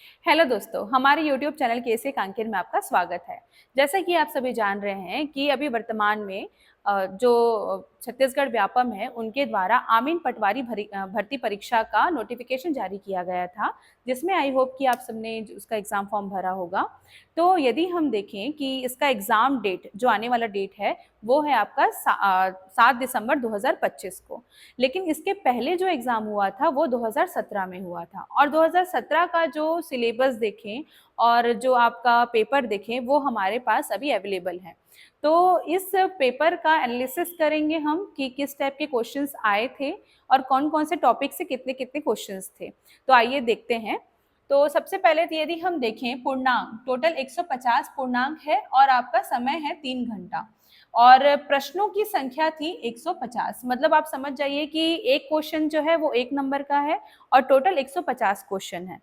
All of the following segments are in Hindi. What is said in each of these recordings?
हेलो दोस्तों, हमारे YouTube चैनल केसे कांकेर में आपका स्वागत है। जैसा कि आप सभी जान रहे हैं कि अभी वर्तमान में जो छत्तीसगढ़ व्यापम है, उनके द्वारा आमीन पटवारी भर्ती परीक्षा का नोटिफिकेशन जारी किया गया था, जिसमें आई होप कि आप सबने उसका एग्ज़ाम फॉर्म भरा होगा। तो यदि हम देखें कि इसका एग्ज़ाम डेट, जो आने वाला डेट है, वो है आपका 7 दिसंबर 2025 को। लेकिन इसके पहले जो एग्ज़ाम हुआ था वो 2017 में हुआ था, और 2017 का जो सिलेबस देखें और जो आपका पेपर देखें वो हमारे पास अभी अवेलेबल है। तो इस पेपर का एनालिसिस करेंगे हम कि किस टाइप के क्वेश्चंस आए थे और कौन कौन से टॉपिक से कितने कितने क्वेश्चंस थे। तो आइए देखते हैं। तो सबसे पहले तो यदि हम देखें, पूर्णांक टोटल 150 पूर्णांक है और आपका समय है 3 घंटा, और प्रश्नों की संख्या थी 150। मतलब आप समझ जाइए कि एक क्वेश्चन जो है वो 1 नंबर का है और टोटल 150 क्वेश्चन है।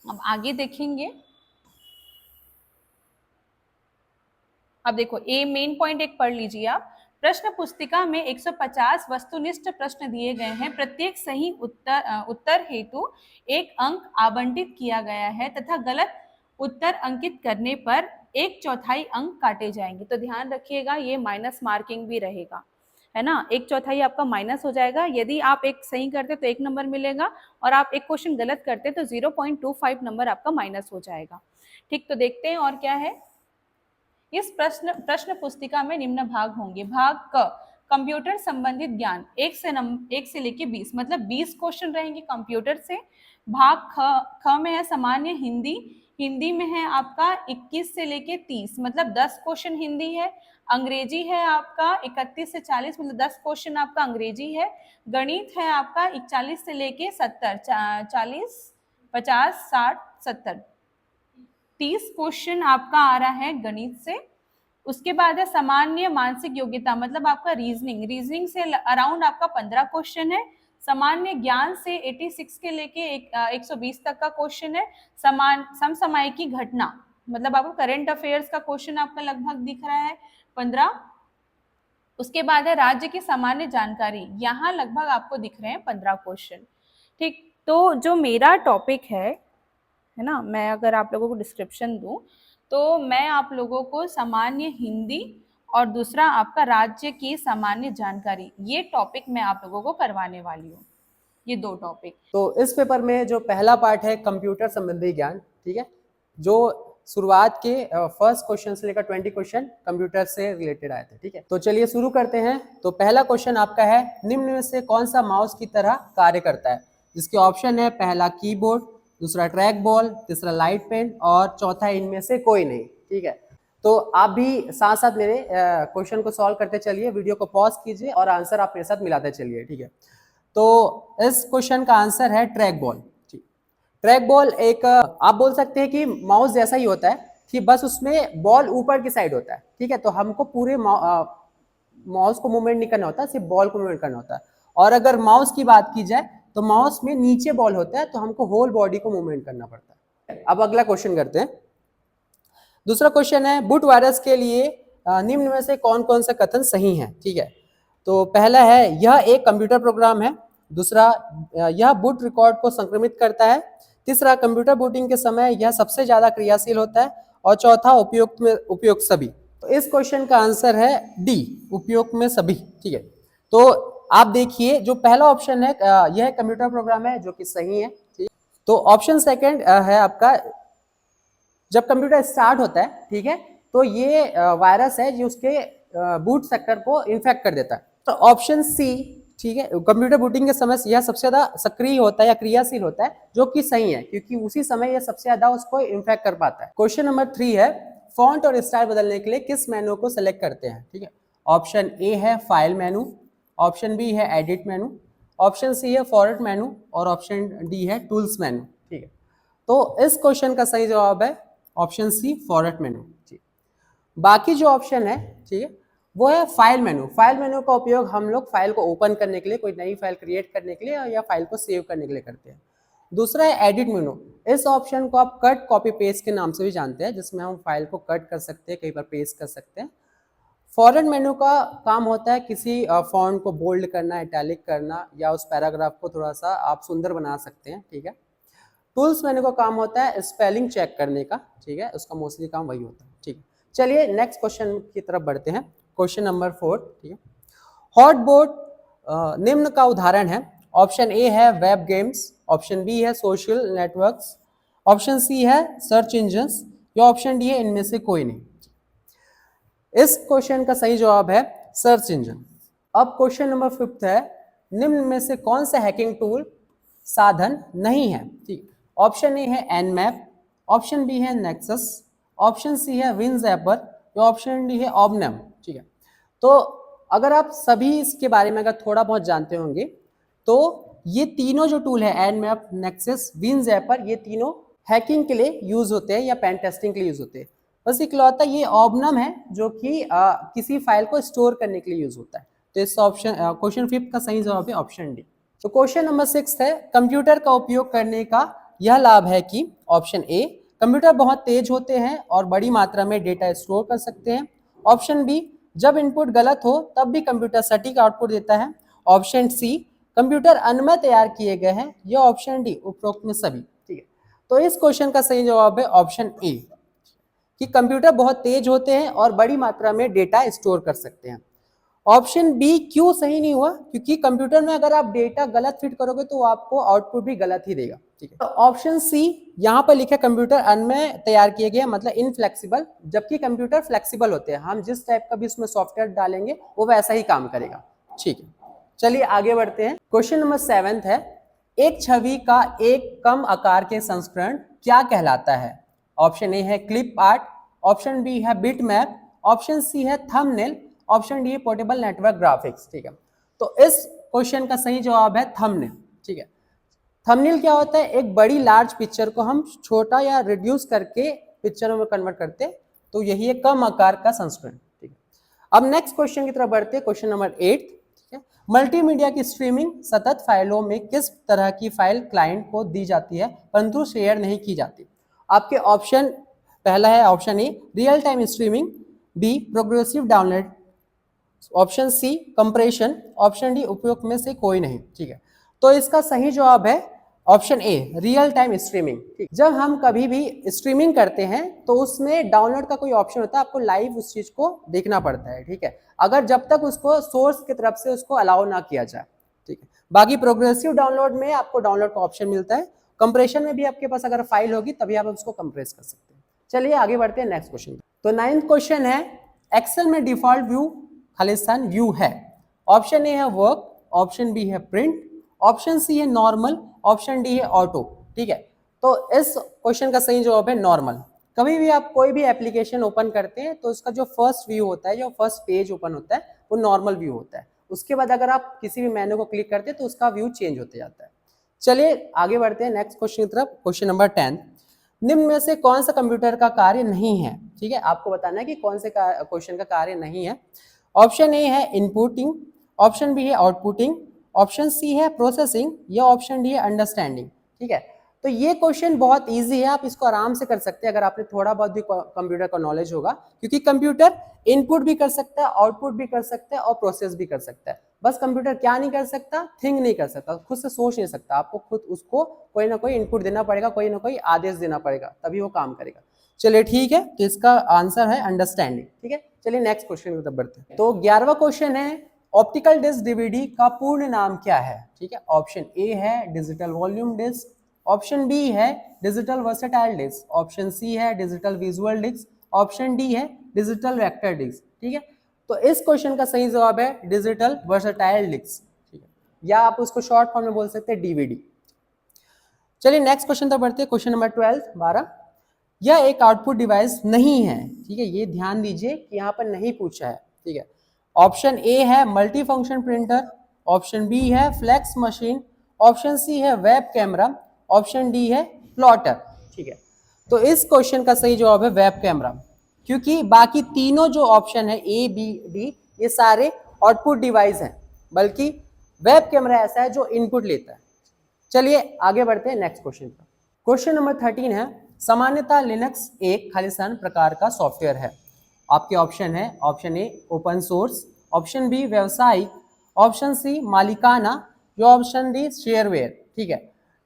अब आगे देखेंगे। अब देखो, ए मेन पॉइंट एक पढ़ लीजिए आप। प्रश्न पुस्तिका में 150 वस्तुनिष्ठ प्रश्न दिए गए हैं। प्रत्येक सही उत्तर हेतु 1 अंक आवंटित किया गया है तथा गलत उत्तर अंकित करने पर 1/4 अंक काटे जाएंगे। तो ध्यान रखिएगा, ये माइनस मार्किंग भी रहेगा, है ना। 1/4 आपका माइनस हो जाएगा। यदि आप एक सही करते तो 1 नंबर मिलेगा, और आप एक क्वेश्चन गलत करते तो 0.25 नंबर आपका माइनस हो जाएगा। ठीक, तो देखते हैं और क्या है। इस प्रश्न पुस्तिका में निम्न भाग होंगे। भाग क, कंप्यूटर संबंधित ज्ञान, 1 से लेके 20, मतलब 20 क्वेश्चन रहेंगे कंप्यूटर से। भाग ख में है सामान्य हिंदी। हिंदी में है आपका 21 से लेके 30, मतलब 10 क्वेश्चन हिंदी है। अंग्रेजी है आपका 31 से 40, मतलब 10 क्वेश्चन आपका अंग्रेजी है। गणित है आपका 41 से लेके 70, 40, 50, 60, 70, 30 क्वेश्चन आपका आ रहा है गणित से। उसके बाद है सामान्य मानसिक योग्यता, मतलब आपका रीजनिंग। रीजनिंग से अराउंड आपका 15 क्वेश्चन है। सामान्य ज्ञान से 86 के लेके 120 तक का क्वेश्चन है। समसामयिकी घटना, मतलब आपको करंट अफेयर्स का क्वेश्चन आपका लगभग दिख रहा है 15। उसके बाद है राज्य की सामान्य जानकारी, यहाँ लगभग आपको दिख रहे हैं 15 क्वेश्चन। ठीक, तो जो मेरा टॉपिक है ना, मैं अगर आप लोगों को डिस्क्रिप्शन दूं तो मैं आप लोगों को सामान्य हिंदी और दूसरा आपका राज्य की सामान्य जानकारी, ये टॉपिक मैं आप लोगों को करवाने वाली हूँ, ये 2 टॉपिक। तो इस पेपर में जो पहला पार्ट है कंप्यूटर संबंधी ज्ञान, ठीक है, जो शुरुआत के फर्स्ट क्वेश्चन से लेकर 20 क्वेश्चन कंप्यूटर से रिलेटेड आए थे। ठीक है, तो चलिए शुरू करते हैं। तो पहला क्वेश्चन आपका है, निम्न में से कौन सा माउस की तरह कार्य करता है? जिसके ऑप्शन है, पहला कीबोर्ड, दूसरा ट्रैक बॉल, तीसरा लाइट पेन और चौथा इनमें से कोई नहीं। ठीक है, तो आप भी साथ साथ मेरे क्वेश्चन को सॉल्व करते चलिए, वीडियो को पॉज कीजिए और आंसर आप मेरे साथ मिलाते चलिए। ठीक है, तो इस क्वेश्चन का आंसर है ट्रैक बॉल। ट्रैक बॉल एक आप बोल सकते हैं कि माउस जैसा ही होता है कि बस उसमें बॉल ऊपर की साइड होता है। ठीक है, तो हमको पूरे माउस को मूवमेंट नहीं करना होता, सिर्फ बॉल को मूवमेंट करना होता है। और अगर माउस की बात की जाए तो माउस में नीचे बॉल होता है, तो हमको होल बॉडी को मूवमेंट करना पड़ता है। अब अगला क्वेश्चन करते हैं। दूसरा क्वेश्चन है, बूट वायरस के लिए निम्न में से कौन कौन से कथन सही हैं? ठीक है, तो पहला है, यह एक कंप्यूटर प्रोग्राम है। दूसरा, यह बूट रिकॉर्ड को संक्रमित करता है। तीसरा, कंप्यूटर बूटिंग के समय यह सबसे ज्यादा क्रियाशील होता है। और चौथा, उपयुक्त में उपयुक्त सभी। तो इस क्वेश्चन का आंसर है डी, उपयुक्त में सभी। ठीक है, तो आप देखिए जो पहला ऑप्शन है, यह कंप्यूटर प्रोग्राम है, जो कि सही है। ठीक, तो ऑप्शन सेकंड है आपका, जब कंप्यूटर स्टार्ट होता है, ठीक है, तो ये वायरस है जो उसके बूट सेक्टर को इन्फेक्ट कर देता है। तो ऑप्शन सी, ठीक है, कंप्यूटर बूटिंग के समय यह सबसे ज्यादा सक्रिय होता है या क्रियाशील होता है, जो कि सही है, क्योंकि उसी समय यह सबसे ज्यादा उसको इन्फेक्ट कर पाता है। क्वेश्चन नंबर 3 है, फॉन्ट और स्टाइल बदलने के लिए किस मेनू को सिलेक्ट करते हैं? ठीक है, ऑप्शन ए है फाइल मेनू, ऑप्शन बी है एडिट मेनू, ऑप्शन सी है फॉर्मेट मेनू और ऑप्शन डी है टूल्स मेनू। ठीक है, तो इस क्वेश्चन का सही जवाब है ऑप्शन सी, फॉर्मेट मेनू। बाकी जो ऑप्शन है, ठीक है, वो है फाइल मेनू। फाइल मेनू का उपयोग हम लोग फाइल को ओपन करने के लिए, कोई नई फाइल क्रिएट करने के लिए या फाइल को सेव करने के लिए करते हैं। दूसरा है एडिट मेनू। इस ऑप्शन को आप कट कॉपी पेस्ट के नाम से भी जानते हैं, जिसमें हम फाइल को कट कर सकते हैं, कहीं पर पेस्ट कर सकते हैं। फॉर्मेट मेनू का काम होता है किसी फॉन्ट को बोल्ड करना, इटैलिक करना, या उस पैराग्राफ को थोड़ा सा आप सुंदर बना सकते हैं। ठीक है, टूल्स मेन्यू का काम होता है स्पेलिंग चेक करने का, ठीक है, उसका मोस्टली काम वही होता है, ठीक है। चलिए नेक्स्ट क्वेश्चन की तरफ बढ़ते हैं, क्वेश्चन नंबर 4, ठीक है। हॉट बोर्ड निम्न का उदाहरण है। ऑप्शन ए है वेब गेम्स, ऑप्शन बी है सोशल नेटवर्क्स, ऑप्शन सी है सर्च इंजन्स, या ऑप्शन डी है इनमें से कोई नहीं। इस क्वेश्चन का सही जवाब है सर्च इंजन। अब क्वेश्चन नंबर 5 है, निम्न में से कौन सा हैकिंग टूल साधन नहीं है, ठीक। ऑप्शन ए है एनमैप, ऑप्शन बी है नेक्सस, ऑप्शन सी है विनजैपर, या ऑप्शन डी है ऑबनम, ठीक है। तो अगर आप सभी इसके बारे में अगर थोड़ा बहुत जानते होंगे तो ये तीनों जो टूल है एनमैप, नेक्सस, विनजैपर, ये तीनों हैकिंग के लिए यूज होते हैं या पेन टेस्टिंग के लिए यूज होते हैं। बस इकलौता ये ऑबनम है जो कि किसी फाइल को स्टोर करने के लिए यूज होता है। तो इस ऑप्शन क्वेश्चन 5 का सही जवाब है ऑप्शन डी। तो क्वेश्चन नंबर 6 है, कंप्यूटर का उपयोग करने का यह लाभ है कि ऑप्शन ए कंप्यूटर बहुत तेज होते हैं और बड़ी मात्रा में डेटा स्टोर कर सकते हैं, ऑप्शन बी जब इनपुट गलत हो तब भी कंप्यूटर सटीक आउटपुट देता है, ऑप्शन सी कंप्यूटर अनमय तैयार किए गए हैं, या ऑप्शन डी उपरोक्त में सभी, ठीक है। तो इस क्वेश्चन का सही जवाब है ऑप्शन ए कि कंप्यूटर बहुत तेज होते हैं और बड़ी मात्रा में डेटा स्टोर कर सकते हैं। ऑप्शन बी क्यों सही नहीं हुआ, क्योंकि कंप्यूटर में अगर आप डेटा गलत फिट करोगे तो आपको आउटपुट भी गलत ही देगा, ठीक है। तो ऑप्शन सी यहाँ पर लिखा कंप्यूटर अनमय तैयार किए गए, मतलब इनफ्लेक्सिबल, जबकि कंप्यूटर फ्लेक्सिबल होते हैं, हम जिस टाइप का भी उसमें सॉफ्टवेयर डालेंगे वो वैसा ही काम करेगा, ठीक है। चलिए आगे बढ़ते हैं, क्वेश्चन नंबर 7 है, एक छवि का एक कम आकार के संस्करण क्या कहलाता है। ऑप्शन ए है क्लिप आर्ट, ऑप्शन बी है बिट मैप, ऑप्शन सी है थंबनेल, ऑप्शन डी है पोर्टेबल नेटवर्क ग्राफिक्स, ठीक है। तो इस क्वेश्चन का सही जवाब है थंबनेल, ठीक है। थंबनेल क्या होता है, एक बड़ी लार्ज पिक्चर को हम छोटा या रिड्यूस करके पिक्चरों में कन्वर्ट करते हैं, तो यही है कम आकार का संस्करण, ठीक है। अब नेक्स्ट क्वेश्चन की तरफ बढ़ते हैं, क्वेश्चन नंबर 8, ठीक है। मल्टीमीडिया की स्ट्रीमिंग सतत फाइलों में किस तरह की फाइल क्लाइंट को दी जाती है परंतु शेयर नहीं की जाती। आपके ऑप्शन पहला है option A real time streaming, B progressive download, option C compression, option D उपयुक्त में से कोई नहीं, ठीक है। तो इसका सही जवाब है option A real time streaming. जब हम कभी भी स्ट्रीमिंग करते हैं तो उसमें डाउनलोड का कोई ऑप्शन होता है, आपको लाइव उस चीज को देखना पड़ता है, ठीक है, अगर जब तक उसको सोर्स की तरफ से उसको अलाउ ना किया जाए, ठीक है। बाकी प्रोग्रेसिव डाउनलोड में आपको डाउनलोड का ऑप्शन मिलता है, कंप्रेशन में भी आपके पास अगर फाइल होगी तभी आप उसको कंप्रेस कर सकते हैं। चलिए आगे बढ़ते हैं नेक्स्ट क्वेश्चन। तो 9th क्वेश्चन है, एक्सेल में डिफॉल्ट व्यू खालिस्तान व्यू है। ऑप्शन ए है वर्क, ऑप्शन बी है प्रिंट, ऑप्शन सी है नॉर्मल, ऑप्शन डी है ऑटो, ठीक है। तो इस क्वेश्चन का सही जवाब है नॉर्मल। कभी भी आप कोई भी एप्लीकेशन ओपन करते हैं तो उसका जो फर्स्ट व्यू होता है, जो फर्स्ट पेज ओपन होता है वो नॉर्मल व्यू होता है, उसके बाद अगर आप किसी भी मेनू को क्लिक करते हैं तो उसका व्यू चेंज होते जाता है। चलिए आगे बढ़ते हैं नेक्स्ट क्वेश्चन की तरफ, क्वेश्चन नंबर 10, निम्न में से कौन सा कंप्यूटर का कार्य नहीं है, ठीक है, आपको बताना है कि कौन से क्वेश्चन का कार्य नहीं है। ऑप्शन ए है इनपुटिंग, ऑप्शन बी है आउटपुटिंग, ऑप्शन सी है प्रोसेसिंग, या ऑप्शन डी है अंडरस्टैंडिंग, ठीक है। तो ये क्वेश्चन बहुत इजी है, आप इसको आराम से कर सकते हैं अगर आपने थोड़ा बहुत भी कंप्यूटर का नॉलेज होगा, क्योंकि कंप्यूटर इनपुट भी कर सकता है, आउटपुट भी कर सकता है और प्रोसेस भी कर सकता है। बस कंप्यूटर क्या नहीं कर सकता, थिंक नहीं कर सकता, खुद से सोच नहीं सकता, आपको खुद उसको कोई ना कोई इनपुट देना पड़ेगा, कोई ना कोई आदेश देना पड़ेगा, तभी वो काम करेगा। चलिए ठीक है, तो इसका आंसर है अंडरस्टैंडिंग, ठीक है। चलिए नेक्स्ट क्वेश्चन की तरफ बढ़ते हैं। तो 11वां क्वेश्चन है, ऑप्टिकल डिस्क डीवीडी का पूर्ण नाम क्या है, ठीक है। ऑप्शन ए है digital volume disc, option B है digital versatile disc, option C है digital visual disc, option D है डिजिटल वेक्टर डिस्क, ठीक है। तो इस क्वेश्चन का सही जवाब है डिजिटल वर्सेटाइल डिस्क, ठीक है, या आप उसको शॉर्ट फॉर्म में बोल सकते हैं डीवीडी। चलिए नेक्स्ट क्वेश्चन तक बढ़ते हैं, क्वेश्चन नंबर 12 यह एक आउटपुट डिवाइस नहीं है, ठीक है, ये ध्यान दीजिए कि यहाँ पर नहीं पूछा है, ठीक है। ऑप्शन ए है multi function printer, option B है फ्लैक्स मशीन, ऑप्शन सी है वेब कैमरा, ऑप्शन डी है प्लॉटर, ठीक है। तो इस क्वेश्चन का सही जवाब है वेब कैमरा, क्योंकि बाकी तीनों जो ऑप्शन है ए बी डी ये सारे आउटपुट डिवाइस हैं, बल्कि वेब कैमरा ऐसा है जो इनपुट लेता है। चलिए आगे बढ़ते हैं नेक्स्ट क्वेश्चन पर। क्वेश्चन नंबर 13 है, सामान्यतः लिनक्स एक खालिस्तान प्रकार का सॉफ्टवेयर है। आपके ऑप्शन है option A open source, option B व्यावसायिक, ऑप्शन सी मालिकाना, या ऑप्शन डी शेयरवेयर, ठीक है।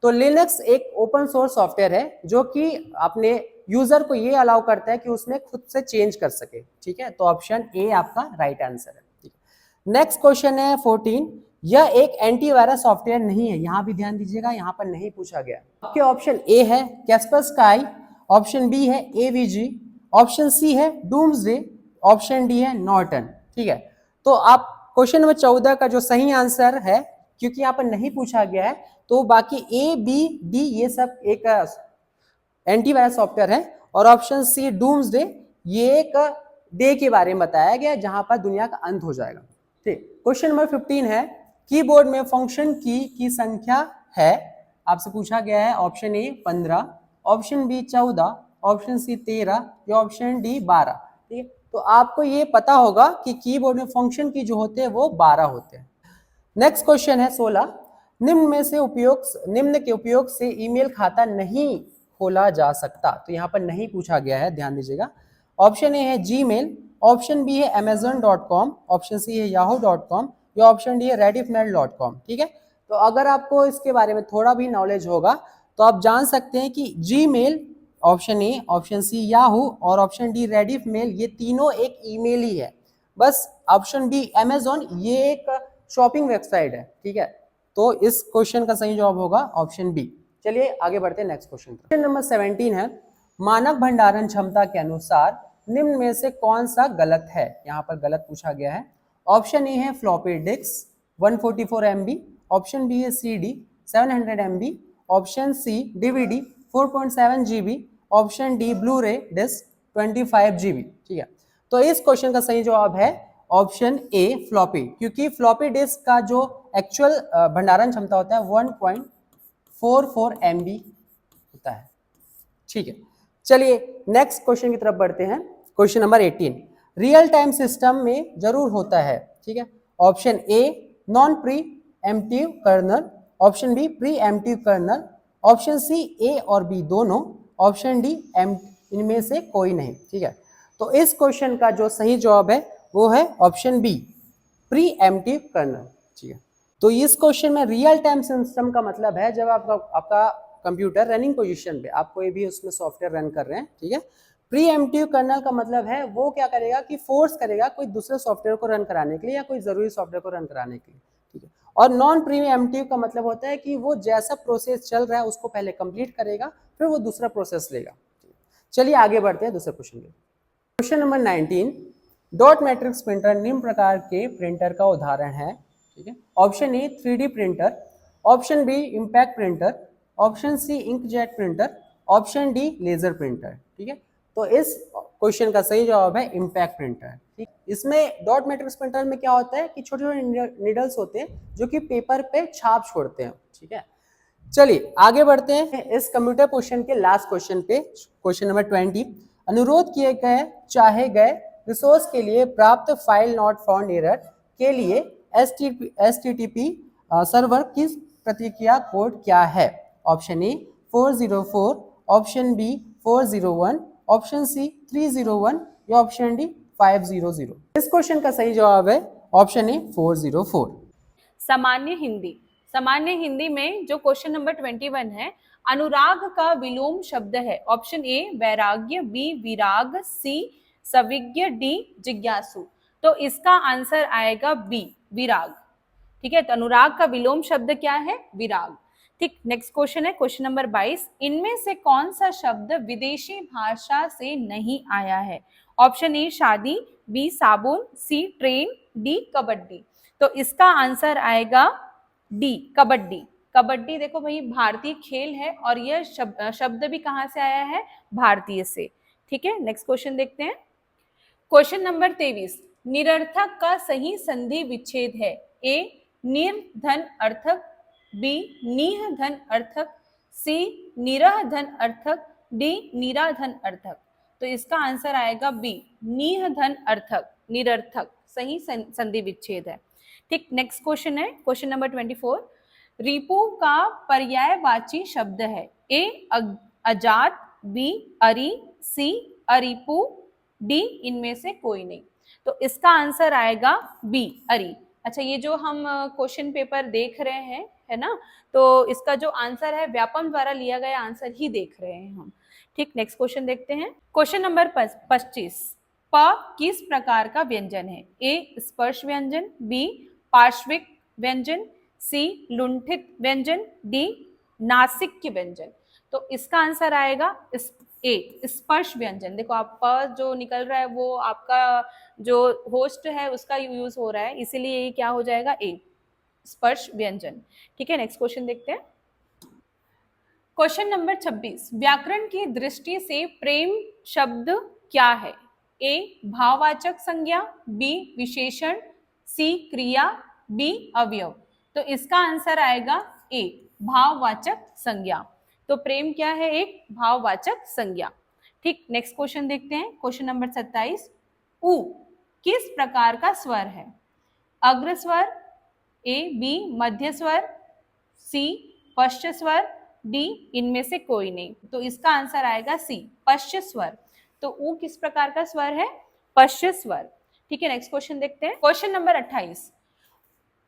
तो लिनक्स एक ओपन सोर्स सॉफ्टवेयर है जो कि अपने यूजर को ये अलाउ करता है कि उसमें खुद से चेंज कर सके, ठीक है। तो ऑप्शन ए आपका राइट आंसर है, ठीक है। नेक्स्ट क्वेश्चन है 14, यह एक एंटीवायरस सॉफ्टवेयर नहीं है। यहां भी ध्यान दीजिएगा, यहां पर नहीं पूछा गया। आपके ऑप्शन ए है कैस्परस्काई, ऑप्शन बी है एवीजी, ऑप्शन सी है डूम्सडे, ऑप्शन डी है नॉर्टन, ठीक है। तो आप क्वेश्चन नंबर 14 का जो सही आंसर है, क्योंकि यहाँ पर नहीं पूछा गया है, तो बाकी ए बी डी ये सब एक एंटीवायरस सॉफ्टवेयर है, और ऑप्शन सी डूम्सडे ये एक डे के बारे में बताया गया जहां पर दुनिया का अंत हो जाएगा, ठीक। क्वेश्चन नंबर 15 है कीबोर्ड में फंक्शन की संख्या है। आपसे पूछा गया है option A 15, option B 14, option C 13 या ऑप्शन डी 12, ठीक है। तो आपको ये पता होगा कि कीबोर्ड में फंक्शन की जो होते हैं वो 12 होते हैं। नेक्स्ट क्वेश्चन है 16, निम्न के उपयोग से ईमेल खाता नहीं खोला जा सकता। तो यहाँ पर नहीं पूछा गया है, ध्यान दीजिएगा। ऑप्शन ए है जीमेल, ऑप्शन बी है amazon.com, ऑप्शन सी है yahoo.com या ऑप्शन डी है rediffmail.com, ठीक है। तो अगर आपको इसके बारे में थोड़ा भी नॉलेज होगा तो आप जान सकते हैं कि Gmail, option A, option C Yahoo और ऑप्शन डी रेडिफमेल, ये तीनों एक ईमेल ही है। बस ऑप्शन बी अमेजोन ये एक शॉपिंग वेबसाइट है, ठीक है। तो इस क्वेश्चन का सही जवाब होगा ऑप्शन बी। चलिए आगे बढ़ते हैं नेक्स्ट क्वेश्चन। क्वेश्चन नंबर 17 है मानक भंडारण क्षमता के अनुसार निम्न में से कौन सा गलत है। यहाँ पर गलत पूछा गया है। ऑप्शन ए है floppy disk 144 MB, option B है CD 700 MB, option C DVD 4.7 GB, option D Blu ray disk 25 GB, ठीक है। तो इस क्वेश्चन का सही जवाब है ऑप्शन ए फ्लॉपी, क्योंकि फ्लॉपी डिस्क का जो एक्चुअल भंडारण क्षमता होता है 1.44 MB होता है, ठीक है। चलिए नेक्स्ट क्वेश्चन की तरफ बढ़ते हैं। Question number 18 real time system में जरूर होता है, ठीक है। Option A non preemptive kernel, option B preemptive kernel, option C A और बी दोनों, ऑप्शन डी इनमें से कोई नहीं, ठीक है। तो इस क्वेश्चन का जो सही जवाब है वो है option B preemptive kernel, ठीक है। तो इस क्वेश्चन में रियल टाइम सिस्टम का मतलब है जब आपका कंप्यूटर रनिंग पोजीशन पे, आप कोई भी उसमें सॉफ्टवेयर रन कर रहे हैं, ठीक है। प्री एम्प्टिव कर्नल का मतलब है वो क्या करेगा कि फोर्स करेगा कोई दूसरे सॉफ्टवेयर को रन कराने के लिए या कोई जरूरी सॉफ्टवेयर को रन कराने के लिए, ठीक है। और नॉन प्री एम्प्टिव का मतलब होता है कि वो जैसा प्रोसेस चल रहा है उसको पहले कंप्लीट करेगा, फिर वो दूसरा प्रोसेस लेगा। चलिए आगे बढ़ते हैं दूसरे क्वेश्चन पे। Question number 19 dot matrix printer निम्न प्रकार के प्रिंटर का उदाहरण है, ठीक है। Option A 3D printer, option B impact printer, option C inkjet printer, option D laser printer, ठीक है। तो इस क्वेश्चन का सही जवाब है इम्पैक्ट प्रिंटर, ठीक। इसमें डॉट मैट्रिक्स प्रिंटर में क्या होता है कि छोटे छोटे नीडल्स होते हैं जो कि पेपर पे छाप छोड़ते हैं, ठीक है। चलिए आगे बढ़ते हैं इस कंप्यूटर क्वेश्चन के लास्ट क्वेश्चन पे। क्वेश्चन नंबर 20 अनुरोध किए गए चाहे गए रिसोर्स के लिए प्राप्त फाइल नॉट फाउंड एरर के लिए HTTP सर्वर की प्रतिक्रिया कोड क्या है। Option A 404, option B 401, option C 301 या ऑप्शन डी 500। इस क्वेश्चन का सही जवाब है ऑप्शन ए 404। सामान्य हिंदी में जो क्वेश्चन नंबर 21 है, अनुराग का विलोम शब्द है। ऑप्शन ए वैराग्य, बी विराग, सी सविज्ञ, डी जिज्ञासु। तो इसका आंसर आएगा बी विराग, ठीक है। तो अनुराग का विलोम शब्द क्या है? विराग, ठीक। नेक्स्ट क्वेश्चन है क्वेश्चन नंबर 22 इनमें से कौन सा शब्द विदेशी भाषा से नहीं आया है। ऑप्शन ए शादी, बी साबुन, सी ट्रेन, डी कबड्डी। तो इसका आंसर आएगा डी कबड्डी। कबड्डी देखो भाई भारतीय खेल है और यह शब्द भी कहाँ से आया है? भारतीय से, ठीक है। नेक्स्ट क्वेश्चन देखते हैं क्वेश्चन नंबर 23 निरर्थक का सही संधि विच्छेद है। ए निर्धन अर्थक, बी नीह धन अर्थक, सी निरह धन अर्थक, डी निराधन अर्थक। तो इसका आंसर आएगा बी नीह धन अर्थक, निरर्थक सही संधि विच्छेद है, ठीक। नेक्स्ट क्वेश्चन है क्वेश्चन नंबर 24 रिपु का पर्यायवाची शब्द है। ए अजात, बी अरि, सी अरिपु, डी इनमें से कोई नहीं। तो इसका आंसर आएगा बी अरि। अच्छा, ये जो हम क्वेश्चन पेपर देख रहे हैं है ना। तो इसका जो आंसर है व्यापम द्वारा लिया गया आंसर ही देख रहे हैं हम। ठीक, नेक्स्ट क्वेश्चन देखते हैं। क्वेश्चन नंबर 25, प किस प्रकार का व्यंजन है? ए स्पर्श व्यंजन, बी पार्श्विक व्यंजन, सी लुंठित व्यंजन, डी नासिक्य व्यंजन। तो इसका आंसर आएगा ए स्पर्श व्यंजन। देखो आप प जो निकल रहा है वो आपका जो होस्ट है उसका यूज हो रहा है, इसीलिए ये क्या हो जाएगा ए स्पर्श व्यंजन। ठीक है, नेक्स्ट क्वेश्चन देखते हैं। क्वेश्चन नंबर 26, व्याकरण की दृष्टि से प्रेम शब्द क्या है? ए भाववाचक संज्ञा, बी विशेषण, सी क्रिया, बी अवयव। तो इसका आंसर आएगा ए भाववाचक संज्ञा। तो प्रेम क्या है? एक भाववाचक संज्ञा। ठीक, नेक्स्ट क्वेश्चन देखते हैं। क्वेश्चन नंबर 27, उ किस प्रकार का स्वर है? अग्र स्वर, ए बी मध्य स्वर, सी पश्च स्वर, डी इनमें से कोई नहीं। तो इसका आंसर आएगा सी पश्च स्वर। तो उ किस प्रकार का स्वर है? पश्च स्वर। ठीक है, नेक्स्ट क्वेश्चन देखते हैं। क्वेश्चन नंबर 28,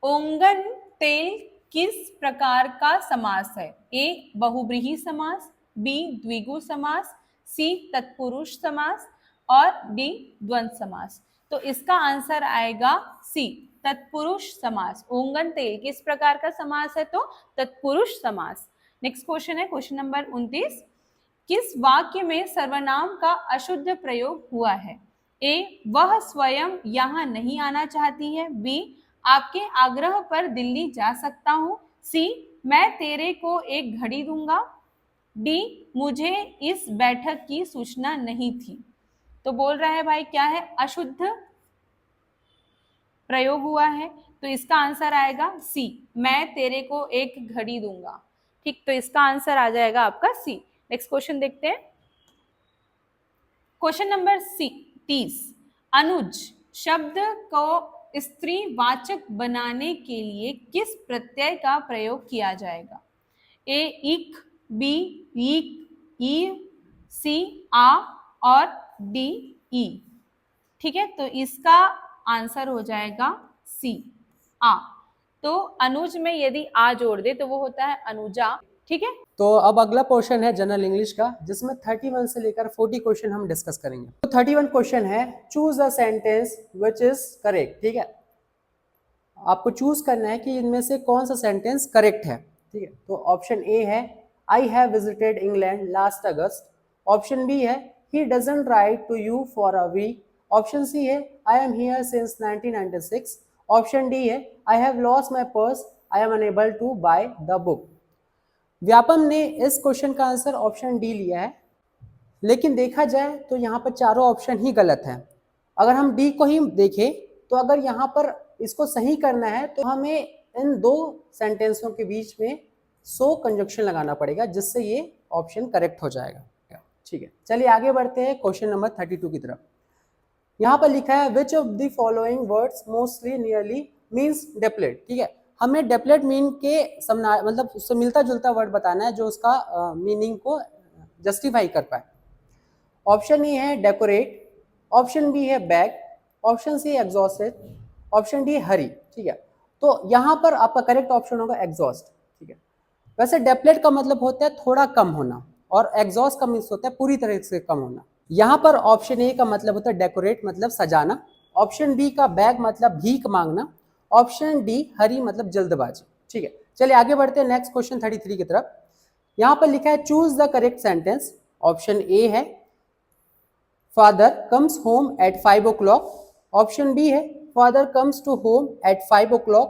ओंगन तेल किस प्रकार का समास है? ए बहुब्रीहि समास, बी द्विगु समास, सी तत्पुरुष समास और डी द्वंद्व समास। तो इसका आंसर आएगा सी तत्पुरुष समास। ओंगन तेल किस प्रकार का समास है? तो तत्पुरुष समास। नेक्स्ट क्वेश्चन है क्वेश्चन नंबर 29, किस वाक्य में सर्वनाम का अशुद्ध प्रयोग हुआ है? ए वह स्वयं यहाँ नहीं आना चाहती है, बी आपके आग्रह पर दिल्ली जा सकता हूँ, सी मैं तेरे को एक घड़ी दूंगा, डी मुझे इस बैठक की सूचना नहीं थी। तो बोल रहा है भाई क्या है? अशुद्ध प्रयोग हुआ है। तो इसका आंसर आएगा सी मैं तेरे को एक घड़ी दूंगा। ठीक, तो इसका आंसर आ जाएगा आपका सी। नेक्स्ट क्वेश्चन देखते हैं। क्वेश्चन नंबर 30, अनुज शब्द को स्त्रीवाचक बनाने के लिए किस प्रत्यय का प्रयोग किया जाएगा? ए इक, बी ईक, ई, सी आ और डी ई। ठीक है, तो इसका आंसर हो जाएगा सी आ। तो अनुज में यदि आ जोड़ दे तो वो होता है अनुजा। ठीक है, तो अब अगला पोर्शन है जनरल इंग्लिश का, जिसमें 31 से लेकर 40 क्वेश्चन हम डिस्कस करेंगे। तो 31 क्वेश्चन है, choose a sentence which is correct. ठीक है, आपको चूज करना है कि इनमें से कौन सा सेंटेंस करेक्ट है। ठीक है, तो ऑप्शन ए है I have visited England last August, option B है he doesn't write to you for a week, option C है I am here since 1996, option D है I have lost my purse, I am unable to buy the book. Vyapam ने इस क्वेश्चन का आंसर ऑप्शन डी लिया है, लेकिन देखा जाए तो यहाँ पर चारों ऑप्शन ही गलत है। अगर हम डी को ही देखें तो अगर यहाँ पर इसको सही करना है तो हमें इन दो सेंटेंसों के बीच में सो कंजक्शन लगाना पड़ेगा, जिससे ये ऑप्शन करेक्ट हो जाएगा। ठीक है, चलिए आगे बढ़ते हैं क्वेश्चन नंबर 32 की तरफ। यहाँ पर लिखा है which of the following words mostly nearly means deplete. ठीक है, हमें डेप्लेट मीन के मतलब उससे मिलता जुलता वर्ड बताना है जो उसका मीनिंग को जस्टिफाई कर पाए। ऑप्शन ए है डेकोरेट, ऑप्शन बी है bag, option C exhausted, option D hurry. ठीक है, तो यहाँ पर आपका करेक्ट ऑप्शन होगा एग्जॉस्ट। ठीक है, वैसे डेप्लेट का मतलब होता है थोड़ा कम होना और एग्जॉस्ट का मीन्स होता है पूरी तरह से कम होना। यहाँ पर ऑप्शन ए का मतलब होता है डेकोरेट मतलब सजाना, ऑप्शन बी का बैग मतलब भीख मांगना, ऑप्शन डी हरी मतलब जल्दबाजी। ठीक है, चलिए आगे बढ़ते हैं नेक्स्ट क्वेश्चन 33 की तरफ। यहाँ पर लिखा है choose the correct sentence. Option A है father comes home at 5 o'clock, option B है father comes to home at 5 o'clock,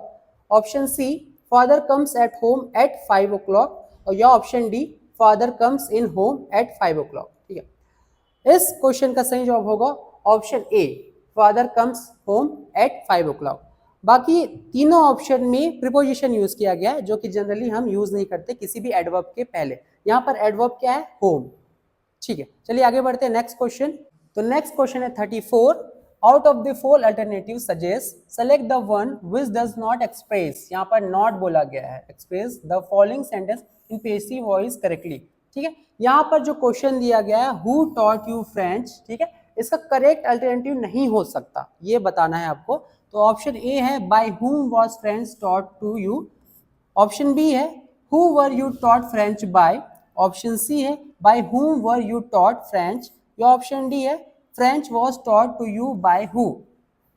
option C father comes at home at 5 o'clock और या option D father comes in home at 5 o'clock। ठीक है, इस क्वेश्चन का सही जवाब होगा option a father comes home at 5 o'clock। बाकी तीनों ऑप्शन में प्रीपोजिशन यूज किया गया है, जो कि जनरली हम यूज नहीं करते किसी भी एडवर्ब के पहले। यहाँ पर एडवर्ब क्या है? होम। ठीक है, चलिए आगे बढ़ते हैं नेक्स्ट क्वेश्चन। तो नेक्स्ट क्वेश्चन है 34, out of the four alternative suggest select the one which does not express. यहाँ पर नॉट बोला गया है, express the following sentence in passive voice correctly. ठीक है, यहाँ पर जो क्वेश्चन दिया गया है हु टॉट यू फ्रेंच, ठीक है, इसका करेक्ट अल्टरनेटिव नहीं हो सकता, ये बताना है आपको। तो ऑप्शन ए है by whom was French taught to you, option B है who were you taught French by, option C है by whom were you taught French, या ऑप्शन डी है French was taught to you by who.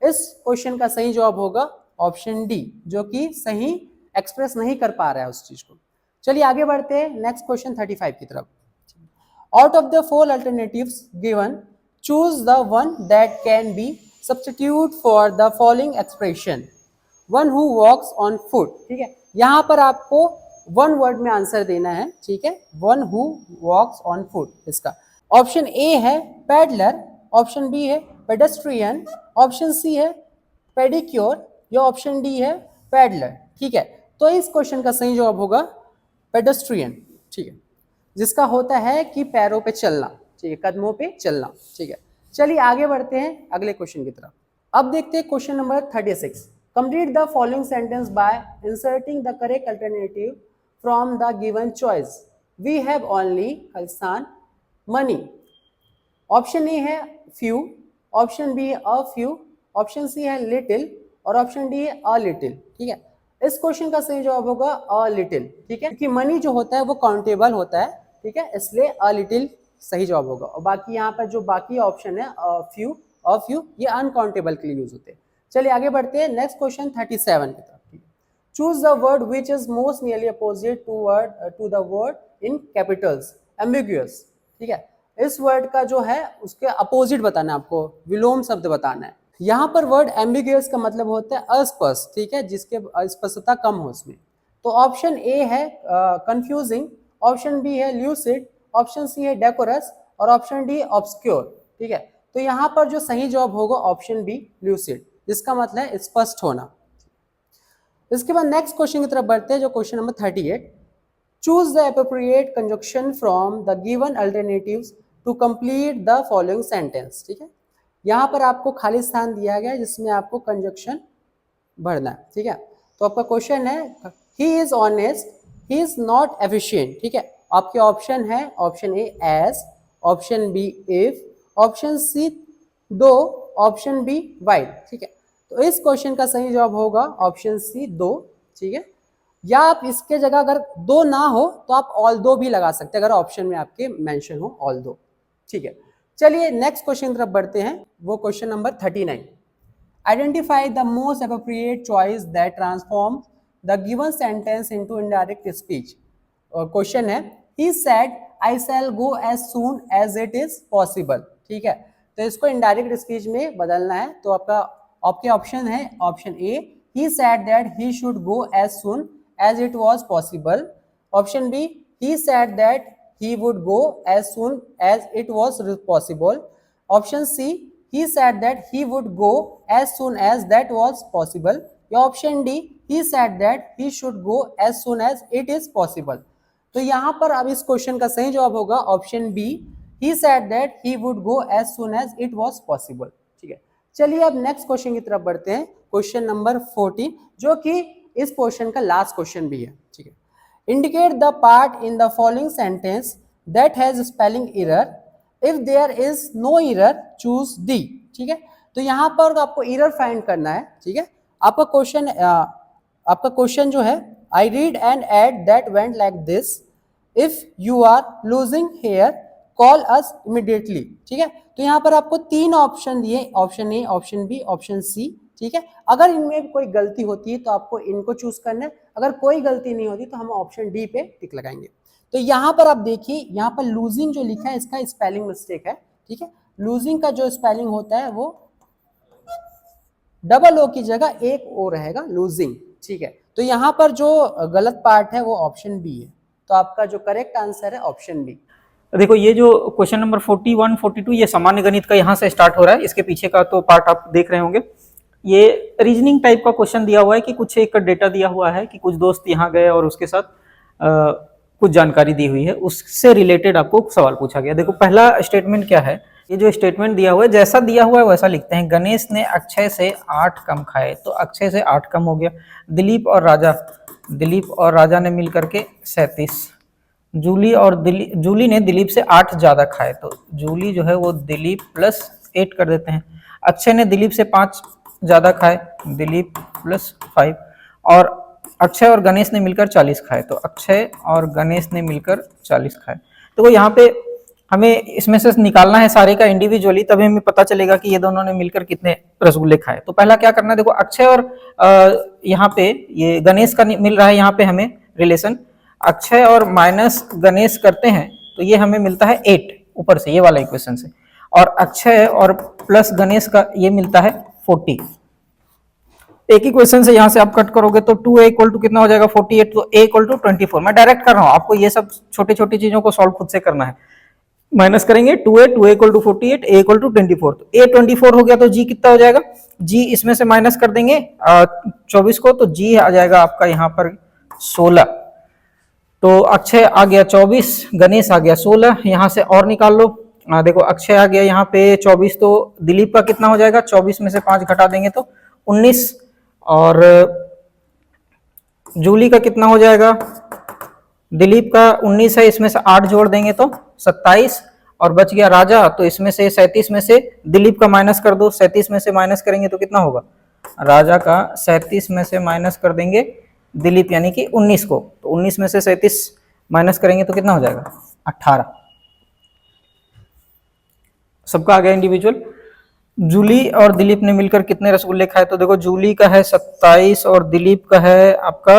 इस क्वेश्चन का सही जवाब होगा ऑप्शन डी, जो कि सही एक्सप्रेस नहीं कर पा रहा है उस चीज को। चलिए आगे बढ़ते हैं नेक्स्ट क्वेश्चन 35 की तरफ। Out of the 4 alternatives given, choose the one that can be substitute for the following expression, one who walks on foot। ठीक है, यहाँ पर आपको वन वर्ड में आंसर देना है। ठीक है, one who walks on foot. इसका ऑप्शन ए है पैडलर, ऑप्शन बी है पेडेस्ट्रियन, ऑप्शन सी है पेडिक्योर, या ऑप्शन डी है पैडलर। ठीक है, तो इस क्वेश्चन का सही जवाब होगा पेडेस्ट्रियन। ठीक है, जिसका होता है कि पैरों पे चलना। ठीक है, कदमों पे चलना। ठीक है, चलिए आगे बढ़ते हैं अगले क्वेश्चन की तरफ। अब देखते हैं question number 36। Complete the following sentence by inserting the correct alternative from the given choice. We have only खालिस्तान मनी। ऑप्शन ए है फ्यू, ऑप्शन बी है अ फ्यू, ऑप्शन सी है लिटिल, और ऑप्शन डी है अ लिटिल। ठीक है, इस क्वेश्चन का सही जवाब होगा अ लिटिल। ठीक है, क्योंकि मनी जो होता है वो काउंटेबल होता है। ठीक है, इसलिए अ लिटिल सही जवाब होगा। और बाकी यहाँ पर जो बाकी ऑप्शन है फ्यू, अ फ्यू, ये अनकाउंटेबल के लिए यूज होते हैं। चलिए आगे बढ़ते हैं नेक्स्ट क्वेश्चन 37 की तरफ। Choose the word which is most nearly opposite to the word in capitals ambiguous. ठीक है, इस वर्ड का जो है उसके अपोजिट बताना है आपको, विलोम शब्द बताना है। यहाँ पर वर्ड एम्बिगुअस का मतलब होता है अस्पष्ट। ठीक है, जिसके स्पष्टता कम हो उसमें। तो ऑप्शन ए है कंफ्यूजिंग, ऑप्शन बी है ल्यूसिड, ऑप्शन सी है डेकोरस, और ऑप्शन डी ऑब्सक्योर। ठीक है, तो यहाँ पर जो सही जवाब होगा ऑप्शन बी ल्यूसिड, जिसका मतलब है स्पष्ट होना। इसके बाद नेक्स्ट क्वेश्चन की तरफ बढ़ते हैं, जो question number 38। Choose the appropriate conjunction from the given alternatives to complete the following sentence. ठीक है, यहाँ पर आपको खाली स्थान दिया गया है जिसमें आपको कंजक्शन भरना है। ठीक है, तो आपका क्वेश्चन है he is honest, he is not efficient. ठीक है, आपके ऑप्शन है option A as, option B if, option C though, option B while. ठीक है, तो इस क्वेश्चन का सही जवाब होगा ऑप्शन सी दो। ठीक है, या आप इसके जगह अगर दो ना हो तो आप ऑल दो भी लगा सकते हैं, अगर ऑप्शन में आपके मेंशन हो ऑल दो। ठीक है, चलिए नेक्स्ट क्वेश्चन की तरफ बढ़ते हैं, वो question number 39। Identify the most appropriate choice that transform the given sentence into indirect speech. Question है he said I shall go as soon as it is possible. ठीक है, तो इसको इनडायरेक्ट स्पीच में बदलना है। तो आपके ऑप्शन है option A he said that he should go as soon as it was possible, option B he said that he would go as soon as it was possible, option C he said that he would go as soon as that was possible, या option D he said that he should go as soon as it is possible। तो यहाँ पर अब इस क्वेश्चन का सही जवाब होगा option B he said that he would go as soon as it was possible। ठीक है, चलिए अब नेक्स्ट क्वेश्चन की तरफ बढ़ते हैं, क्वेश्चन नंबर 14, जो कि इस पोर्शन का लास्ट क्वेश्चन भी है। ठीक है, indicate the part in the following sentence that has spelling error, if there is no error choose D। ठीक है, तो यहाँ पर आपको error फाइंड करना है। ठीक है, आपका क्वेश्चन जो है I read an ad that went like this, if you are losing hair call us immediately। ठीक है, तो यहाँ पर आपको तीन ऑप्शन दिए, option A, option B, option C. ठीक है, अगर इनमें कोई गलती होती है तो आपको इनको चूज करना है, अगर कोई गलती नहीं होती तो हम ऑप्शन डी पे टिक लगाएंगे। तो यहाँ पर आप देखिए, यहाँ पर लूजिंग जो लिखा है इसका स्पेलिंग मिस्टेक है। ठीक है, लूजिंग का जो स्पेलिंग होता है वो डबल ओ की जगह एक ओ रहेगा, लूजिंग। ठीक है, तो यहाँ पर जो गलत पार्ट है वो ऑप्शन बी है। तो आपका जो करेक्ट आंसर है ऑप्शन बी। देखो ये जो क्वेश्चन नंबर 41, 42 ये सामान्य गणित का यहाँ से स्टार्ट हो रहा है। इसके पीछे का तो पार्ट आप देख रहे होंगे। ये रीजनिंग टाइप का क्वेश्चन दिया हुआ है कि कुछ एक डेटा दिया हुआ है कि कुछ दोस्त यहाँ गए और उसके साथ कुछ जानकारी दी हुई है, उससे रिलेटेड आपको सवाल पूछा गया। देखो पहला स्टेटमेंट क्या है, ये जो स्टेटमेंट दिया हुआ है जैसा दिया हुआ है वैसा लिखते हैं। गणेश ने अक्षय से 8 कम खाए, तो अक्षय से 8 कम हो गया। दिलीप और राजा ने मिलकर के 37। जूली ने दिलीप से 8 ज्यादा खाए, तो जूली जो है वो दिलीप प्लस 8 कर देते हैं। अक्षय ने दिलीप से 5 ज्यादा खाए, दिलीप प्लस 5। और अक्षय और गणेश ने मिलकर 40 खाए, तो अक्षय और गणेश ने मिलकर 40 खाए। तो यहाँ पे हमें इसमें से निकालना है सारे का इंडिविजुअली, तभी हमें पता चलेगा कि ये दोनों ने मिलकर कितने रसगुल्ले खाए। तो पहला क्या करना है, देखो अक्षय और यहाँ पे ये गणेश का मिल रहा है, यहाँ पे हमें रिलेशन अक्षय और माइनस गणेश करते हैं तो ये हमें मिलता है 8 ऊपर से, ये वाला इक्वेशन से, और अक्षय और प्लस गणेश का ये मिलता है 40। एक ही क्वेश्चन से यहाँ से आप कट करोगे तो 2a इक्वल टू कितना हो जाएगा 48, तो a इक्वल टू 24। मैं डायरेक्ट कर रहा हूँ, आपको ये सब छोटी छोटी चीजों को सॉल्व खुद से करना है। माइनस करेंगे 2a equal to 48, a equal to 24, तो a 24 हो गया तो g कितना हो जाएगा, g इसमें से माइनस कर देंगे 24 को, तो g आ जाएगा आपका यहाँ पर 16। तो अक्षय आ गया 24, गणेश आ गया 16, यहाँ से और निकाल लो। देखो अक्षय आ गया यहाँ पे 24, तो दिलीप का कितना हो जाएगा, 24 में से 5 घटा देंगे तो 19, और जूली का कितना हो जाएगा, दिलीप का 19 है, इसमें से 8 जोड़ देंगे तो 27, और बच गया राजा, तो इसमें से 37 में से दिलीप का माइनस कर दो, 37 में से माइनस करेंगे तो कितना होगा, राजा का 37 में से माइनस कर देंगे दिलीप यानी कि 19 को, तो 19 में से 37 माइनस करेंगे तो कितना हो जाएगा 18। सबका आ गया इंडिविजुअल। जूली और दिलीप ने मिलकर कितने रसगुल्ले खाए, तो देखो जूली का है 27 और दिलीप का है आपका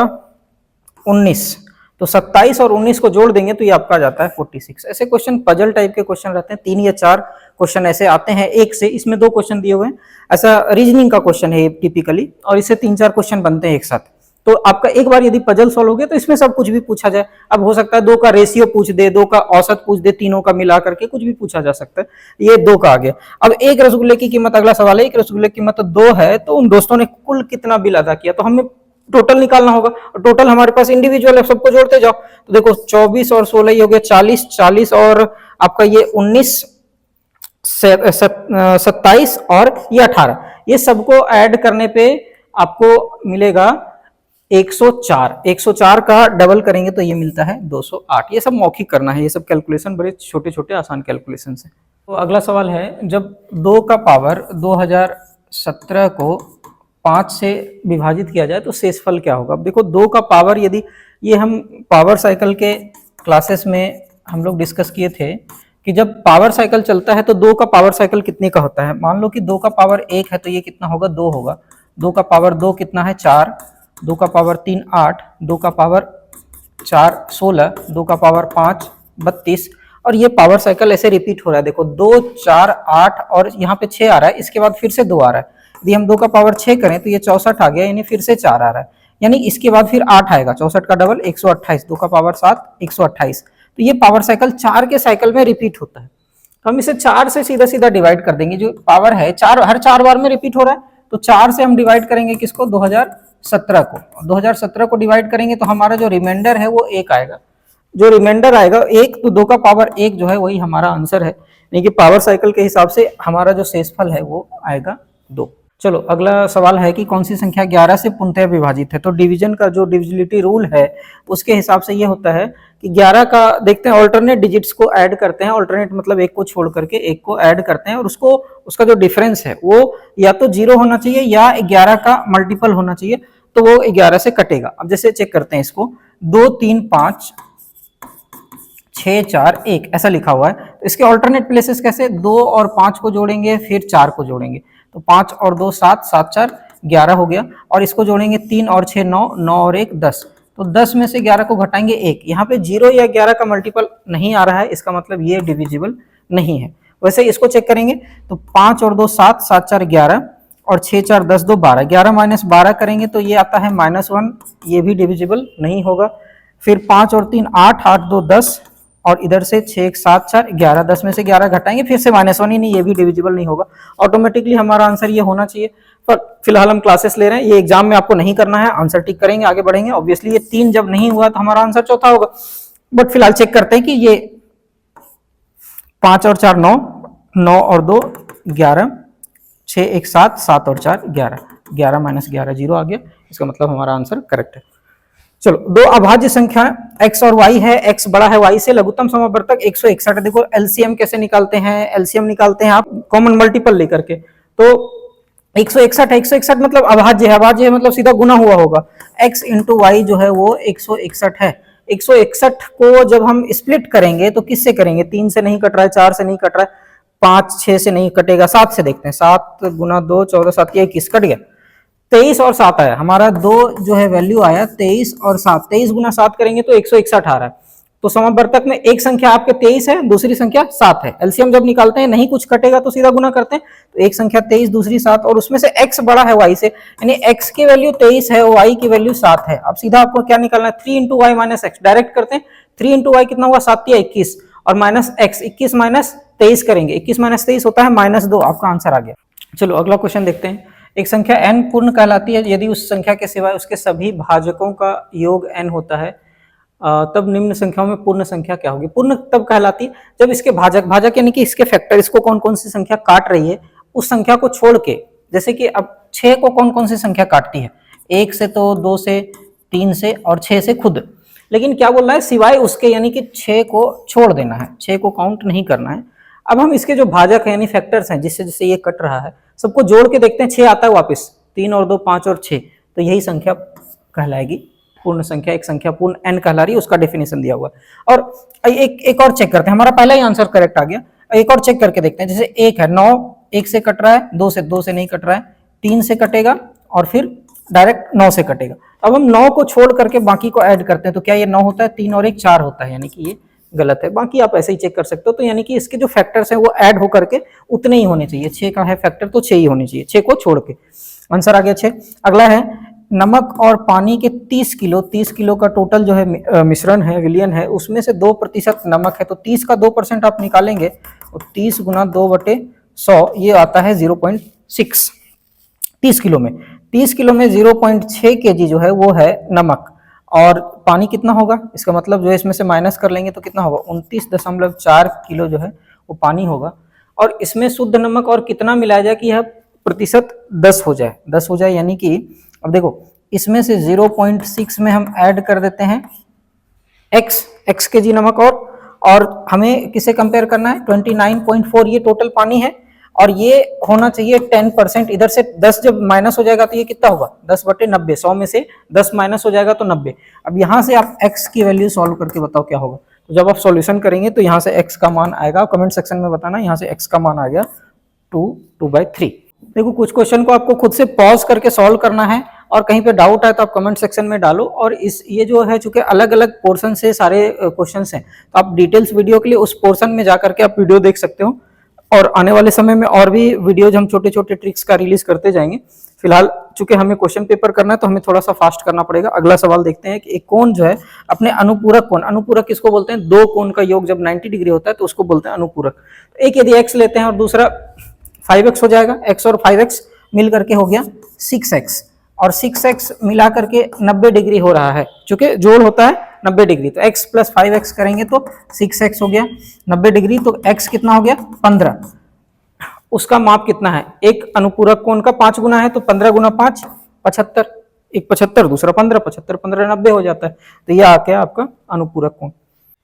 19, तो 27 और 19 को जोड़ देंगे तो ये आपका आ जाता है 46। ऐसे क्वेश्चन पजल टाइप के क्वेश्चन रहते हैं, 3 या 4 क्वेश्चन ऐसे आते हैं एक से, इसमें 2 क्वेश्चन दिए हुए हैं, ऐसा रीजनिंग का क्वेश्चन है टिपिकली, और इससे 3-4 क्वेश्चन बनते हैं एक साथ। तो आपका एक बार यदि पजल सॉल्व हो गया तो इसमें सब कुछ भी पूछा जाए। अब हो सकता है 2 का रेशियो पूछ दे, 2 का औसत पूछ दे, तीनों का मिला करके कुछ भी पूछा जा सकता है। ये 2 का आ गया। अब एक रसगुल्ले की कीमत, अगला सवाल है, एक रसगुल्ले की कीमत 2 है, तो उन दोस्तों ने कुल कितना बिल अदा किया, तो हमें टोटल निकालना होगा, और टोटल हमारे पास इंडिविजुअल है, सबको जोड़ते जाओ। तो देखो 24 और 16 ये हो गया 40, 40 और आपका ये 19, 27 और ये 18, ये सबको ऐड करने पे आपको मिलेगा 104। 104 का डबल करेंगे तो ये मिलता है 208। ये सब मौखिक करना है, ये सब कैलकुलेशन बड़े छोटे छोटे आसान कैलकुलेशन है। तो अगला सवाल है, जब 2 का पावर 2017 को 5 से विभाजित किया जाए तो शेषफल क्या होगा। अब देखो 2 का पावर, यदि ये हम पावर साइकिल के क्लासेस में हम लोग डिस्कस किए थे कि जब पावर साइकिल चलता है तो 2 का पावर साइकिल कितने का होता है। मान लो कि 2 का पावर 1 है तो ये कितना होगा, 2 होगा। 2 का पावर 2 कितना है, 4। 2 का पावर 3 8, 2 का पावर 4 16, 2 का पावर 5 32, और ये पावर साइकिल ऐसे रिपीट हो रहा है। देखो 2 4 8 और यहाँ पे 6 आ रहा है, इसके बाद फिर से 2 आ रहा है। यदि हम 2 का पावर 6 करें तो ये 64 आ गया, यानी फिर से 4 आ रहा है, यानी इसके बाद फिर 8 आएगा। 64 का डबल 128, 2 का पावर 7 128। तो ये पावर साइकिल 4 के साइकिल में रिपीट होता है। हम इसे 4 से सीधा सीधा डिवाइड कर देंगे। जो पावर है 4 हर 4 बार में रिपीट हो रहा है, तो 4 से हम डिवाइड करेंगे किसको, 2017 को। 2017 को डिवाइड करेंगे तो हमारा जो रिमाइंडर है वो 1 आएगा। जो रिमाइंडर आएगा 1, तो 2 का पावर 1 जो है वही हमारा आंसर है, यानी कि पावर साइकिल के हिसाब से हमारा जो शेषफल है वो आएगा 2। चलो अगला सवाल है कि कौन सी संख्या 11 से पूर्णतः विभाजित है। तो डिवीजन का जो डिविजिबिलिटी रूल है उसके हिसाब से ये होता है कि 11 का देखते हैं, ऑल्टरनेट डिजिट्स को ऐड करते हैं। ऑल्टरनेट मतलब एक को छोड़ करके एक को ऐड करते हैं, और उसको उसका जो डिफरेंस है वो या तो 0 होना चाहिए या 11 का मल्टीपल होना चाहिए, तो वो 11 से कटेगा। अब जैसे चेक करते हैं इसको, 2 3 5 6 4 1 ऐसा लिखा हुआ है, तो इसके ऑल्टरनेट प्लेसेस कैसे, 2 और 5 को जोड़ेंगे फिर 4 को जोड़ेंगे, तो 5 और 2 7, 7 4 11 हो गया, और इसको जोड़ेंगे 3 और 6 9, 9 और 1 10, तो 10 में से 11 को घटाएंगे 1। यहाँ पे 0 या 11 का मल्टीपल नहीं आ रहा है, इसका मतलब ये डिविजिबल नहीं है। वैसे इसको चेक करेंगे तो 5 और 2 7, 7 4 11 और 6 4 10 2 12, 11 माइनस 12 करेंगे तो ये आता है -1, ये भी डिविजिबल नहीं होगा। फिर 5 और 3 8, 8 2 10, और इधर से 6 1 7 4 11, 10 में से 11 घटाएंगे फिर से -1 ही नहीं, ये भी डिविजिबल नहीं होगा। ऑटोमेटिकली हमारा आंसर ये होना चाहिए। पर फिलहाल हम क्लासेस ले रहे हैं, ये एग्जाम में आपको नहीं करना है, आंसर टिक करेंगे आगे बढ़ेंगे। ऑब्वियसली ये 3 जब नहीं हुआ तो हमारा आंसर चौथा होगा, बट फिलहाल चेक करते हैं कि ये 5 और 4 9, 9 और 2 11, 6 1 7, 7 और 4 11, 11 माइनस 11 0 आ गया, इसका मतलब हमारा आंसर करेक्ट है। चलो 2 अभाज्य संख्या x और y है, x बड़ा है y से, लघुत्तम समावर्तक 161 है। देखो एलसीएम कैसे निकालते हैं, एलसीएम निकालते हैं आप कॉमन मल्टीपल लेकर के। तो 161 है, 161 मतलब अभाज्य है, अभाज्य है मतलब सीधा गुना हुआ होगा, x इंटू वाई जो है वो 161 है। 161 को जब हम स्प्लिट करेंगे तो किससे करेंगे, 3 से नहीं कट रहा है, 4 से नहीं कट रहा है, 5 6 से नहीं कटेगा, 7 से देखते हैं, 7 गुना 2 14, 7 21 कट गया, 23 और 7 आया हमारा, दो जो है वैल्यू आया 23 और 7, 23 गुना 7 करेंगे तो 161 आ रहा है। तो समावर्तक में एक संख्या आपके 23 है, दूसरी संख्या 7 है, एलसीएम जब निकालते हैं नहीं कुछ कटेगा तो सीधा गुना करते हैं, तो एक संख्या 23 दूसरी 7 और उसमें से x बड़ा है y से, यानी x की वैल्यू 23 है, y की वैल्यू 7 है। अब सीधा आपको क्या निकालना है, 3 into Y minus X, direct करते हैं, 3 इंटू वाई कितना हुआ, 7 या 21 और माइनस एक्स, 21 माइनस 23 करेंगे, 21 माइनस 23 होता है -2, आपका आंसर आ गया। चलो अगला क्वेश्चन देखते हैं। एक संख्या n पूर्ण कहलाती है यदि उस संख्या के सिवाय उसके सभी भाजकों का योग n होता है, तब निम्न संख्याओं में पूर्ण संख्या क्या होगी। पूर्ण तब कहलाती है जब इसके भाजक, भाजक यानी कि इसके फैक्टर, इसको कौन कौन सी संख्या काट रही है उस संख्या को छोड़ के, जैसे कि अब 6 को कौन कौन सी संख्या काटती है, 1 से तो 2 से 3 से और 6 से खुद, लेकिन क्या बोल रहा है सिवाय उसके, यानी कि 6 को छोड़ देना है, 6 को काउंट नहीं करना है। अब हम इसके जो भाजक है यानी फैक्टर्स हैं जिससे जिससे ये कट रहा है सबको जोड़ के देखते हैं, 6 आता है वापस, 3 और 2 5 और 6, तो यही संख्या कहलाएगी पूर्ण संख्या, एक संख्या पूर्ण n कहला रही है, उसका डेफिनेशन दिया हुआ है। और एक और चेक करते हैं, हमारा पहला ही आंसर करेक्ट आ गया, एक और चेक करके देखते हैं, जैसे 1 है, 9 1 से कट रहा है, 2 से नहीं कट रहा है, 3 से कटेगा और फिर डायरेक्ट 9 से कटेगा। अब हम 9 को छोड़ करके बाकी को ऐड करते हैं तो क्या ये 9 होता है, 3 और 1 4 होता है, यानी कि ये गलत है, बाकी आप ऐसे ही चेक कर सकते हो। तो यानी कि इसके जो फैक्टर्स हैं वो ऐड होकर के उतने ही होने चाहिए, 6 का है फैक्टर तो 6 ही होने चाहिए, 6 को छोड़ के, आंसर आ गया 6। अगला है नमक और पानी के 30 किलो का टोटल जो है मिश्रण है, विलयन है, उसमें से 2% नमक है, तो 30 का 2% आप निकालेंगे तो 30 गुना 2/100 ये आता है 0.6। 30 किलो में 0.6 kg जो है वो है नमक, और पानी कितना होगा, इसका मतलब जो है इसमें से माइनस कर लेंगे तो कितना होगा, 29.4 किलो जो है वो पानी होगा। और इसमें शुद्ध नमक और कितना मिलाया जाए कि यह प्रतिशत 10 हो जाए, यानी कि अब देखो इसमें से 0.6 में हम ऐड कर देते हैं x kg नमक, और हमें किसे कंपेयर करना है, 29.4 ये टोटल पानी है, और ये होना चाहिए 10%, इधर से 10 जब माइनस हो जाएगा तो ये कितना होगा, 10/90, 100 में से 10 माइनस हो जाएगा तो 90। अब यहाँ से आप x की वैल्यू सॉल्व करके बताओ क्या होगा, तो जब आप सॉल्यूशन करेंगे तो यहाँ से x का मान आएगा, कमेंट सेक्शन में बताना, यहाँ से x का मान आ गया 2/3। देखो कुछ क्वेश्चन को आपको खुद से पॉज करके सॉल्व करना है, और कहीं पे डाउट है तो आप कमेंट सेक्शन में डालो। और ये जो है चूंकि अलग अलग पोर्शन से सारे क्वेश्चंस हैं, तो आप डिटेल्स वीडियो के लिए उस पोर्शन में जाकर के आप वीडियो देख सकते हो, और आने वाले समय में और भी वीडियोज हम छोटे छोटे ट्रिक्स का रिलीज करते जाएंगे। फिलहाल चूंकि हमें क्वेश्चन पेपर करना है तो हमें थोड़ा सा फास्ट करना पड़ेगा। अगला सवाल देखते हैं कि एक कोण जो है अपने अनुपूरक कोण, अनुपूरक किसको बोलते हैं, दो कोण का योग जब 90 डिग्री होता है तो उसको बोलते हैं अनुपूरक। तो एक यदि x लेते हैं और दूसरा 5x हो जाएगा, x और 5x मिल करके हो गया 6x, और 6x मिला करके 90 डिग्री हो रहा है, चूंकि जोड़ होता है 90 डिग्री, तो x + 5x करेंगे तो 6x हो गया 90 डिग्री, तो x कितना हो गया 15। उसका माप कितना है, एक अनुपूरक कोण का 5 गुना है, तो 15 गुना 5 75, एक 75 दूसरा 15, 75 15 90 हो जाता है, तो यह आ गया आपका अनुपूरक कोण।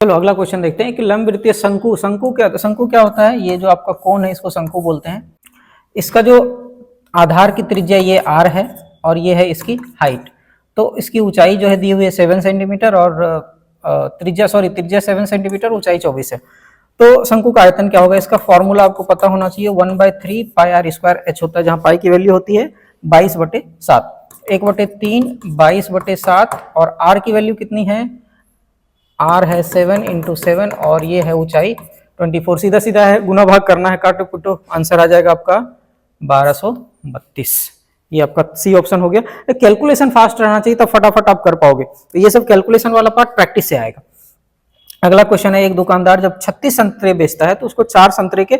चलो अगला क्वेश्चन देखते हैं कि लंबवृत्तीय शंकु, शंकु क्या होता है, ये जो आपका कोण है इसको शंकु बोलते हैं। इसका जो आधार की त्रिज्या ये r है और ये है इसकी हाइट, तो इसकी ऊंचाई जो है दी हुई है 7 सेंटीमीटर और त्रिज्या 7 सेंटीमीटर, ऊंचाई 24 है। तो शंकु का आयतन क्या होगा, इसका फॉर्मूला आपको पता होना चाहिए, 1/3 πr² होता है, जहां पाई की वैल्यू होती है 22/7, 1/3 22/7, और r की वैल्यू कितनी है, r है 7 × 7 और ये है ऊंचाई 24, सीधा सीधा है, गुना भाग करना है, काटो पिटो, आंसर आ जाएगा आपका 1232। ये आपका सी ऑप्शन हो गया। कैलकुलेशन फास्ट रहना चाहिए तब फटाफट आप कर पाओगे, तो ये सब कैलकुलेशन वाला पार्ट प्रैक्टिस से आएगा। अगला क्वेश्चन है, एक दुकानदार जब 36 संतरे बेचता है तो उसको 4 संतरे के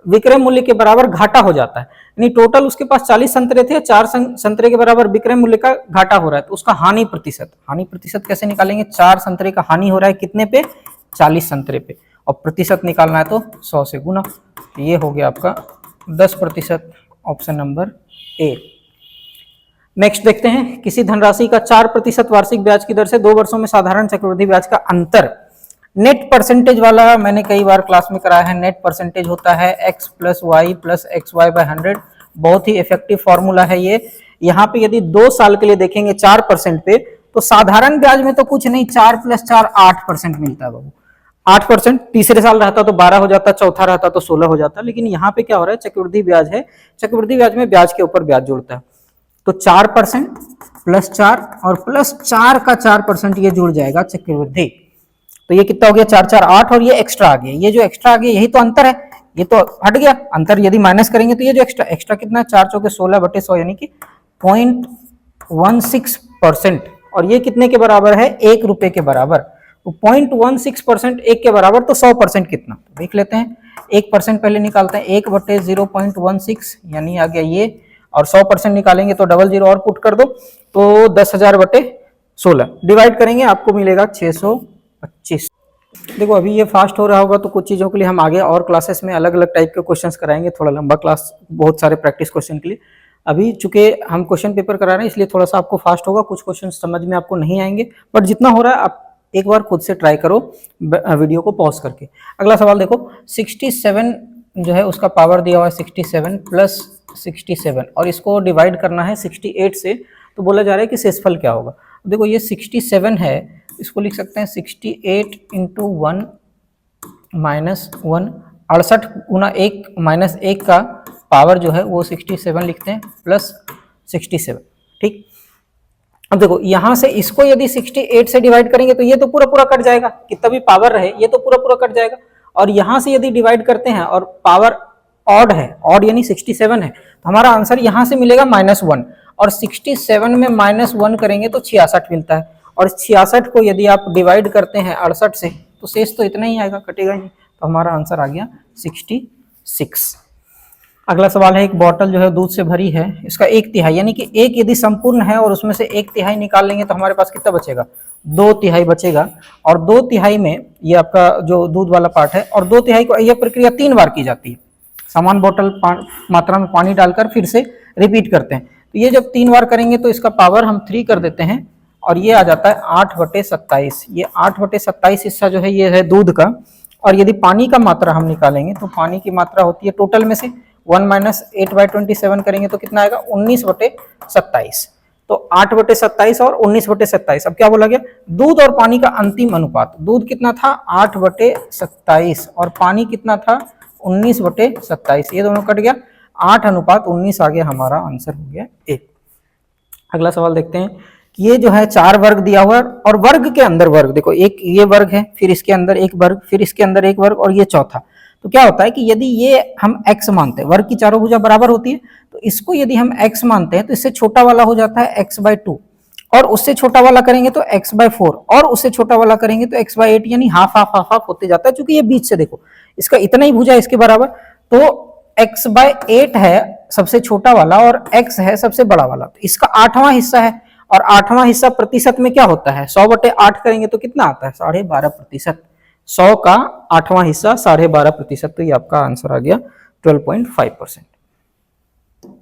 विक्रय मूल्य के बराबर घाटा हो जाता है, यानी टोटल उसके पास 40 संतरे थे, 4 संतरे के बराबर विक्रय मूल्य का घाटा हो रहा है, तो उसका हानि प्रतिशत कैसे निकालेंगे, 4 संतरे का हानि हो रहा है कितने पे, 40 संतरे पे, और प्रतिशत निकालना है तो 100 से गुना, ये हो गया आपका 10%, ऑप्शन नंबर ए। नेक्स्ट देखते हैं, किसी धनराशि का 4% वार्षिक ब्याज की दर से 2 वर्षों में साधारण चक्रवृद्धि ब्याज का अंतर, नेट परसेंटेज वाला मैंने कई बार क्लास में कराया है, नेट परसेंटेज होता है x + y + xy/100 बहुत ही इफेक्टिव फॉर्मूला है ये। यहाँ पे यदि 2 साल के लिए देखेंगे 4% पे, तो साधारण ब्याज में तो कुछ नहीं, 4 + 4 8% मिलता है बाबू, 8%। तीसरे साल रहता तो 12 हो जाता, चौथा रहता तो 16 हो जाता। लेकिन यहाँ पे क्या हो रहा है, चक्रवृद्धि ब्याज है, चक्रवृद्धि ब्याज में ब्याज के ऊपर ब्याज जोड़ता है। तो 4% + 4 और +4 का 4% ये जुड़ जाएगा चक्रवृद्धि। तो ये कितना हो गया, 4 4 8, और ये एक्स्ट्रा आ गया। ये जो एक्स्ट्रा आ गया यही तो अंतर है, ये तो हट गया अंतर। यदि माइनस करेंगे तो ये जो एक्स्ट्रा कितना, 4 × 4 = 16/100 यानी कि 0.16%। और ये कितने के बराबर है, 1 रुपए के बराबर। तो 0.16% 1 के बराबर, तो 100% कितना देख लेते हैं। 1% पहले निकालते हैं, 1/0.16 यानी आ गया ये, और 100% निकालेंगे तो 00 और पुट कर दो, तो 10,000/16 डिवाइड करेंगे, आपको मिलेगा 625। देखो अभी ये फास्ट हो रहा होगा, तो कुछ चीज़ों के लिए हम आगे और क्लासेस में अलग अलग टाइप के क्वेश्चंस कराएंगे, थोड़ा लंबा क्लास, बहुत सारे प्रैक्टिस क्वेश्चन के लिए। अभी चूंकि हम क्वेश्चन पेपर करा रहे हैं इसलिए थोड़ा सा आपको फास्ट होगा, कुछ क्वेश्चन समझ में आपको नहीं आएंगे, बट जितना हो रहा है आप एक बार खुद से ट्राई करो वीडियो को पॉज करके। अगला सवाल देखो, 67 जो है उसका पावर दिया हुआ है 67 + 67, और इसको डिवाइड करना है 68 से, तो बोला जा रहा है कि शेषफल क्या होगा। देखो ये 67 है, इसको लिख सकते हैं 68 × 1 - 1, 68 × 1 - 1 का पावर जो है वो 67 लिखते हैं, +67। ठीक, अब देखो यहाँ से इसको यदि 68 से डिवाइड करेंगे तो ये तो पूरा पूरा कट जाएगा, कितना भी पावर रहे ये तो पूरा पूरा कट जाएगा। और यहाँ से यदि डिवाइड करते हैं और पावर ऑड है, ऑड यानी 67 है, तो हमारा आंसर यहाँ से मिलेगा -1, और 67 में -1 करेंगे तो 66 मिलता है, और 66 को यदि आप डिवाइड करते हैं 68 से, तो शेष तो इतना ही आएगा, कटेगा ही, तो हमारा आंसर आ गया 66। अगला सवाल है, एक बोतल जो है दूध से भरी है, इसका 1/3 यानी कि 1 यदि संपूर्ण है और उसमें से 1/3 निकाल लेंगे तो हमारे पास कितना बचेगा, 2/3 बचेगा। और 2/3 में ये आपका जो दूध वाला पार्ट है, और 2/3 को यह प्रक्रिया 3 बार की जाती है, समान बोतल मात्रा में पानी डालकर फिर से रिपीट करते हैं। तो ये जब 3 बार करेंगे तो इसका पावर हम 3 कर देते हैं, और ये आ जाता है 8/27। ये 8/27 हिस्सा जो है ये है दूध का, और यदि पानी का मात्रा हम निकालेंगे तो पानी की मात्रा होती है टोटल में से 1 - 8/27 करेंगे तो कितना आएगा, 19/27। तो 8/27 और 19/27। अब क्या बोला गया, दूध और पानी का अंतिम अनुपात। दूध कितना था, 8/27, और पानी कितना था, 19/27। ये दोनों कट गया, 8:19 आ गया, हमारा आंसर हो गया 1। अगला सवाल देखते हैं कि ये जो है 4 वर्ग दिया हुआ है, और वर्ग के अंदर वर्ग, देखो एक ये वर्ग है, फिर इसके अंदर एक वर्ग, फिर इसके अंदर एक वर्ग, और ये चौथा। तो क्या होता है कि यदि ये हम x मानते हैं, वर्ग की चारों भुजा बराबर होती है, तो इसको यदि हम x मानते हैं तो इससे छोटा वाला हो जाता है x/2, और उससे छोटा वाला करेंगे तो x/4, और उससे छोटा वाला करेंगे तो x/8, यानी हाफ हाफ हाफ हाफ होते जाता है। चूंकि ये बीच से देखो इसका इतना ही भुजा इसके बराबर, तो x/8 है सबसे छोटा वाला और x है सबसे बड़ा वाला, तो इसका 8वां हिस्सा है, और 8वां हिस्सा प्रतिशत में क्या होता है, 100/8 करेंगे तो कितना आता है, 12.5%। 100 का 8वां हिस्सा 12.5%, तो ये आपका आंसर आ गया 12.5%।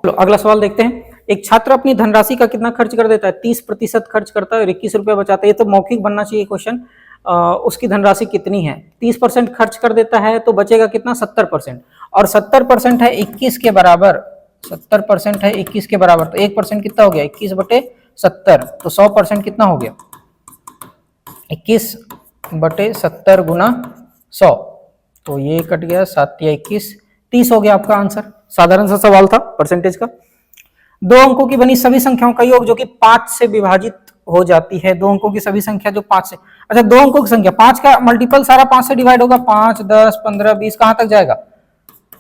चलो अगला सवाल देखते हैं। एक छात्र अपनी धनराशि का कितना खर्च कर देता है, 30% खर्च करता है और 21 रुपये बचाता है। ये तो मौखिक बनना चाहिए क्वेश्चन। उसकी धनराशि कितनी है, 30% खर्च कर देता है तो बचेगा कितना, 70%, और 70% है 21 के बराबर, 70% है 21 के बराबर, तो 1% कितना हो गया, 21/70, तो 100% कितना हो गया, 21/70 गुना 100, तो ये कट गया, 7 या 21, 30 हो गया आपका आंसर। साधारण सा सवाल था परसेंटेज का। 2 अंकों की बनी सभी संख्याओं का योग जो कि 5 से विभाजित हो जाती है। 2 अंकों की सभी संख्या जो 5 से, अच्छा 2 अंकों की संख्या, 5 का मल्टीपल सारा 5 से डिवाइड होगा, 5, 10, 15, 20, कहां तक जाएगा,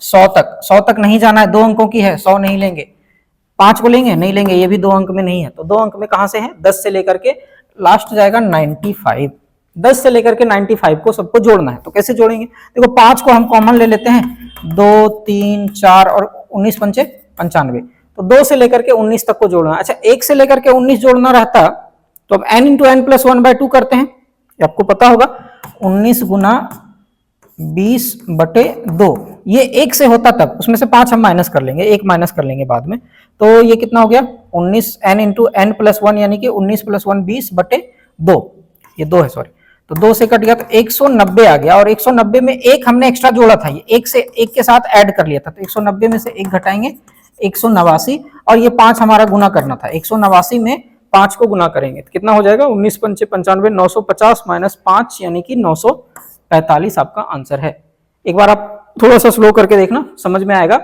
100 तक। 100 तक नहीं जाना है, 2 अंकों की है, 100 नहीं लेंगे। 5 को लेंगे, नहीं लेंगे, ये भी 2 अंक में नहीं है, तो 2 अंक में कहां से है, 10 से लेकर के लास्ट जाएगा 95। 10 से लेकर के 95 को सबको जोड़ना है, तो कैसे जोड़ेंगे, देखो 5 को हम कॉमन ले लेते हैं, 2, 3, 4 और 19 पंचे 95, तो 2 से लेकर के 19 तक को जोड़ना। अच्छा 1 से लेकर के 19 जोड़ना रहता तो अब n × n + 1/2 करते हैं, आपको पता होगा 19 गुना 20/2, ये 1 से होता तब, उसमें से 5 हम माइनस कर लेंगे, 1 माइनस कर लेंगे बाद में, तो ये कितना हो गया, 19 n × n + 1 यानी कि 19 + 1 20/2, ये 2 है सॉरी, तो 2 से कट गया तो 190 आ गया, और 190 में 1 हमने एक्स्ट्रा जोड़ा था, ये 1 से 1 के साथ ऐड कर लिया था, तो 190 में से 1 घटाएंगे, 189 और ये 5 हमारा गुना करना था। 189 में 5 को गुना करेंगे तो कितना हो जाएगा 19 पंचे 95, 950 माइनस 5 यानी कि 945 आपका आंसर है। एक बार आप थोड़ा सा स्लो करके देखना, समझ में आएगा।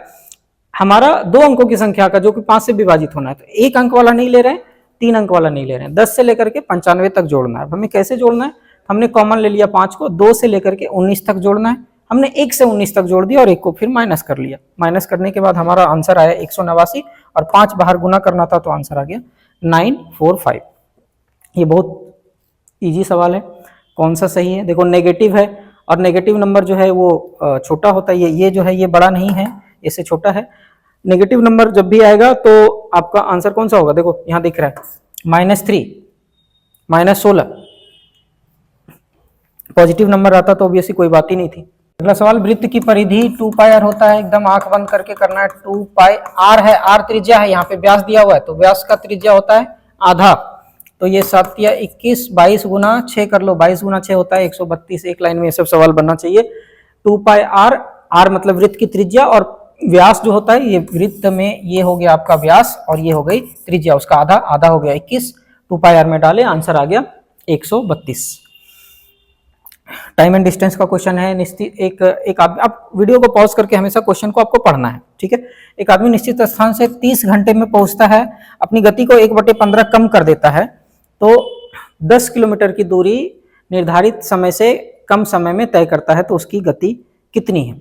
हमारा 2 अंकों की संख्या का जो कि 5 से विभाजित होना है, तो 1 अंक वाला नहीं ले रहे हैं, 3 अंक वाला नहीं ले रहे हैं, 10 से लेकर के 95 तक जोड़ना है। हमें कैसे जोड़ना है, हमने कॉमन ले लिया 5 को, 2 से लेकर के 19 तक जोड़ना है। हमने 1 से 19 तक जोड़ दिया और 1 को फिर माइनस कर लिया। माइनस करने के बाद हमारा आंसर आया 189 और 5 बाहर गुना करना था तो आंसर आ गया 945। ये बहुत इजी सवाल है। कौन सा सही है, देखो नेगेटिव है और नेगेटिव नंबर जो है वो छोटा होता है, ये जो है ये बड़ा नहीं है, इससे छोटा है। नेगेटिव नंबर जब भी आएगा तो आपका आंसर कौन सा होगा, देखो यहाँ दिख रहा है -3, -16। पॉजिटिव नंबर आता तो ऑब्वियसली कोई बात ही नहीं थी। अगला सवाल, वृत्त की परिधि 2πr होता है, एकदम आंख बंद करके करना है। 2πr है, r त्रिज्या है, यहाँ पे व्यास दिया हुआ है तो व्यास का त्रिज्या होता है आधा। तो ये 7 या 21, 22 गुना 6 कर लो, 22 गुना 6 होता है 132। एक लाइन में ये सब सवाल बनना चाहिए। 2πr, r मतलब वृत्त की त्रिज्या और व्यास जो होता है, ये वृत्त में ये हो गया आपका व्यास और ये हो गई त्रिज्या, उसका आधा, आधा हो गया 21। 2πr में डाले, आंसर आ गया 132। टाइम एंड डिस्टेंस का क्वेश्चन है। निश्चित एक आप वीडियो को पॉज करके हमेशा क्वेश्चन को आपको पढ़ना है, ठीक है। एक आदमी निश्चित स्थान से 30 घंटे में पहुंचता है, अपनी गति को 1/15 कम कर देता है, तो 10 किलोमीटर की दूरी निर्धारित समय से कम समय में तय करता है, तो उसकी गति कितनी है।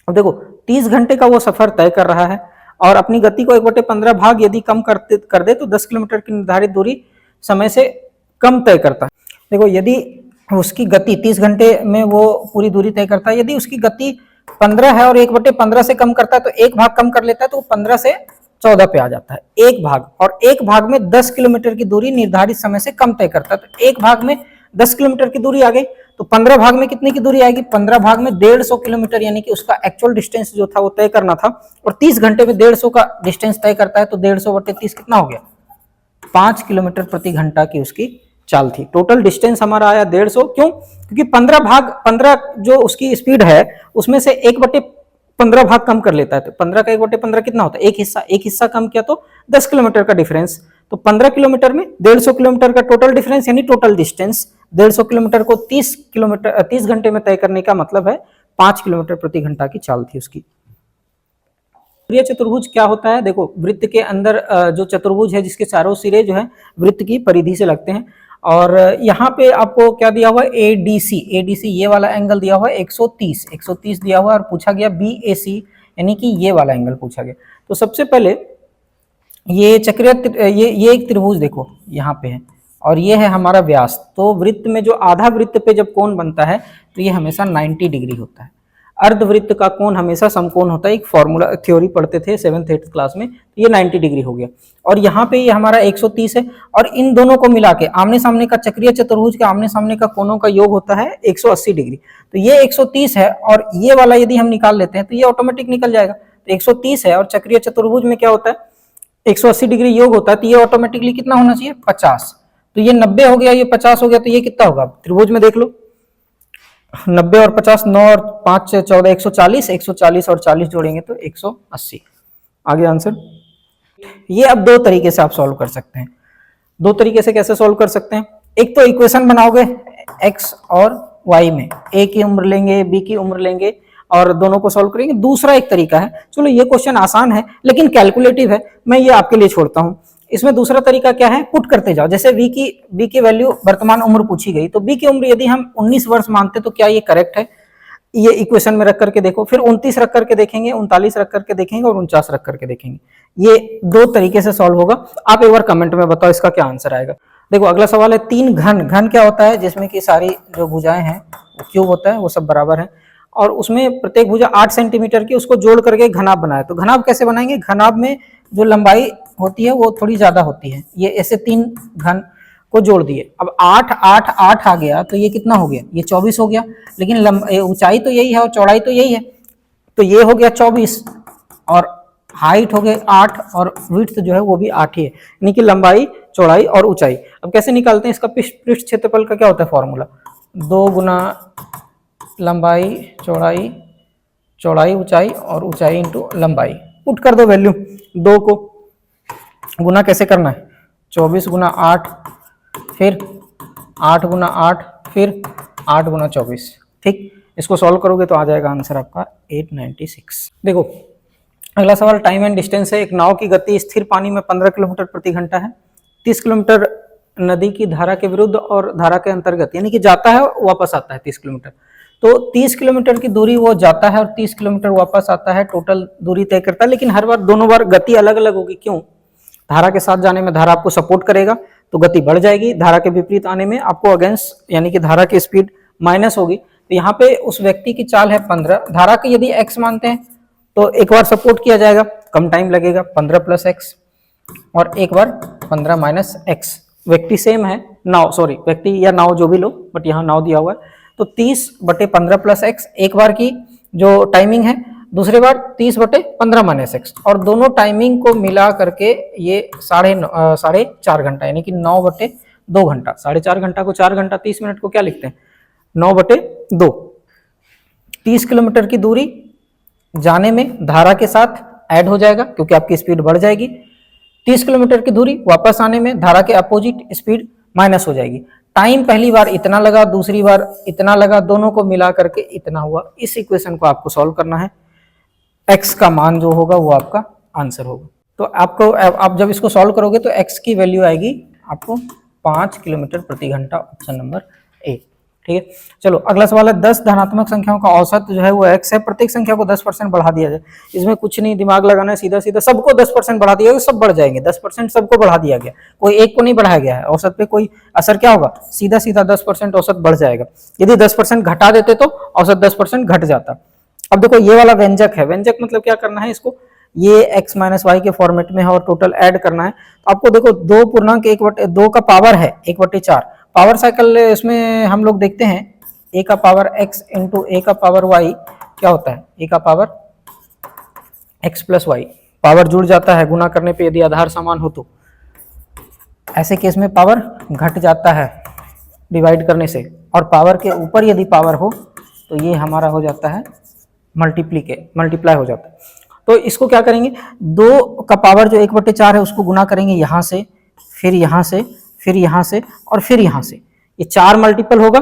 अब देखो 30 घंटे का वो सफर तय कर रहा है और अपनी गति को 1/15 भाग यदि कम कर दे तो 10 किलोमीटर की निर्धारित दूरी समय से कम तय करता है। देखो यदि उसकी गति 30 घंटे में वो पूरी दूरी तय करता है, यदि उसकी गति 15 है और 1/15 से कम करता है तो एक भाग कम कर लेता है, तो 15 से 14 पे आ जाता है एक भाग। और एक भाग में 10 किलोमीटर की दूरी निर्धारित समय से कम तय करता है, तो एक भाग में 10 किलोमीटर की दूरी आ गई, तो 15 भाग में कितने की दूरी आएगी, 15 भाग में 150 किलोमीटर, यानी कि उसका एक्चुअल डिस्टेंस जो था वो तय करना था। और 30 घंटे में 150 का डिस्टेंस तय करता है, तो 150/30 कितना हो गया, 5 किलोमीटर प्रति घंटा की उसकी चाल थी। टोटल डिस्टेंस हमारा आया 150। क्यों, क्योंकि 15 जो उसकी स्पीड है उसमें से 1/15 भाग कम कर लेता है, तो 15 का 1/15 कितना होता है, एक हिस्सा कम किया तो 10 किलोमीटर का डिफरेंस। तो 15 किलोमीटर में 150 किलोमीटर का टोटल डिफरेंस, यानी टोटल डिस्टेंस 150 किलोमीटर को 30 घंटे में तय करने का मतलब है 5 किलोमीटर प्रति घंटा की चाल थी उसकी। सूर्य चतुर्भुज क्या होता है, देखो वृत्त के अंदर जो चतुर्भुज है जिसके चारों सिरे जो है वृत्त की परिधि से लगते हैं, और यहाँ पे आपको क्या दिया हुआ है, ADC ये वाला एंगल दिया हुआ है 130 दिया हुआ है, और पूछा गया BAC यानी कि ये वाला एंगल पूछा गया। तो सबसे पहले ये चक्रीय ये एक त्रिभुज देखो यहाँ पे है और ये है हमारा व्यास। तो वृत्त में जो आधा वृत्त पे जब कोण बनता है तो ये हमेशा 90 डिग्री होता है। अर्धवृत्त का कोण हमेशा समकोण होता है, एक फॉर्मूला थ्योरी पढ़ते थे 7th 8th क्लास में, तो ये 90 डिग्री हो गया। और यहाँ पे ये हमारा 130 है, और इन दोनों को मिला के आमने सामने का चक्रीय चतुर्भुज के आमने सामने का कोणों का योग होता है 180 डिग्री। तो ये 130 है और ये वाला यदि हम निकाल लेते हैं तो ये ऑटोमेटिक निकल जाएगा। तो 130 है और चक्रीय चतुर्भुज में क्या होता है 180 डिग्री योग होता है, तो ये ऑटोमेटिकली कितना होना चाहिए 50। तो ये 90 हो गया, ये 50 हो गया, तो ये कितना होगा, त्रिभुज में देख लो 90 और 50, 9 और 5 से 14, 140 और 40 जोड़ेंगे तो 180। आगे आंसर। ये अब दो तरीके से आप सॉल्व कर सकते हैं। दो तरीके से कैसे सॉल्व कर सकते हैं, एक तो इक्वेशन बनाओगे x और y में, a की उम्र लेंगे, b की उम्र लेंगे और दोनों को सॉल्व करेंगे। दूसरा एक तरीका है, चलो ये क्वेश्चन आसान है लेकिन कैलकुलेटिव है, मैं ये आपके लिए छोड़ता हूं। इसमें दूसरा तरीका क्या है, पुट करते जाओ। जैसे b की वैल्यू वर्तमान उम्र पूछी गई, तो b की उम्र यदि हम 19 वर्ष मानते तो क्या ये करेक्ट है, ये इक्वेशन में रख करके देखो, फिर 29 रख करके देखेंगे, 39 रख करके देखेंगे और 49 रख करके देखेंगे। ये दो तरीके से सॉल्व होगा। आप एक बार कमेंट में बताओ इसका क्या आंसर आएगा। देखो अगला सवाल है 3 घन। घन क्या होता है, जिसमें कि सारी जो भुजाएं हैं वो क्यूब होता है, वो सब बराबर है और उसमें प्रत्येक भुजा 8 सेंटीमीटर की, उसको जोड़ करके घनाभ बनाए। तो घनाभ कैसे बनाएंगे, घनाभ में जो लंबाई होती है वो थोड़ी ज्यादा होती है। ये ऐसे 3 घन को जोड़ दिए, अब 8 8 8 आ गया तो ये कितना हो गया, ये 24 हो गया। लेकिन ऊंचाई तो यही है और चौड़ाई तो यही है, तो ये हो गया 24 और हाइट हो गई 8 और विड्थ जो है वो भी 8 ही है, यानी कि लंबाई चौड़ाई और ऊंचाई। अब कैसे निकालते हैं इसका, पृष्ठ क्षेत्रफल का क्या होता है फॉर्मूला, 2 गुना लंबाई चौड़ाई, चौड़ाई ऊंचाई और ऊंचाई इंटू लंबाई। पुट कर दो वैल्यू, 2 को गुना कैसे करना है, 24 गुना 8, फिर 8 गुना 8, फिर 8 गुना 24। ठीक, इसको सॉल्व करोगे तो आ जाएगा आंसर आपका 896। देखो अगला सवाल टाइम एंड डिस्टेंस है। एक नाव की गति स्थिर पानी में 15 किलोमीटर प्रति घंटा है। 30 किलोमीटर नदी की धारा के विरुद्ध और धारा के अंतर्गत, यानी कि जाता है वापस आता है 30 किलोमीटर, तो 30 किलोमीटर की दूरी वो जाता है और 30 किलोमीटर वापस आता है, टोटल दूरी तय करता है। लेकिन हर बार दोनों बार गति अलग अलग होगी, क्यों? धारा के साथ जाने में धारा आपको सपोर्ट करेगा तो गति बढ़ जाएगी, धारा के विपरीत आने में आपको अगेंस्ट यानी कि धारा की स्पीड माइनस होगी। तो यहाँ पे उस व्यक्ति की चाल है 15, धारा की यदि x मानते हैं तो एक बार सपोर्ट किया जाएगा, कम टाइम लगेगा, 15 प्लस एक्स, और एक बार 15 माइनस एक्स। व्यक्ति सेम है, नाव, सॉरी व्यक्ति या नाव जो भी लो, बट यहाँ नाव दिया हुआ है, तो 30/15 प्लस एक्स एक बार की जो टाइमिंग है, दूसरी बार 30/15 माइनस एक्स, और दोनों टाइमिंग को मिला करके ये 4.5 घंटा यानी कि 9/2 घंटा। 4.5 घंटा को 4 घंटा 30 मिनट को क्या लिखते हैं, 9/2। 30 किलोमीटर की दूरी जाने में धारा के साथ ऐड हो जाएगा क्योंकि आपकी स्पीड बढ़ जाएगी। 30 किलोमीटर की दूरी वापस आने में धारा के अपोजिट स्पीड माइनस हो जाएगी। टाइम पहली बार इतना लगा, दूसरी बार इतना लगा, दोनों को मिला करके इतना हुआ। इस इक्वेशन को आपको सॉल्व करना है, x का मान जो होगा वो आपका आंसर होगा। तो आपको आप जब इसको सॉल्व करोगे तो x की वैल्यू आएगी आपको 5 किलोमीटर प्रति घंटा, ऑप्शन नंबर ए। ठीक है, चलो अगला सवाल है 10 धनात्मक संख्याओं का औसत जो है वो x है, प्रत्येक संख्या को 10% बढ़ा दिया जाए। इसमें कुछ नहीं दिमाग लगाना है, सीधा सीधा सबको 10% बढ़ा दिया गया, सब बढ़ जाएंगे। 10% सबको बढ़ा दिया गया, कोई एक को नहीं बढ़ाया गया है। औसत पे कोई असर क्या होगा, सीधा सीधा 10% औसत बढ़ जाएगा। यदि 10% घटा देते तो औसत 10% घट जाता। अब देखो ये वाला व्यंजक है, व्यंजक मतलब क्या करना है, इसको ये x माइनस वाई के फॉर्मेट में है और टोटल ऐड करना है। तो आपको देखो 2 का पावर है 1/4, पावर साइकिल इसमें हम लोग देखते हैं a का पावर x इंटू a का पावर y क्या होता है, a का power x plus Y, power जुड़ जाता है गुना करने पे यदि आधार समान हो तो। ऐसे केस में पावर घट जाता है डिवाइड करने से, और पावर के ऊपर यदि पावर हो तो ये हमारा हो जाता है मल्टीप्लाई हो जाता है। तो इसको क्या करेंगे, 2 का पावर जो 1/4 है उसको गुना करेंगे यहाँ से, फिर यहाँ से, फिर यहाँ से और फिर यहाँ से, ये 4 मल्टीपल होगा।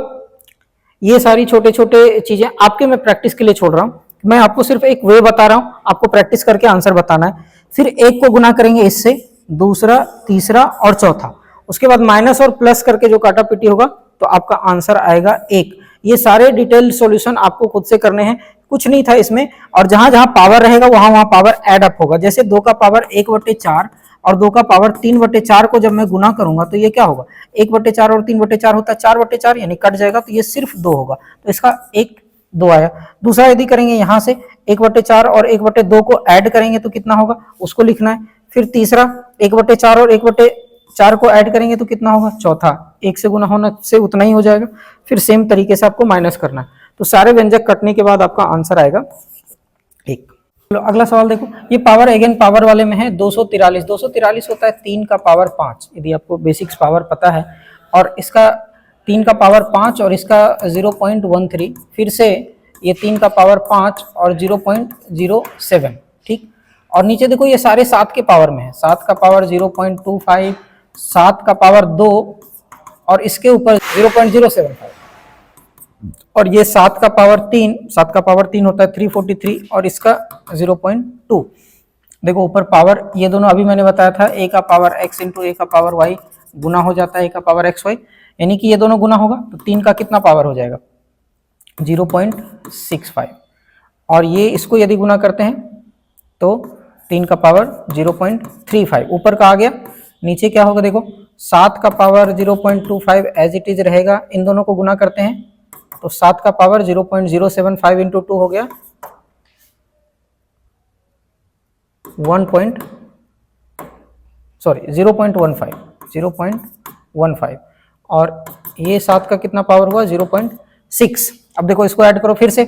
ये सारी छोटे छोटे चीजें आपके मैं प्रैक्टिस के लिए छोड़ रहा हूँ, मैं आपको सिर्फ एक वे बता रहा हूँ, आपको प्रैक्टिस करके आंसर बताना है। फिर एक को गुना करेंगे इससे, दूसरा, तीसरा और चौथा, उसके बाद माइनस और प्लस करके जो काटा पीटी होगा तो आपका आंसर आएगा 1। ये सारे डिटेल सॉल्यूशन आपको खुद से करने हैं, कुछ नहीं था इसमें। और जहां जहां पावर रहेगा वहां वहां पावर ऐड अप होगा। जैसे 2 का पावर 1/4 और 2 का पावर 3/4 को जब मैं गुना करूंगा तो ये क्या होगा, 1/4 और 3/4 होता है 4/4, यानी कट जाएगा तो ये सिर्फ 2 होगा, तो इसका 1 2 आया। दूसरा यदि करेंगे यहाँ से 1/4 और 1/2 को ऐड करेंगे तो कितना होगा, उसको लिखना है। फिर तीसरा 1/4 और 1/4 को ऐड करेंगे तो कितना होगा, चौथा 1 से गुना होना से उतना ही हो जाएगा। फिर सेम तरीके से आपको माइनस करना है। तो सारे व्यंजक कटने के बाद आपका आंसर आएगा 1। चलो अगला सवाल देखो, ये पावर अगेन पावर वाले में है 243 होता है 3 का पावर 5, यदि आपको बेसिक्स पावर पता है। और इसका 3 का पावर 5 और इसका 0.13, फिर से ये 3 का पावर 5 और 0.07, ठीक। और नीचे देखो ये सारे 7 के पावर में है, 7 का पावर 0.25, 7 का पावर 2 और इसके ऊपर 0.075, और ये 7 का पावर 3, 7 का पावर 3 होता है 343 और इसका 0.2। देखो ऊपर पावर ये दोनों अभी मैंने बताया था, a का पावर x इंटू a का पावर y गुना हो जाता है a का पावर x y, यानी कि ये दोनों गुना होगा तो 3 का कितना पावर हो जाएगा 0.65, और ये इसको यदि गुना करते हैं तो 3 का पावर 0.35 ऊपर का आ गया। नीचे क्या होगा देखो, 7 का पावर 0.25 एज इट इज रहेगा, इन दोनों को गुना करते हैं तो 7 का पावर 0.075 इंटू 2 हो गया 0.15, और ये 7 का कितना पावर हुआ 0.6। अब देखो इसको ऐड करो फिर से,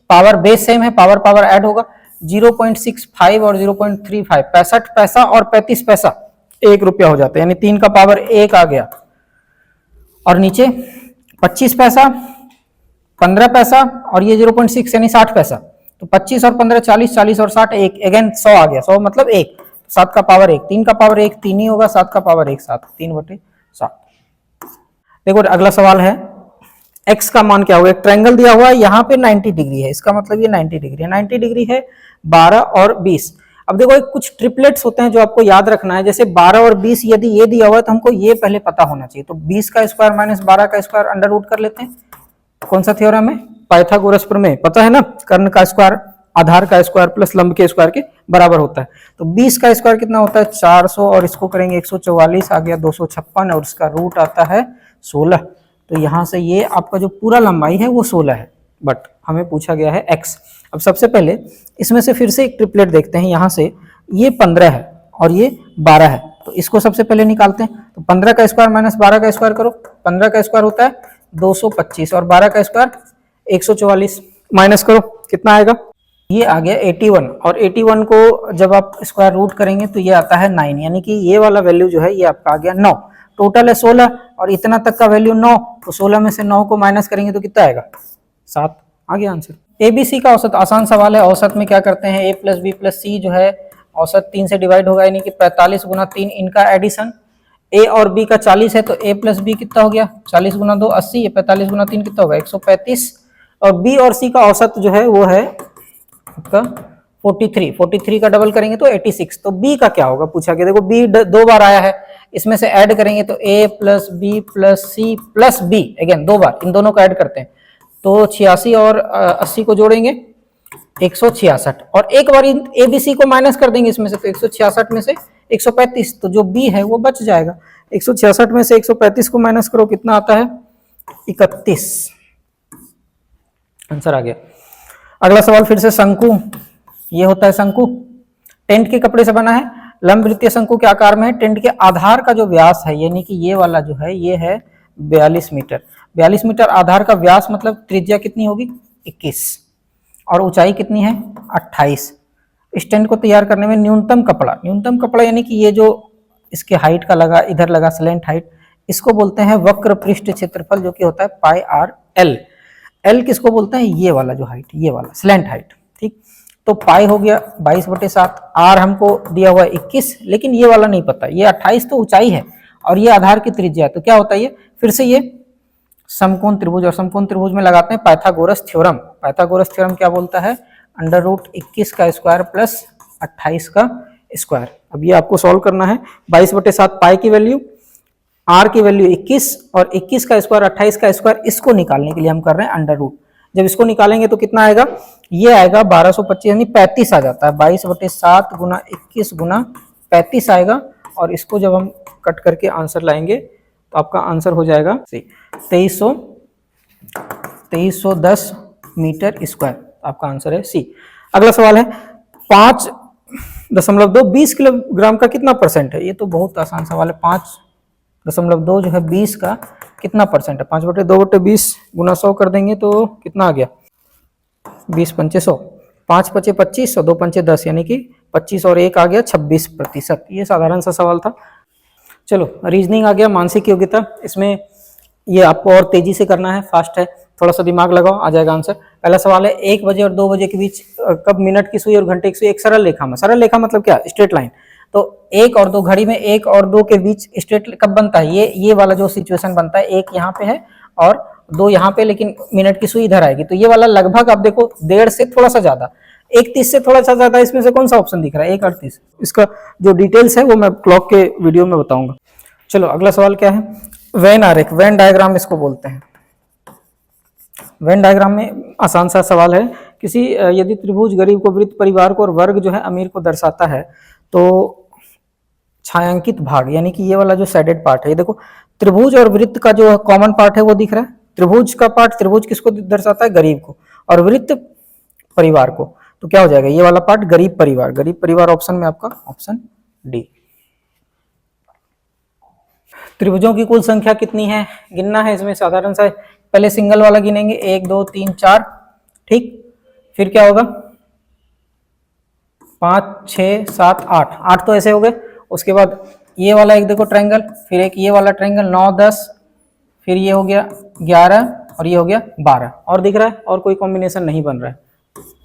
पावर बेस सेम है, पावर पावर ऐड होगा 0.65 और 0.35, 65 पैसा और 35 पैसा 1 रुपया हो जाता है, यानी 3 का पावर 1 आ गया। और नीचे 25 पैसा, 15 पैसा और ये 0.6 यानी 60 पैसा, तो 25 और 15 40, 40 और 60 एक, अगेन 100 आ गया, 100 मतलब 1, 7 का पावर 1, 3 का पावर 1 3 ही होगा, 7 का पावर 1 7, 3/7। देखो अगला सवाल है, x का मान क्या होगा, एक ट्रायंगल दिया हुआ है, यहाँ पे 90 डिग्री है, इसका मतलब ये 90 डिग्री है, 90 डिग्री है 12 और 20। अब देखो एक कुछ ट्रिपलेट्स होते हैं जो आपको याद रखना है, जैसे 12 और 20 यदि ये दिया हुआ है तो हमको ये पहले पता होना चाहिए, तो 20 का स्क्वायर माइनस 12 का स्क्वायर अंडर रूट कर लेते हैं। कौन सा थ्योरम है, पाइथागोरस प्रमेय, पता है ना, कर्ण का स्क्वायर आधार का स्क्वायर प्लस लंब के स्क्वायर के बराबर होता है। तो 20 का स्क्वायर कितना होता है 400 और इसको करेंगे 144 आ गया 256 और इसका रूट आता है 16। तो यहाँ से ये आपका जो पूरा लंबाई है वो 16 है, बट हमें पूछा गया है x। अब सबसे पहले इसमें से फिर से एक ट्रिपलेट देखते हैं, यहाँ से ये 15 है और ये 12 है, तो इसको सबसे पहले निकालते हैं। तो 15 का स्क्वायर माइनस 12 का स्क्वायर करो, 15 का स्क्वायर होता है 225 और 12 का स्क्वायर 144, माइनस करो कितना आएगा, ये आ गया 81 और 81 को जब आप स्क्वायर रूट करेंगे तो ये आता है 9, यानी कि ये वाला वैल्यू जो है ये आपका आ गया 9। टोटल है 16 और इतना तक का वैल्यू 9, तो 16 में से 9 को माइनस करेंगे तो कितना आएगा 7, आ गया आंसर। ABC का औसत आसान सवाल है, औसत में क्या करते हैं, a + b + c जो है औसत 3 से डिवाइड होगा, यानी कि 45 × 3 इनका एडिशन, a और b का 40 है तो a + b कितना हो गया 40 × 2 80, 45 × 3 कितना होगा 135, और b और c का औसत जो है वो है आपका 43 का डबल करेंगे तो 86। तो b का क्या होगा पूछा गया, देखो b 2 बार आया है, इसमें से ऐड करेंगे तो a + b + c + b, again 2 बार इन दोनों को ऐड करते हैं तो 86 और 80 को जोड़ेंगे 166, और एक बार ABC को माइनस कर देंगे इसमें से, तो 166 में से 135, तो जो b है वो बच जाएगा। 166 में से 135 को माइनस करो कितना आता है 31, आंसर आ गया। अगला सवाल फिर से शंकु, ये होता है शंकु, टेंट के कपड़े से बना है, लंब वृत्तीय शंकु के आकार में है, टेंट के आधार का जो व्यास है यानी कि ये वाला जो है ये है 42 मीटर, 42 मीटर आधार का व्यास, मतलब त्रिज्या कितनी होगी 21 और ऊंचाई कितनी है 28। इस टेंट को तैयार करने में न्यूनतम कपड़ा यानी कि ये जो इसके हाइट का लगा, इधर लगा स्लैंट हाइट, इसको बोलते हैं वक्र पृष्ठ क्षेत्रफल, जो कि होता है πr/l। L किसको बोलते हैं, ये वाला जो हाइट, ये वाला स्लैंट हाइट, ठीक। तो पाई हो गया 22/7, r हमको दिया हुआ है 21, लेकिन ये वाला नहीं पता, ये 28 तो ऊंचाई है और ये आधार की त्रिज्या है, तो क्या होता है ये फिर से ये समकोण त्रिभुज, और समकोण त्रिभुज में लगाते हैं पाइथागोरस थ्योरम। पाइथागोरस थ्योरम क्या बोलता है, √21 का स्क्वायर प्लस 28 का स्क्वायर। अब ये आपको सॉल्व करना है, 22/7 पाई की वैल्यू, r की वैल्यू 21 और 21 का स्क्वायर 28 का स्क्वायर, इसको निकालने के लिए हम कर रहे हैं अंडर रूट। जब इसको निकालेंगे तो कितना आएगा, ये आएगा 1225 यानी 35 आ जाता है, 22/7 × 21 × 35 आएगा, और इसको जब हम कट करके आंसर लाएंगे तो आपका आंसर हो जाएगा 2310 मीटर स्क्वायर, आपका आंसर है सी। अगला सवाल है 5.2 20 किलोग्राम का कितना परसेंट है, ये तो बहुत आसान सवाल है। 5.2 जो है 20 का कितना परसेंट है, 5/2/20 × 100 कर देंगे तो कितना आ गया 20 × 5 100, 5 × 5 25 और 2 × 5 10, यानी कि 25 और 1 आ गया 26%। ये साधारण सा सवाल था। चलो रीजनिंग आ गया, मानसिक योग्यता, इसमें ये आपको और तेजी से करना है, फास्ट है, थोड़ा सा दिमाग लगाओ आ जाएगा आंसर। पहला सवाल है 1 बजे और 2 बजे के बीच कब मिनट की सुई और घंटे की सुई एक सरल रेखा में, सरल रेखा मतलब क्या, स्ट्रेट लाइन, तो 1 और 2 घड़ी में 1 और 2 के बीच स्ट्रेट कब बनता है, ये वाला जो सिचुएशन बनता है, 1 यहाँ पे है और 2 यहाँ पे, लेकिन मिनट की सुई इधर आएगी, तो ये वाला लगभग आप देखो 1.5 से थोड़ा सा ज्यादा, 1:30 से थोड़ा सा ज्यादा, इसमें से कौन सा ऑप्शन दिख रहा है 1:38। इसका जो डिटेल्स है वो मैं क्लॉक के वीडियो में बताऊंगा। चलो अगला सवाल क्या है, वेन आरेख, वेन डायग्राम इसको बोलते हैं। वेन डायग्राम में आसान सा सवाल है, किसी यदि त्रिभुज गरीब को, वृत्त परिवार को और वर्ग जो है अमीर को दर्शाता है, तो छायांकित भाग यानी कि ये वाला जो शेडेड पार्ट है, ये देखो त्रिभुज और वृत्त का जो कॉमन पार्ट है वो दिख रहा है। त्रिभुज का पार्ट, त्रिभुज किसको दर्शाता है, गरीब को, और वृत्त परिवार को, तो क्या हो जाएगा ये वाला पार्ट गरीब परिवार। गरीब परिवार ऑप्शन में आपका ऑप्शन डी। त्रिभुजों की कुल संख्या कितनी है, गिनना है, इसमें साधारण सा, पहले सिंगल वाला गिनेंगे 1 2 3 4, ठीक, फिर क्या होगा 5 6 7 8, 8 तो ऐसे हो गए। उसके बाद ये वाला एक देखो ट्रायंगल, फिर एक ये वाला ट्रायंगल 9 10, फिर ये हो गया 11 और ये हो गया 12, और दिख रहा है, और कोई कॉम्बिनेशन नहीं बन रहा है।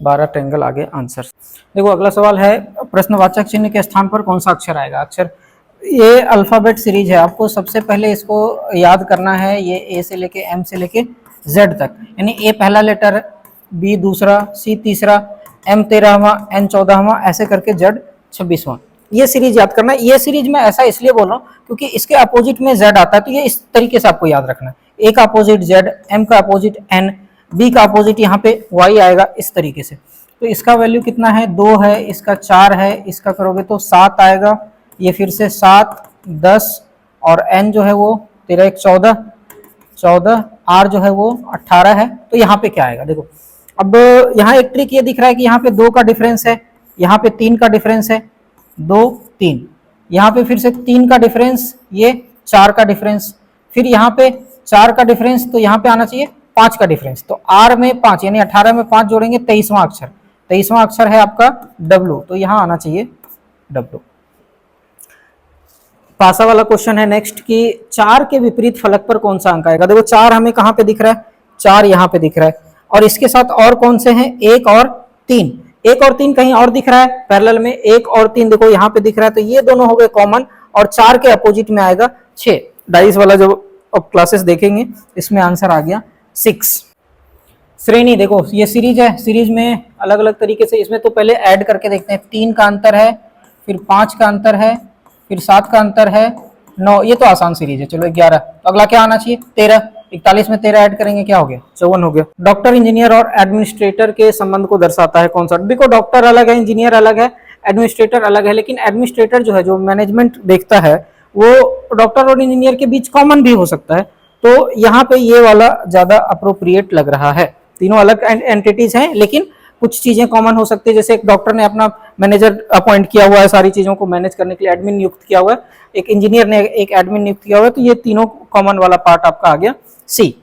12 ट्रायंगल आगे आंसर। देखो अगला सवाल है, प्रश्नवाचक चिन्ह के स्थान पर कौन सा अक्षर आएगा? अक्षर, ये अल्फाबेट सीरीज है, आपको सबसे पहले इसको याद करना है। ये ए से लेके एम से लेके जेड तक, यानी ए पहला लेटर, बी दूसरा, सी तीसरा, एम 13वां, एन 14वां, ऐसे करके जेड 26वां। ये सीरीज याद करना है। ये सीरीज मैं ऐसा इसलिए बोल रहा हूँ क्योंकि इसके अपोजिट में जेड आता है, तो ये इस तरीके से आपको याद रखना है। ए का अपोजिट जेड, एम का अपोजिट एन, बी का अपोजिट यहाँ पे वाई आएगा, इस तरीके से। तो इसका वैल्यू कितना है? 2 है, इसका 4 है, इसका करोगे तो 7 आएगा, ये फिर से 7, 10 और एन जो है वो तेरा 14, आर जो है वो 18 है। तो यहाँ पे क्या आएगा? देखो अब यहाँ एक ट्रिक ये दिख रहा है कि यहाँ पे 2 का डिफरेंस है, यहाँ पे 3 का डिफरेंस है, 2 3, यहाँ पे फिर से 3 का डिफरेंस, ये 4 का डिफरेंस, फिर यहाँ पे 4 का डिफरेंस, तो यहाँ पे आना चाहिए 5 का डिफरेंस। तो आर में 5 यानी 18 में 5 जोड़ेंगे, 23वां अक्षर, 23वां अक्षर है आपका डब्लू, तो यहाँ आना चाहिए डब्लू। पासा वाला क्वेश्चन है नेक्स्ट कि 4 के विपरीत फलक पर कौन सा अंक आएगा? देखो 4 हमें कहाँ पे दिख रहा है? 4 यहाँ पे दिख रहा है, और इसके साथ और कौन से हैं? 1 और 3। 1 और 3 कहीं और दिख रहा है पैरेलल में, 1 और 3 देखो यहाँ पे दिख रहा है, तो ये दोनों हो गए कॉमन, और 4 के अपोजिट में आएगा 6। डाइस वाला जो अब क्लासेस देखेंगे इसमें आंसर आ गया 6। श्रेणी देखो ये सीरीज है, सीरीज में अलग अलग तरीके से, इसमें तो पहले ऐड करके देखते हैं। 3 का अंतर है, फिर 5 का अंतर है, फिर 7 का अंतर है, 9, ये तो आसान सीरीज है। चलो 11, तो अगला क्या आना चाहिए? 13। 41 में 13 ऐड करेंगे, क्या हो गया? 54 हो गया। डॉक्टर, इंजीनियर और एडमिनिस्ट्रेटर के संबंध को दर्शाता है कौन सा? देखो डॉक्टर अलग है, इंजीनियर अलग है, एडमिनिस्ट्रेटर अलग है, लेकिन एडमिनिस्ट्रेटर जो है, जो मैनेजमेंट देखता है, वो डॉक्टर और इंजीनियर के बीच कॉमन भी हो सकता है। तो यहाँ पे ये वाला ज्यादा अप्रोप्रिएट लग रहा है। तीनों अलग एंटिटीज हैं, लेकिन कुछ चीजें कॉमन हो सकती है। जैसे एक डॉक्टर ने अपना मैनेजर अपॉइंट किया हुआ है, सारी चीजों को मैनेज करने के लिए एडमिन नियुक्त किया हुआ है, एक इंजीनियर ने एक एडमिन नियुक्त किया हुआ है, तो ये तीनों कॉमन वाला पार्ट आपका आ गया सी।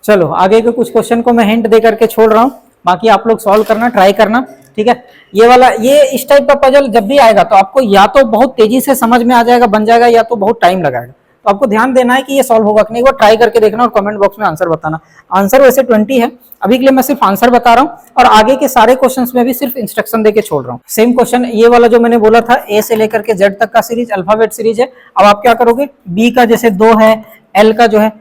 चलो आगे के कुछ क्वेश्चन को मैं हिंट दे करके छोड़ रहा हूँ, बाकी आप लोग सॉल्व करना, ट्राई करना, ठीक है। ये वाला, ये इस टाइप का पजल जब भी आएगा तो आपको या तो बहुत तेजी से समझ में आ जाएगा, बन जाएगा, या तो बहुत टाइम लगाएगा। तो आपको ध्यान देना है कि ये सॉल्व होगा कि नहीं, एक बार ट्राई करके देखना और कमेंट बॉक्स में आंसर बताना। आंसर वैसे 20 है, अभी के लिए मैं सिर्फ आंसर बता रहा हूँ, और आगे के सारे क्वेश्चंस में भी सिर्फ इंस्ट्रक्शन देके छोड़ रहा हूँ। सेम क्वेश्चन ये वाला जो मैंने बोला था, ए से लेकर के जेड तक का सीरीज अल्फाबेट सीरीज है। अब आप क्या करोगे? बी का जैसे 2 है, एल का जो है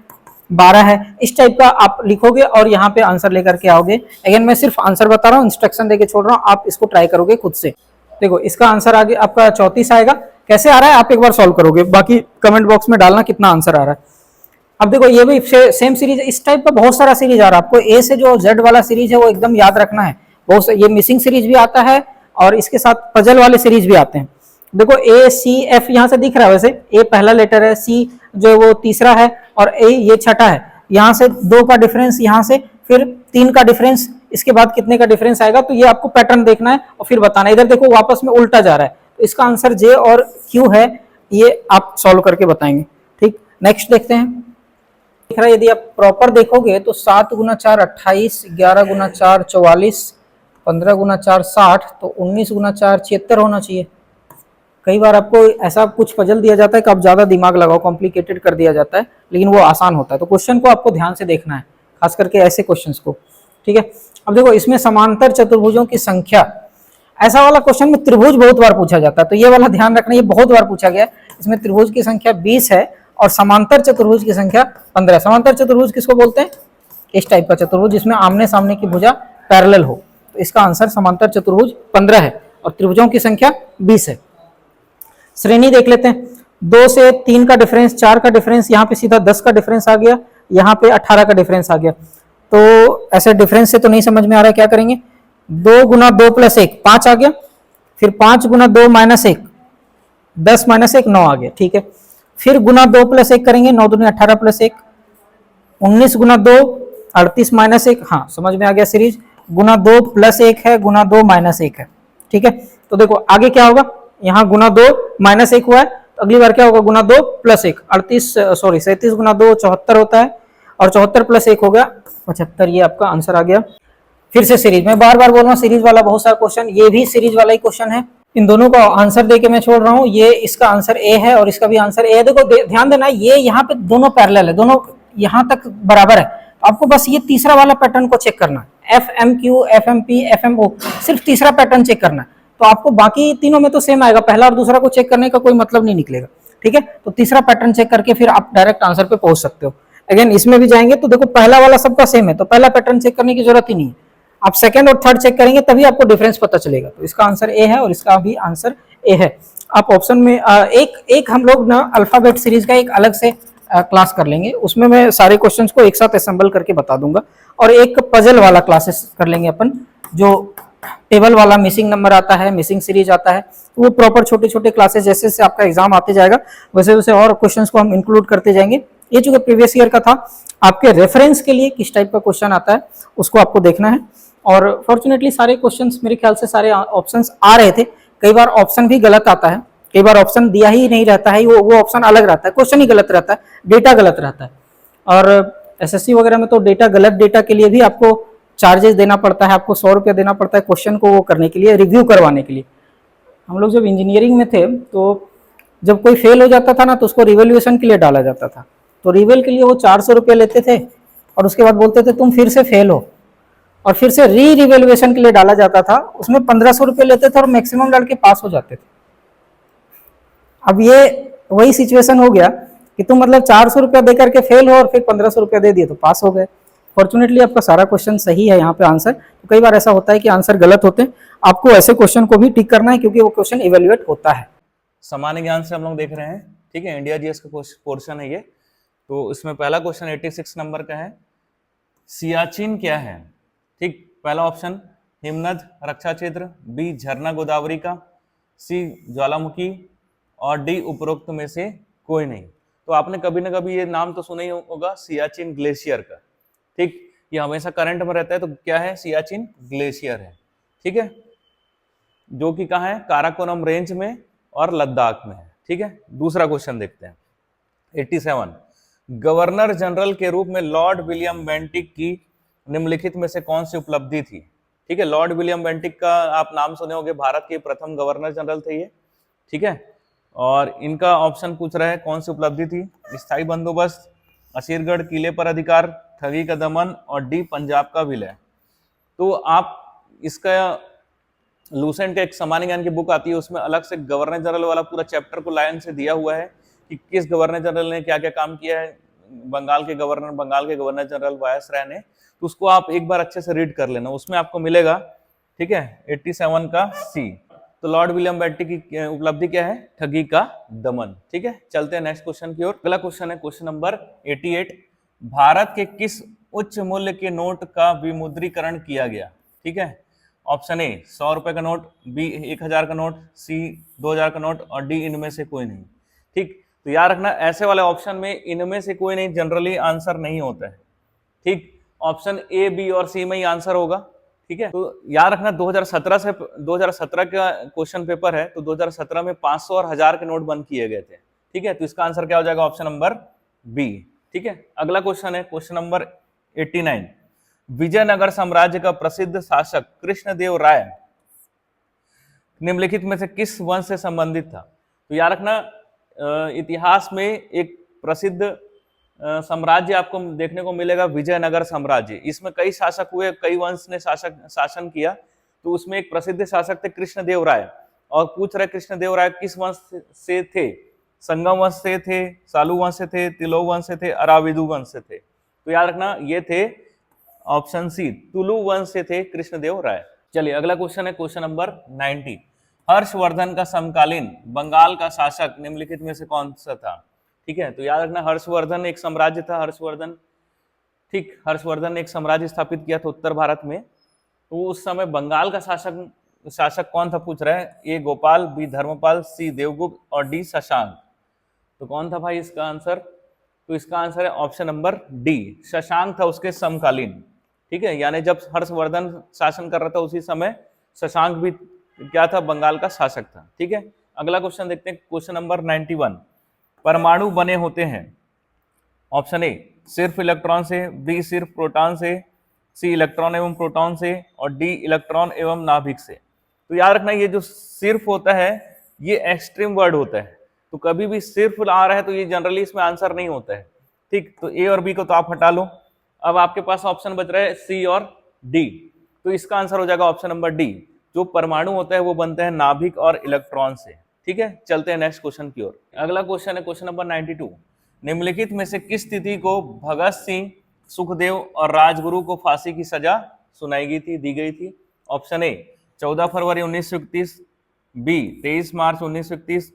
12 है, इस टाइप का आप लिखोगे और यहाँ पे आंसर लेकर के आओगे। अगेन मैं सिर्फ आंसर बता रहा हूँ, इंस्ट्रक्शन देके छोड़ रहा हूँ, आप इसको ट्राई करोगे खुद से। देखो इसका आंसर आगे आपका 34 आएगा। कैसे आ रहा है आप एक बार सॉल्व करोगे, बाकी कमेंट बॉक्स में डालना कितना आंसर आ रहा है। अब देखो ये भी सेम सीरीज, इस टाइप का बहुत सारा सीरीज आ रहा है। आपको ए से जो जेड वाला सीरीज है वो एकदम याद रखना है। बहुत ये मिसिंग सीरीज भी आता है, और इसके साथ पजल वाले सीरीज भी आते हैं। देखो ए सी एफ यहाँ से दिख रहा है, वैसे ए पहला लेटर है, सी जो है वो तीसरा है, और ए ये छठा है। यहाँ से 2 का डिफरेंस, यहाँ से फिर 3 का डिफरेंस, इसके बाद कितने का डिफरेंस आएगा, तो ये आपको पैटर्न देखना है और फिर बताना है। इधर देखो वापस में उल्टा जा रहा है, तो इसका आंसर जे और क्यू है, ये आप सॉल्व करके बताएंगे। ठीक, नेक्स्ट देखते हैं। दिख रहा है, यदि आप प्रॉपर देखोगे तो 7 गुना 4 28, 11 गुना 4 44, 15 गुना 4 60, तो 19 गुना 4 76 होना चाहिए। कई बार आपको ऐसा कुछ पजल दिया जाता है कि आप ज्यादा दिमाग लगाओ, कॉम्प्लिकेटेड कर दिया जाता है, लेकिन वो आसान होता है। तो क्वेश्चन को आपको ध्यान से देखना है, खास करके ऐसे क्वेश्चंस को, ठीक है। अब देखो इसमें समांतर चतुर्भुजों की संख्या, ऐसा वाला क्वेश्चन में त्रिभुज बहुत बार पूछा जाता है, तो ये वाला ध्यान रखना, ये बहुत बार पूछा गया। इसमें त्रिभुज की संख्या 20 है और समांतर चतुर्भुज की संख्या 15। समांतर चतुर्भुज किसको बोलते हैं? इस टाइप का चतुर्भुज जिसमें आमने सामने की भुजा पैरेलल हो। तो इसका आंसर समांतर चतुर्भुज 15 है, और त्रिभुजों की संख्या 20 है। श्रेणी देख लेते हैं। 2 से 3 का डिफरेंस, 4 का डिफरेंस, यहाँ पे सीधा 10 का डिफरेंस आ गया, यहाँ पे 18 का डिफरेंस आ गया। तो ऐसे डिफरेंस से तो नहीं समझ में आ रहा है, क्या करेंगे? 2 गुना 2 प्लस 1 5 आ गया, फिर 5 गुना 2 माइनस 1 10 माइनस 1 9 आ गया, ठीक है। फिर गुना 2 प्लस 1 करेंगे, 9 दूनी 18 प्लस 1 19 गुना 2 38 माइनस 1, हाँ समझ में आ गया सीरीज। गुना 2 प्लस 1 है, गुना 2 माइनस 1 है, ठीक है। तो देखो आगे क्या होगा, यहाँ गुना 2 माइनस 1 हुआ है, तो अगली बार क्या होगा? गुना 2 प्लस 1 37 गुना 2 74 होता है, और 74 प्लस 1 हो गया 75। ये आपका आंसर आ गया। फिर से सीरीज, मैं बार बार बोल रहा हूँ सीरीज वाला बहुत सारा क्वेश्चन, ये भी सीरीज वाला ही क्वेश्चन है। इन दोनों का आंसर देके मैं छोड़ रहा हूँ। ये इसका आंसर ए है और इसका भी आंसर ए है। देखो ध्यान देना, ये यहाँ पे दोनों पैरेलल है, दोनों यहाँ तक बराबर है। आपको बस ये तीसरा वाला पैटर्न को चेक करना है, FMQ, FMP, FMO, सिर्फ तीसरा पैटर्न चेक करना है, तो आपको बाकी तीनों में तो सेम आएगा, पहला और दूसरा को चेक करने का कोई मतलब नहीं निकलेगा, ठीक है। तो तीसरा पैटर्न चेक करके फिर आप डायरेक्ट आंसर पे पहुंच सकते हो। अगेन इसमें भी जाएंगे तो देखो पहला वाला सबका सेम है, तो पहला पैटर्न चेक करने की जरूरत ही नहीं है, आप सेकंड और थर्ड चेक करेंगे तभी आपको डिफरेंस पता चलेगा। तो इसका आंसर ए है और इसका भी आंसर ए है। आप ऑप्शन में एक हम लोग ना अल्फाबेट सीरीज का एक अलग से क्लास कर लेंगे, उसमें मैं सारे क्वेश्चंस को एक साथ असेंबल करके बता दूंगा, और एक पजल वाला क्लासेस कर लेंगे अपन, जो टेबल वाला मिसिंग नंबर आता है, मिसिंग सीरीज आता है, तो वो प्रॉपर छोटे छोटे क्लासेस जैसे जैसे आपका एग्जाम आते जाएगा वैसे वैसे और क्वेश्चंस को हम इंक्लूड करते जाएंगे। ये जो प्रीवियस ईयर का था, आपके रेफरेंस के लिए किस टाइप का क्वेश्चन आता है उसको आपको देखना है। और फॉर्चुनेटली सारे क्वेश्चंस मेरे ख्याल से सारे ऑप्शंस आ रहे थे, कई बार ऑप्शन भी गलत आता है, कई बार ऑप्शन दिया ही नहीं रहता है, वो ऑप्शन अलग रहता है, क्वेश्चन ही गलत रहता है, डेटा गलत रहता है। और एसएससी वगैरह में तो डेटा गलत डेटा के लिए भी आपको चार्जेस देना पड़ता है, आपको 100 रुपया देना पड़ता है क्वेश्चन को वो करने के लिए, रिव्यू करवाने के लिए। हम लोग जब इंजीनियरिंग में थे तो जब कोई फेल हो जाता था ना तो उसको रिवैल्यूएशन के लिए डाला जाता था, तो रिवेल के लिए वो 400 रुपये लेते थे और उसके बाद बोलते थे तुम फिर से फेल हो, और फिर से री रिवैल्यूएशन के लिए डाला जाता था, उसमें 1500 रुपये लेते थे और मैक्सिमम डाल के पास हो जाते थे। अब ये वही सिचुएशन हो गया कि तुम मतलब 400 रुपया दे करके फेल हो और फिर 1500 रुपया दे दिए तो पास हो गए। फॉर्चुनेटली आपका सारा क्वेश्चन सही है यहाँ पे आंसर, तो कई बार ऐसा होता है कि आंसर गलत होते हैं, आपको ऐसे क्वेश्चन को भी टिक करना है क्योंकि वो क्वेश्चन इवेल्युएट होता है। सामान्य ज्ञान से हम लोग देख रहे हैं, ठीक है, इंडिया जीएस का पोर्शन है ये। तो इसमें पहला क्वेश्चन 86 नंबर का है, सियाचिन क्या है? ठीक, पहला ऑप्शन हिमनद रक्षा क्षेत्र, बी झरना गोदावरी का, सी ज्वालामुखी, और डी उपरोक्त में से कोई नहीं। तो आपने कभी ना कभी ये नाम तो सुना ही होगा, सियाचिन ग्लेशियर का। ठीक, ये हमेशा करंट में रहता है, तो क्या है? सियाचिन ग्लेशियर है, ठीक है, जो कि कहाँ है? काराकोरम रेंज में और लद्दाख में है, ठीक है। दूसरा क्वेश्चन देखते हैं 87, गवर्नर जनरल के रूप में लॉर्ड विलियम बेंटिक की निम्नलिखित में से कौन सी उपलब्धि थी? ठीक है, लॉर्ड विलियम बेंटिक का आप नाम सुने होंगे, भारत के प्रथम गवर्नर जनरल थे ये, ठीक है। और इनका ऑप्शन पूछ रहा है कौन सी उपलब्धि थी? स्थायी बंदोबस्त, असीरगढ़ किले पर अधिकार, ठगी का दमन, और डी पंजाब का विलय। तो आप इसका लूसेंट एक सामान्य ज्ञान की बुक आती है, उसमें अलग से गवर्नर जनरल वाला पूरा चैप्टर को लाइन से दिया हुआ है कि किस गवर्नर जनरल ने क्या क्या काम किया है, बंगाल के गवर्नर जनरल वायसराय ने। तो उसको आप एक बार अच्छे से रीड कर लेना, उसमें आपको मिलेगा, ठीक है, 87 का सी। तो लॉर्ड विलियम बेंटिक की उपलब्धि क्या है? ठगी का दमन, ठीक है। चलते हैं नेक्स्ट क्वेश्चन की ओर। अगला क्वेश्चन है क्वेश्चन नंबर 88, भारत के किस उच्च मूल्य के नोट का विमुद्रीकरण किया गया? ठीक है, ऑप्शन ए 100 रुपए का नोट, बी 1000 का नोट, सी 2000 का नोट, और डी इनमें से कोई नहीं। ठीक, तो याद रखना ऐसे वाले ऑप्शन में इनमें से कोई नहीं जनरली आंसर नहीं होता है, ठीक। ऑप्शन ए, बी और सी में ही आंसर होगा, ठीक है। तो याद रखना 2017 का क्वेश्चन पेपर है, तो 2017 में 500 और 1000 के नोट बंद किए गए थे, ठीक है। तो इसका आंसर क्या हो जाएगा? ऑप्शन नंबर बी, ठीक है। अगला क्वेश्चन है क्वेश्चन नंबर 89, विजयनगर साम्राज्य का प्रसिद्ध शासक कृष्णदेव राय निम्नलिखित में से किस वंश से संबंधित था? तो याद रखना इतिहास में एक प्रसिद्ध साम्राज्य आपको देखने को मिलेगा, विजयनगर साम्राज्य। इसमें कई शासक हुए, कई वंश ने शासन किया, तो उसमें एक प्रसिद्ध शासक थे कृष्णदेव राय। और पूछ रहे कृष्णदेव राय किस वंश से थे? संगम वंश से थे, सालू वंश से थे, तिलो वंश से थे, अराविदु वंश से थे। तो याद रखना ये थे ऑप्शन सी, तुलु वंश से थे कृष्णदेव राय। चलिए अगला क्वेश्चन है क्वेश्चन नंबर 90, हर्षवर्धन का समकालीन बंगाल का शासक निम्नलिखित में से कौन सा था? ठीक है, तो याद रखना हर्षवर्धन एक साम्राज्य था, हर्षवर्धन, ठीक, हर्षवर्धन ने एक साम्राज्य स्थापित किया था उत्तर भारत में। तो उस समय बंगाल का शासक कौन था पूछ रहा है? ए गोपाल, बी धर्मपाल, सी देवगुप्त, और डी शशांक। तो कौन था भाई इसका आंसर? तो इसका आंसर है ऑप्शन नंबर डी, शशांक था उसके समकालीन, ठीक है। यानी जब हर्षवर्धन शासन कर रहा था उसी समय शशांक भी क्या था? बंगाल का शासक था, ठीक है। अगला क्वेश्चन देखते हैं क्वेश्चन नंबर 91, परमाणु बने होते हैं ऑप्शन ए सिर्फ इलेक्ट्रॉन से, बी सिर्फ प्रोटॉन से, सी इलेक्ट्रॉन एवं प्रोटॉन से, और डी इलेक्ट्रॉन एवं नाभिक से। तो याद रखना ये जो सिर्फ होता है ये एक्सट्रीम वर्ड होता है, तो कभी भी सिर्फ आ रहा है तो ये जनरली इसमें आंसर नहीं होता है, ठीक। तो ए और बी को तो आप हटा लो। अब आपके पास ऑप्शन बच रहा है सी और डी। तो इसका आंसर हो जाएगा ऑप्शन नंबर डी। जो परमाणु होता है वो बनते हैं नाभिक और इलेक्ट्रॉन से। ठीक है, चलते हैं नेक्स्ट क्वेश्चन की ओर। अगला क्वेश्चन है क्वेश्चन नंबर 92। निम्नलिखित में से किस तिथि को भगत सिंह, सुखदेव और राजगुरु को फांसी की सजा सुनाई गई थी, दी गई थी? ऑप्शन ए 14 फरवरी 1931, बी 23 मार्च 1931,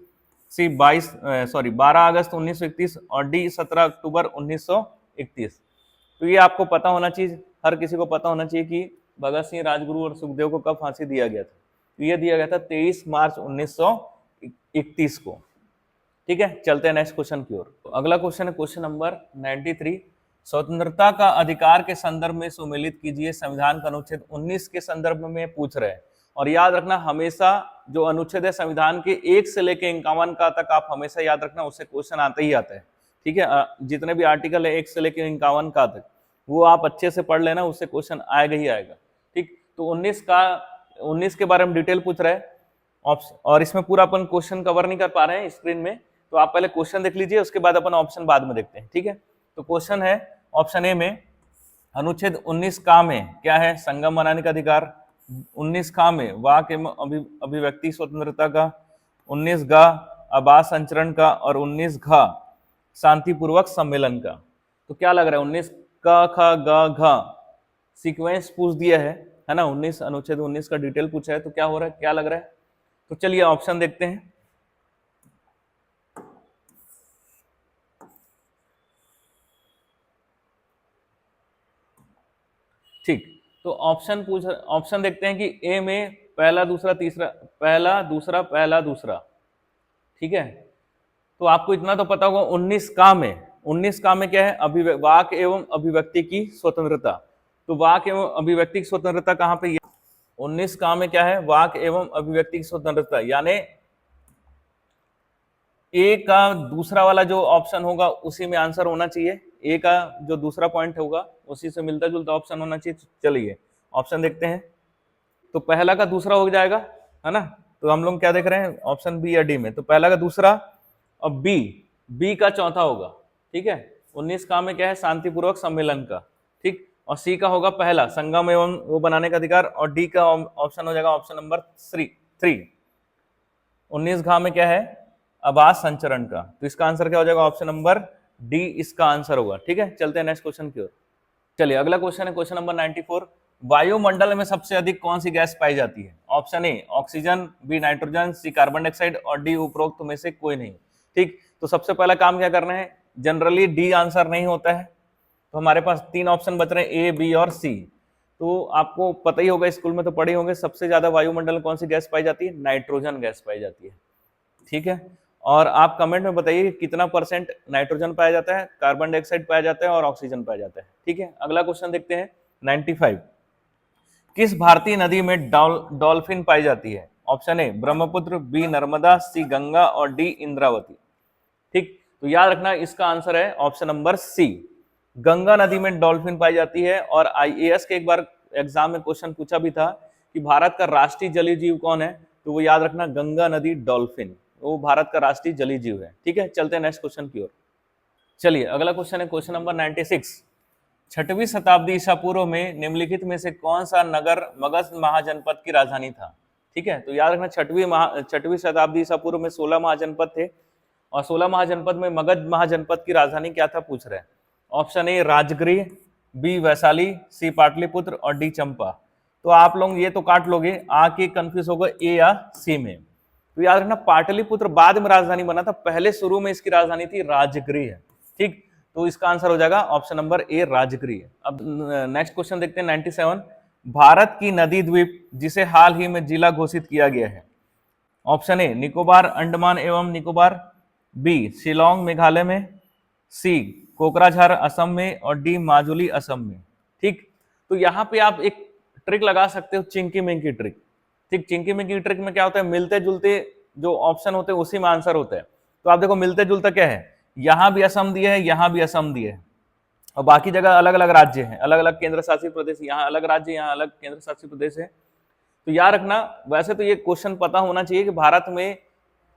सी 12 अगस्त 1931 और डी 17 अक्टूबर 1931। तो ये आपको पता होना चाहिए, हर किसी को पता होना चाहिए कि भगत सिंह, राजगुरु और सुखदेव को कब फांसी दिया गया था। तो ये दिया गया था 23 मार्च 1931 को। ठीक है, चलते हैं नेक्स्ट क्वेश्चन की ओर। तो अगला क्वेश्चन है क्वेश्चन नंबर 93। स्वतंत्रता का अधिकार के संदर्भ में सुमेलित कीजिए। संविधान का अनुच्छेद 19 के संदर्भ में पूछ रहे हैं। और याद रखना, हमेशा जो अनुच्छेद है संविधान के 1 से लेकर 51 का तक आप हमेशा याद रखना, उससे क्वेश्चन आते ही आता है। ठीक है, जितने भी आर्टिकल है 1 से लेकर 51 का तक वो आप अच्छे से पढ़ लेना, उससे क्वेश्चन आएगा ही आएगा। ठीक, तो 19 के बारे में डिटेल पूछ रहा है ऑप्शन, और इसमें पूरा अपन क्वेश्चन कवर नहीं कर पा रहे हैं स्क्रीन में, तो आप पहले क्वेश्चन देख लीजिए, उसके बाद अपन ऑप्शन बाद में देखते हैं। ठीक है, तो क्वेश्चन है ऑप्शन ए में, अनुच्छेद 19 का में क्या है? संगम बनाने का अधिकार। 19 का में वाक एवं अभिव्यक्ति स्वतंत्रता का। 19 गा आवास संचरण का और 19 घा शांतिपूर्वक सम्मेलन का। तो क्या लग रहा है? 19 का खा गा घा सीक्वेंस पूछ दिया है ना, 19 अनुच्छेद 19 का डिटेल पूछा है, तो क्या हो रहा है, क्या लग रहा है? तो चलिए ऑप्शन देखते हैं। ठीक, तो ऑप्शन देखते हैं कि ए में पहला दूसरा तीसरा, पहला दूसरा पहला दूसरा। ठीक है, तो आपको इतना तो पता होगा 19 का में क्या है? वाक एवं अभिव्यक्ति की स्वतंत्रता। तो वाक एवं अभिव्यक्ति की स्वतंत्रता कहां पे? 19 का में क्या है? वाक एवं अभिव्यक्ति की स्वतंत्रता, यानी ए का दूसरा वाला जो ऑप्शन होगा उसी में आंसर होना चाहिए। ए का जो दूसरा पॉइंट होगा उसी से मिलता जुलता ऑप्शन होना चाहिए। चलिए ऑप्शन देखते हैं। तो पहला का दूसरा हो जाएगा, है ना? तो हम लोग क्या देख रहे हैं, ऑप्शन बी या डी में? तो पहला का दूसरा और बी का चौथा होगा। ठीक है, 19 का में क्या है? शांतिपूर्वक सम्मेलन का। ठीक, और सी का होगा पहला संगम एवं वो बनाने का अधिकार, और डी का ऑप्शन हो जाएगा ऑप्शन नंबर 3। 19 घा में क्या है? आवास संचरण का। तो इसका आंसर क्या हो जाएगा? ऑप्शन नंबर डी इसका आंसर होगा। ठीक है, चलते हैं नेक्स्ट क्वेश्चन की ओर। चलिए अगला क्वेश्चन है क्वेश्चन नंबर 94। वायुमंडल में सबसे अधिक कौन सी गैस पाई जाती है? Option A oxygen, B nitrogen, C carbon dioxide और डी उपरोक्त में से कोई नहीं। ठीक, तो सबसे पहला काम क्या करना है? जनरली डी आंसर नहीं होता है, तो हमारे पास 3 ऑप्शन बच रहे हैं, ए, बी और सी। तो आपको पता ही होगा, स्कूल में तो पढ़े होंगे, सबसे ज्यादा वायुमंडल में कौन सी गैस पाई जाती है? नाइट्रोजन गैस पाई जाती है। ठीक है, और आप कमेंट में बताइए कितना % नाइट्रोजन पाया जाता है, कार्बन डाइऑक्साइड पाया जाता है और ऑक्सीजन पाया जाता है। ठीक है, अगला क्वेश्चन देखते हैं 95। किस भारतीय नदी में डॉल्फिन पाई जाती है? Option A Brahmaputra, B Narmada, C Ganga और डी इंद्रावती। ठीक, तो याद रखना इसका आंसर है ऑप्शन नंबर सी, गंगा नदी में डॉल्फिन पाई जाती है। और IAS के एक बार एग्जाम में क्वेश्चन पूछा भी था कि भारत का राष्ट्रीय जलीय जीव कौन है, तो वो याद रखना गंगा नदी डॉल्फिन, वो भारत का राष्ट्रीय जलीय जीव है। ठीक है, चलते हैं नेक्स्ट क्वेश्चन की ओर। चलिए अगला क्वेश्चन है क्वेश्चन नंबर 96। 6वीं शताब्दी ईसा पूर्व में निम्नलिखित में से कौन सा नगर मगध महाजनपद की राजधानी था? ठीक है, तो याद रखना 6वीं शताब्दी ईसा पूर्व में 16 महाजनपद थे, और 16 महाजनपद में मगध महाजनपद की राजधानी क्या था पूछ रहे हैं। Option A Rajagriha, B Vaishali, C Pataliputra और डी चंपा। तो आप लोग ये तो काट लोगे, आके कंफ्यूज होगा ए या सी में। तो याद रखना पाटलिपुत्र बाद में राजधानी बना था, पहले शुरू में इसकी राजधानी थी राजगृह। ठीक, तो इसका आंसर हो जाएगा ऑप्शन नंबर ए राजगृह। अब नेक्स्ट क्वेश्चन देखते हैं 97। भारत की नदी द्वीप जिसे हाल ही में जिला घोषित किया गया है। ऑप्शन ए निकोबार अंडमान एवं निकोबार, बी शिलोंग मेघालय में, सी कोकराझार असम में और डी माजुली असम में। ठीक, तो यहाँ पे आप एक ट्रिक लगा सकते हो, चिंकी मिंकी ट्रिक। ठीक, चिंकी मिंकी ट्रिक में क्या होता है, मिलते जुलते जो ऑप्शन होते हैं उसी में आंसर होता है। तो आप देखो मिलते जुलता क्या है, यहाँ भी असम दिए है, यहाँ भी असम दिए है, और बाकी जगह अलग अलग राज्य हैं, अलग अलग केंद्र शासित प्रदेश, यहाँ अलग राज्य, यहाँ अलग केंद्र शासित प्रदेश है। तो याद रखना, वैसे तो ये क्वेश्चन पता होना चाहिए कि भारत में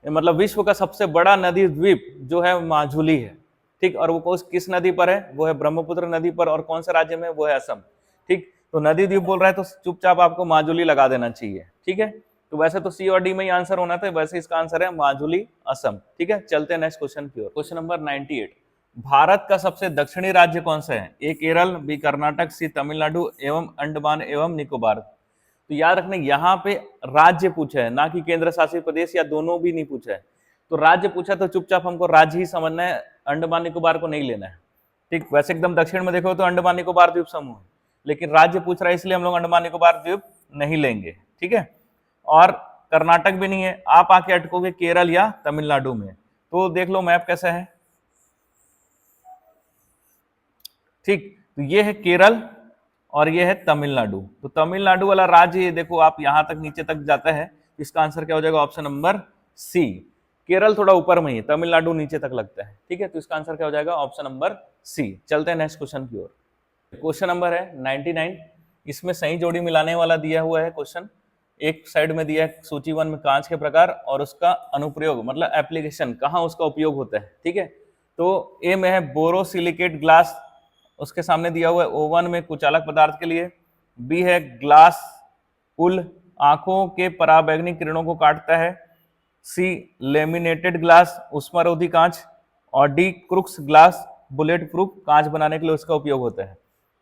मतलब विश्व का सबसे बड़ा नदी द्वीप जो है माजुली है। ठीक, और वो किस नदी पर है? वो है ब्रह्मपुत्र नदी पर, और कौन से राज्य में? वो है असम। ठीक, तो नदी द्वीप बोल रहा है तो चुपचाप आपको माजुली लगा देना चाहिए, ठीक है। तो वैसे तो सी और डी में ही आंसर होना था, वैसे इसका आंसर है माजुली, असम, ठीक है। चलते हैं नेक्स्ट क्वेश्चन की ओर। क्वेश्चन नंबर 98, भारत का सबसे दक्षिणी राज्य कौन सा है? ए केरल, बी कर्नाटक, सी तमिलनाडु एवं अंडमान एवं निकोबार। तो याद रखना यहाँ पे राज्य पूछा है, ना कि केंद्र शासित प्रदेश या दोनों भी नहीं पूछा है। तो राज्य पूछा तो चुपचाप हमको राज्य ही समझना है, अंडमान निकोबार को नहीं लेना है, ठीक। वैसे एकदम दक्षिण में देखो तो अंडमान निकोबार द्वीप समूह है, लेकिन राज्य पूछ रहा है इसलिए हम लोग अंडमान निकोबार द्वीप नहीं लेंगे, ठीक है। और कर्नाटक भी नहीं है, आप आके अटकोगे केरल या तमिलनाडु में। तो देख लो मैप कैसा है, ठीक। तो ये है केरल और ये है तमिलनाडु। तो तमिलनाडु वाला राज्य ये देखो आप यहां तक नीचे तक जाता है, इसका आंसर क्या हो जाएगा? ऑप्शन नंबर सी। केरल थोड़ा ऊपर में ही, तमिलनाडु नीचे तक लगता है, ठीक है। तो इसका आंसर क्या हो जाएगा? Option number C. चलते हैं नेक्स्ट क्वेश्चन की ओर। क्वेश्चन नंबर है 99, इसमें सही जोड़ी मिलाने वाला दिया हुआ है क्वेश्चन। एक साइड में दिया है सूची 1 में कांच के प्रकार और उसका अनुप्रयोग मतलब एप्लीकेशन, कहाँ उसका उपयोग होता है, ठीक है। तो ए में है बोरोसिलिकेट ग्लास, उसके सामने दिया हुआ है ओवन में कुचालक पदार्थ के लिए। बी है ग्लास उल, आंखों के पराबैंगनी किरणों को काटता है। सी लेमिनेटेड ग्लास, उष्मारोधी कांच। और D Crookes glass, bulletproof कांच बनाने के लिए उसका उपयोग होता है,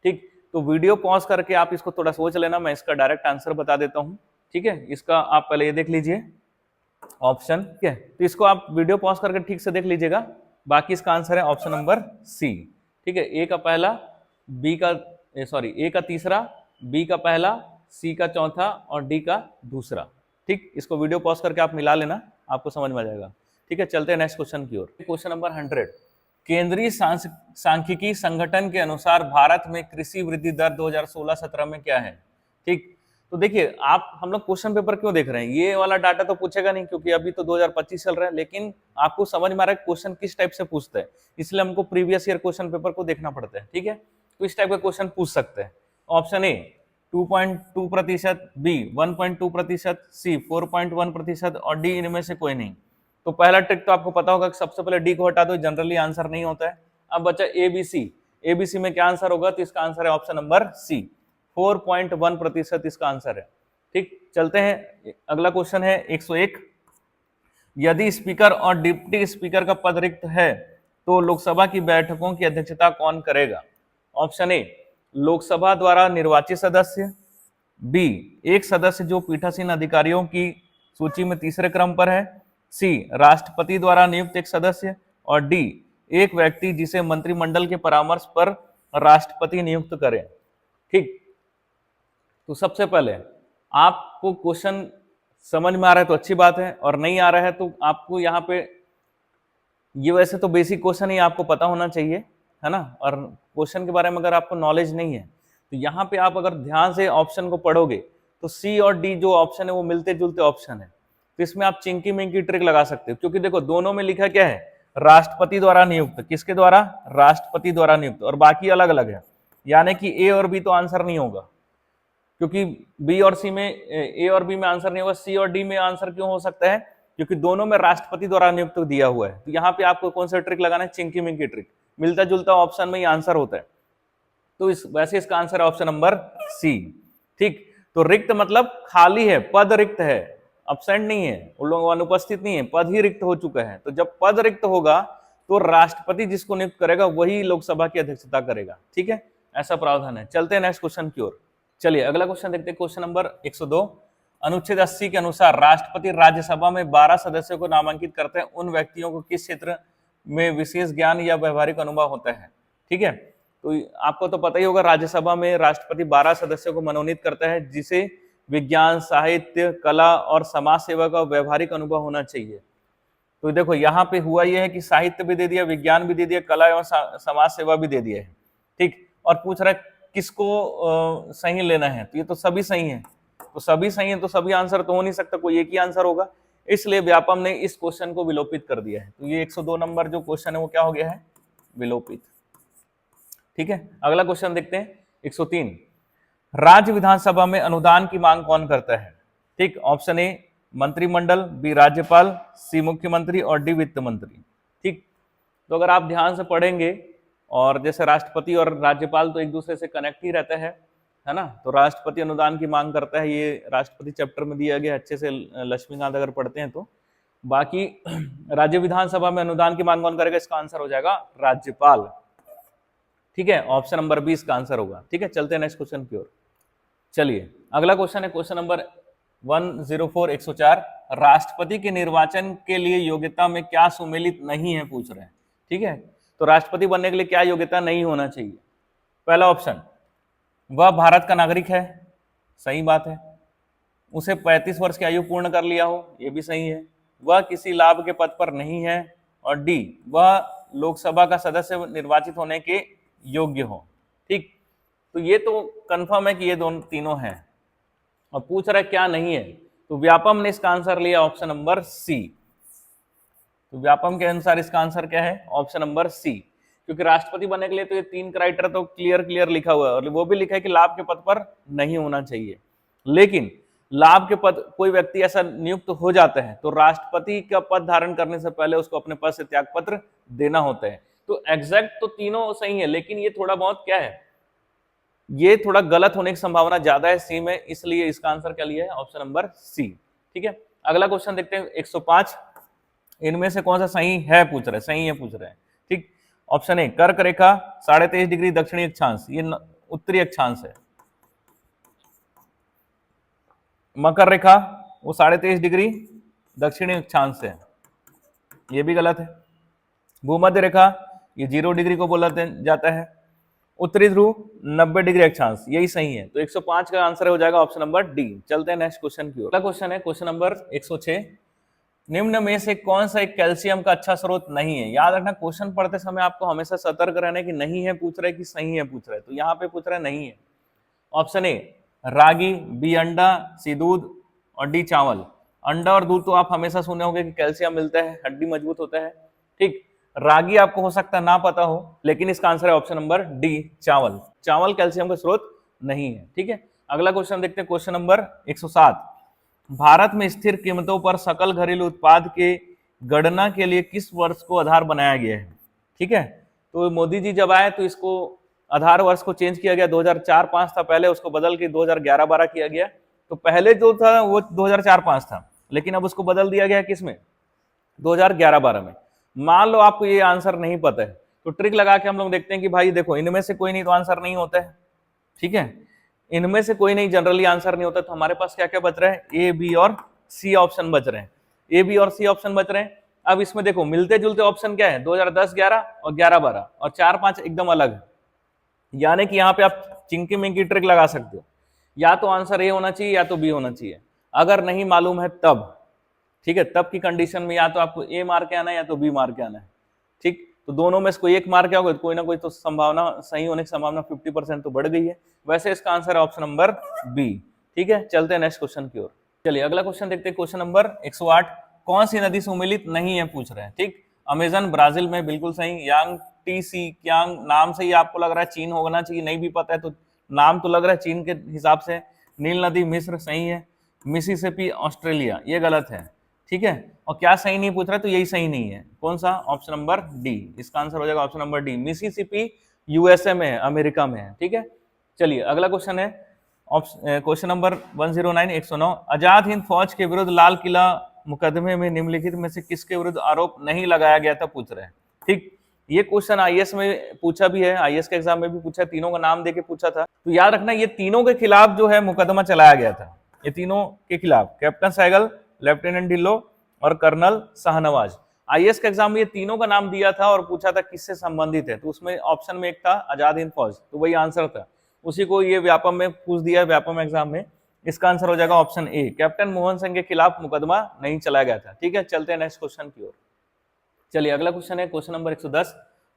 ठीक। तो वीडियो पॉज करके आप इसको थोड़ा सोच लेना, मैं इसका डायरेक्ट आंसर बता देता हूं, ठीक है। इसका आप पहले ये देख लीजिए ऑप्शन, ठीक है। तो इसको आप वीडियो पॉज करके ठीक से देख लीजिएगा, बाकी इसका आंसर है ऑप्शन नंबर सी, ठीक है। ए का पहला, बी का ए का तीसरा, बी का पहला, सी का चौथा और डी का दूसरा, ठीक। इसको वीडियो पॉज करके आप मिला लेना, आपको समझ में आ जाएगा, ठीक है। चलते हैं नेक्स्ट क्वेश्चन की ओर। क्वेश्चन नंबर 100, केंद्रीय सांख्यिकी संगठन के अनुसार भारत में कृषि वृद्धि दर 2016-17 में क्या है, ठीक। तो देखिए आप, हम लोग क्वेश्चन पेपर क्यों देख रहे हैं, ये वाला डाटा तो पूछेगा नहीं क्योंकि अभी तो 2025 चल रहा है, लेकिन आपको समझ में आ रहा है क्वेश्चन किस टाइप से पूछता है, इसलिए हमको प्रीवियस ईयर क्वेश्चन पेपर को देखना पड़ता है, ठीक है। तो इस टाइप का क्वेश्चन पूछ सकते हैं। ऑप्शन ए 2.2%, बी 1.2%, सी 4.1% और डी इनमें से कोई नहीं। तो पहला ट्रिक तो आपको पता होगा कि सबसे पहले डी को हटा दो, जनरली आंसर नहीं होता है। अब बचा एबीसी, एबीसी में क्या आंसर होगा? तो इसका आंसर है ऑप्शन नंबर सी, 4.1% इसका आंसर है, ठीक। चलते हैं, अगला क्वेश्चन है 101, यदि स्पीकर और डिप्टी स्पीकर का पद रिक्त है तो लोकसभा की बैठकों की अध्यक्षता कौन करेगा? ऑप्शन ए लोकसभा द्वारा निर्वाचित सदस्य, बी एक सदस्य जो पीठासीन अधिकारियों की सूची में तीसरे क्रम पर है, सी राष्ट्रपति द्वारा नियुक्त एक सदस्य और डी एक व्यक्ति जिसे मंत्रिमंडल के परामर्श पर राष्ट्रपति नियुक्त करे, ठीक। तो सबसे पहले आपको क्वेश्चन समझ में आ रहा है तो अच्छी बात है, और नहीं आ रहा है तो आपको यहाँ पे, ये वैसे तो बेसिक क्वेश्चन ही आपको पता होना चाहिए, है ना। और क्वेश्चन के बारे में अगर आपको नॉलेज नहीं है तो यहाँ पे आप अगर ध्यान से ऑप्शन को पढ़ोगे तो सी और डी जो ऑप्शन है वो मिलते जुलते ऑप्शन है। तो इसमें आप चिंकी मिंकी ट्रिक लगा सकते हो, क्योंकि देखो दोनों में लिखा क्या है? राष्ट्रपति द्वारा नियुक्त। किसके द्वारा? राष्ट्रपति द्वारा नियुक्त, और बाकी अलग अलग है, यानी कि ए और बी तो आंसर नहीं होगा, क्योंकि बी और सी में, ए और बी में आंसर नहीं होगा। सी और डी में आंसर क्यों हो सकता है? क्योंकि दोनों में राष्ट्रपति द्वारा नियुक्त दिया हुआ है। तो यहाँ पे आपको कौन सा ट्रिक लगाना है? चिंकी मिंकी ट्रिक, मिलता जुलता ऑप्शन में ही आंसर होता है। तो वैसे इसका आंसर है ऑप्शन नंबर सी, ठीक। तो रिक्त मतलब खाली है, पद रिक्त है, अब्सेंट नहीं है, उन लोगों अनुपस्थित नहीं है, पद ही रिक्त हो चुका है। तो जब पद रिक्त होगा तो राष्ट्रपति जिसको नियुक्त करेगा वही लोकसभा की अध्यक्षता करेगा, ठीक है, ऐसा प्रावधान है। चलते हैं नेक्स्ट क्वेश्चन की ओर। चलिए अगला क्वेश्चन देखते हैं, क्वेश्चन नंबर 102, अनुच्छेद 80 के अनुसार राष्ट्रपति राज्यसभा में 12 सदस्यों को नामांकित करते हैं, उन व्यक्तियों को किस क्षेत्र में विशेष ज्ञान या व्यवहारिक अनुभव होता है, ठीक है। तो आपको तो पता ही होगा राज्यसभा में राष्ट्रपति 12 सदस्यों को मनोनीत करता है, जिसे विज्ञान, साहित्य, कला और समाज सेवा का व्यवहारिक अनुभव होना चाहिए। तो देखो यहाँ पे हुआ यह है कि साहित्य भी दे दिया, विज्ञान भी दे दिया, कला एवं समाज सेवा भी दे दिया है, ठीक। और पूछ रहा है किसको सही लेना है, तो ये तो सभी सही है, तो सभी सही है तो सभी आंसर तो हो नहीं सकता, कोई एक ही आंसर होगा, इसलिए व्यापम ने इस क्वेश्चन को विलोपित कर दिया है। तो ये 102 नंबर जो क्वेश्चन है वो क्या हो गया है? विलोपित, ठीक है। अगला क्वेश्चन देखते हैं 103, राज्य विधानसभा में अनुदान की मांग कौन करता है, ठीक। ऑप्शन ए मंत्रिमंडल, बी राज्यपाल, सी मुख्यमंत्री और डी वित्त मंत्री, ठीक। तो अगर आप ध्यान से पढ़ेंगे, और जैसे राष्ट्रपति और राज्यपाल तो एक दूसरे से कनेक्ट ही रहता है, है ना। तो राष्ट्रपति अनुदान की मांग करता है, ये राष्ट्रपति चैप्टर में दिया गया अच्छे से, लक्ष्मीकांत अगर पढ़ते हैं तो। बाकी राज्य विधानसभा में अनुदान की मांग कौन करेगा, इसका आंसर हो जाएगा राज्यपाल। ठीक है, ऑप्शन नंबर 20 का आंसर होगा। ठीक है, चलते हैं नेक्स्ट क्वेश्चन की ओर। चलिए अगला क्वेश्चन है क्वेश्चन नंबर 104 104, राष्ट्रपति के निर्वाचन के लिए योग्यता में क्या सुमेलित नहीं है, पूछ रहे हैं। ठीक है, तो राष्ट्रपति बनने के लिए क्या योग्यता नहीं होना चाहिए। पहला ऑप्शन, वह भारत का नागरिक है, सही बात है। उसे 35 वर्ष की आयु पूर्ण कर लिया हो, ये भी सही है। वह किसी लाभ के पद पर नहीं है, और डी, वह लोकसभा का सदस्य निर्वाचित होने के योग्य हो। ठीक, तो ये तो कंफर्म है कि ये दोनों तीनों हैं। और पूछ रहा है क्या नहीं है, तो व्यापम ने इसका आंसर लिया ऑप्शन नंबर सी। तो व्यापम के अनुसार इसका आंसर क्या है, ऑप्शन नंबर सी, क्योंकि राष्ट्रपति बनने के लिए तो ये 3 क्राइटेरिया तो क्लियर लिखा हुआ है, और वो भी लिखा है कि लाभ के पद पर नहीं होना चाहिए। लेकिन लाभ के पद, कोई व्यक्ति ऐसा नियुक्त हो जाता है तो राष्ट्रपति का पद धारण करने से पहले उसको अपने पद से त्याग पत्र देना होता है। तो एग्जैक्ट तो तीनों सही है, लेकिन ये थोड़ा बहुत क्या है, ये थोड़ा गलत होने की संभावना ज्यादा है सी में, इसलिए इसका आंसर क्या लिया है, ऑप्शन नंबर सी। ठीक है, अगला क्वेश्चन देखते हैं 105, इनमें से कौन सा सही है पूछ रहे हैं, सही है पूछ रहे हैं। ठीक, ऑप्शन ए, कर्क रेखा 23.5 डिग्री दक्षिणी अक्षांश, ये उत्तरी अक्षांश है। मकर रेखा वो 23.5 डिग्री दक्षिणी अक्षांश है, ये भी गलत है। भूमध्य रेखा ये 0 डिग्री को बोला जाता है। उत्तरी ध्रुव 90 डिग्री अक्षांश, यही सही है। तो 105 का आंसर हो जाएगा ऑप्शन नंबर डी। चलते हैं नेक्स्ट क्वेश्चन की ओर। अगला क्वेश्चन है क्वेश्चन नंबर 106, निम्न में से कौन सा एक कैल्शियम का अच्छा स्रोत नहीं है। याद रखना, क्वेश्चन पढ़ते समय आपको हमेशा सतर्क रहना कि नहीं है पूछ रहे कि सही है पूछ रहे। तो यहाँ पे पूछ रहे नहीं है। ऑप्शन ए रागी, बी अंडा, सी दूध, और डी चावल। अंडा और दूध तो आप हमेशा सुने होंगे कि कैल्शियम मिलता है, हड्डी मजबूत होता है। ठीक, रागी आपको हो सकता है ना पता हो, लेकिन इसका आंसर है ऑप्शन नंबर डी चावल। चावल कैल्शियम का स्रोत नहीं है। ठीक है, अगला क्वेश्चन देखते हैं क्वेश्चन नंबर 107, भारत में स्थिर कीमतों पर सकल घरेलू उत्पाद के गणना के लिए किस वर्ष को आधार बनाया गया है। ठीक है, तो मोदी जी जब आए तो इसको आधार वर्ष को चेंज किया गया, 2004-5 था पहले, उसको बदल के 2011-12 किया गया। तो पहले जो था वो 2004-5 था, लेकिन अब उसको बदल दिया गया किसमें, 2011-12 में। मान लो आपको ये आंसर नहीं पता है, तो ट्रिक लगा के हम लोग देखते हैं कि भाई देखो इनमें से कोई नहीं तो आंसर नहीं होता है। ठीक है, इनमें से कोई नहीं जनरली आंसर नहीं होता, तो हमारे पास क्या क्या बच रहा है, ए बी और सी ऑप्शन बच रहे हैं। ए बी और सी ऑप्शन बच रहे हैं। अब इसमें देखो मिलते जुलते ऑप्शन क्या है, 2010-11 और 11-12 और 4-5 एकदम अलग है। यानी कि यहाँ पे आप चिंकी मिंकी ट्रिक लगा सकते हो, या तो आंसर ए होना चाहिए या तो बी होना चाहिए। अगर नहीं मालूम है तब, ठीक है, तब की कंडीशन में या तो आपको ए मार के आना है या तो बी मार के आना है। ठीक, तो दोनों में से कोई एक मार के आओगे तो कोई ना कोई तो संभावना, सही होने की संभावना 50% तो बढ़ गई है। वैसे इसका आंसर है ऑप्शन नंबर बी। ठीक है, चलते हैं नेक्स्ट क्वेश्चन की ओर। चलिए अगला क्वेश्चन देखते हैं क्वेश्चन नंबर 108, कौन सी नदी सुमेलित नहीं है पूछ रहे हैं। ठीक, अमेजन ब्राजील में, बिल्कुल सही। यांग टी सी क्यांग, नाम से ही आपको लग रहा है चीन होना चाहिए, नहीं भी पता है तो नाम तो लग रहा है चीन के हिसाब से। नील नदी मिस्र, सही है। मिसिसिपी ऑस्ट्रेलिया, ये गलत है। ठीक है, और क्या सही नहीं पूछ रहा है, तो यही सही नहीं है। कौन सा, ऑप्शन नंबर डी, इसका आंसर हो जाएगा option number D. Mississippi USA में है, अमेरिका में है। ठीक है, चलिए अगला क्वेश्चन है क्वेश्चन नंबर 109 109, आजाद हिंद फौज के विरुद्ध लाल किला मुकदमे में निम्नलिखित में से किसके विरुद्ध आरोप नहीं लगाया गया था पूछ रहे हैं। ठीक, ये क्वेश्चन आईएएस में पूछा भी है, आईएएस के एग्जाम में भी पूछा, तीनों का नाम देके पूछा था। तो याद रखना ये तीनों के खिलाफ जो है मुकदमा चलाया गया था, ये तीनों के खिलाफ, कैप्टन सहगल, लेफ्टिनेंट ढिल्लो और कर्नल शाहनवाज। आईएएस के एग्जाम में ये तीनों का नाम दिया था और पूछा था किससे संबंधित है, तो उसमें ऑप्शन में एक था आजाद हिंद फौज, तो वही आंसर था। उसी को ये व्यापम में पूछ दिया, व्यापम एग्जाम में। इसका आंसर हो जाएगा option A, captain Mohan Singh के खिलाफ मुकदमा नहीं चलाया गया था। ठीक है, चलते हैं नेक्स्ट क्वेश्चन की ओर। चलिए अगला क्वेश्चन है क्वेश्चन नंबर 110,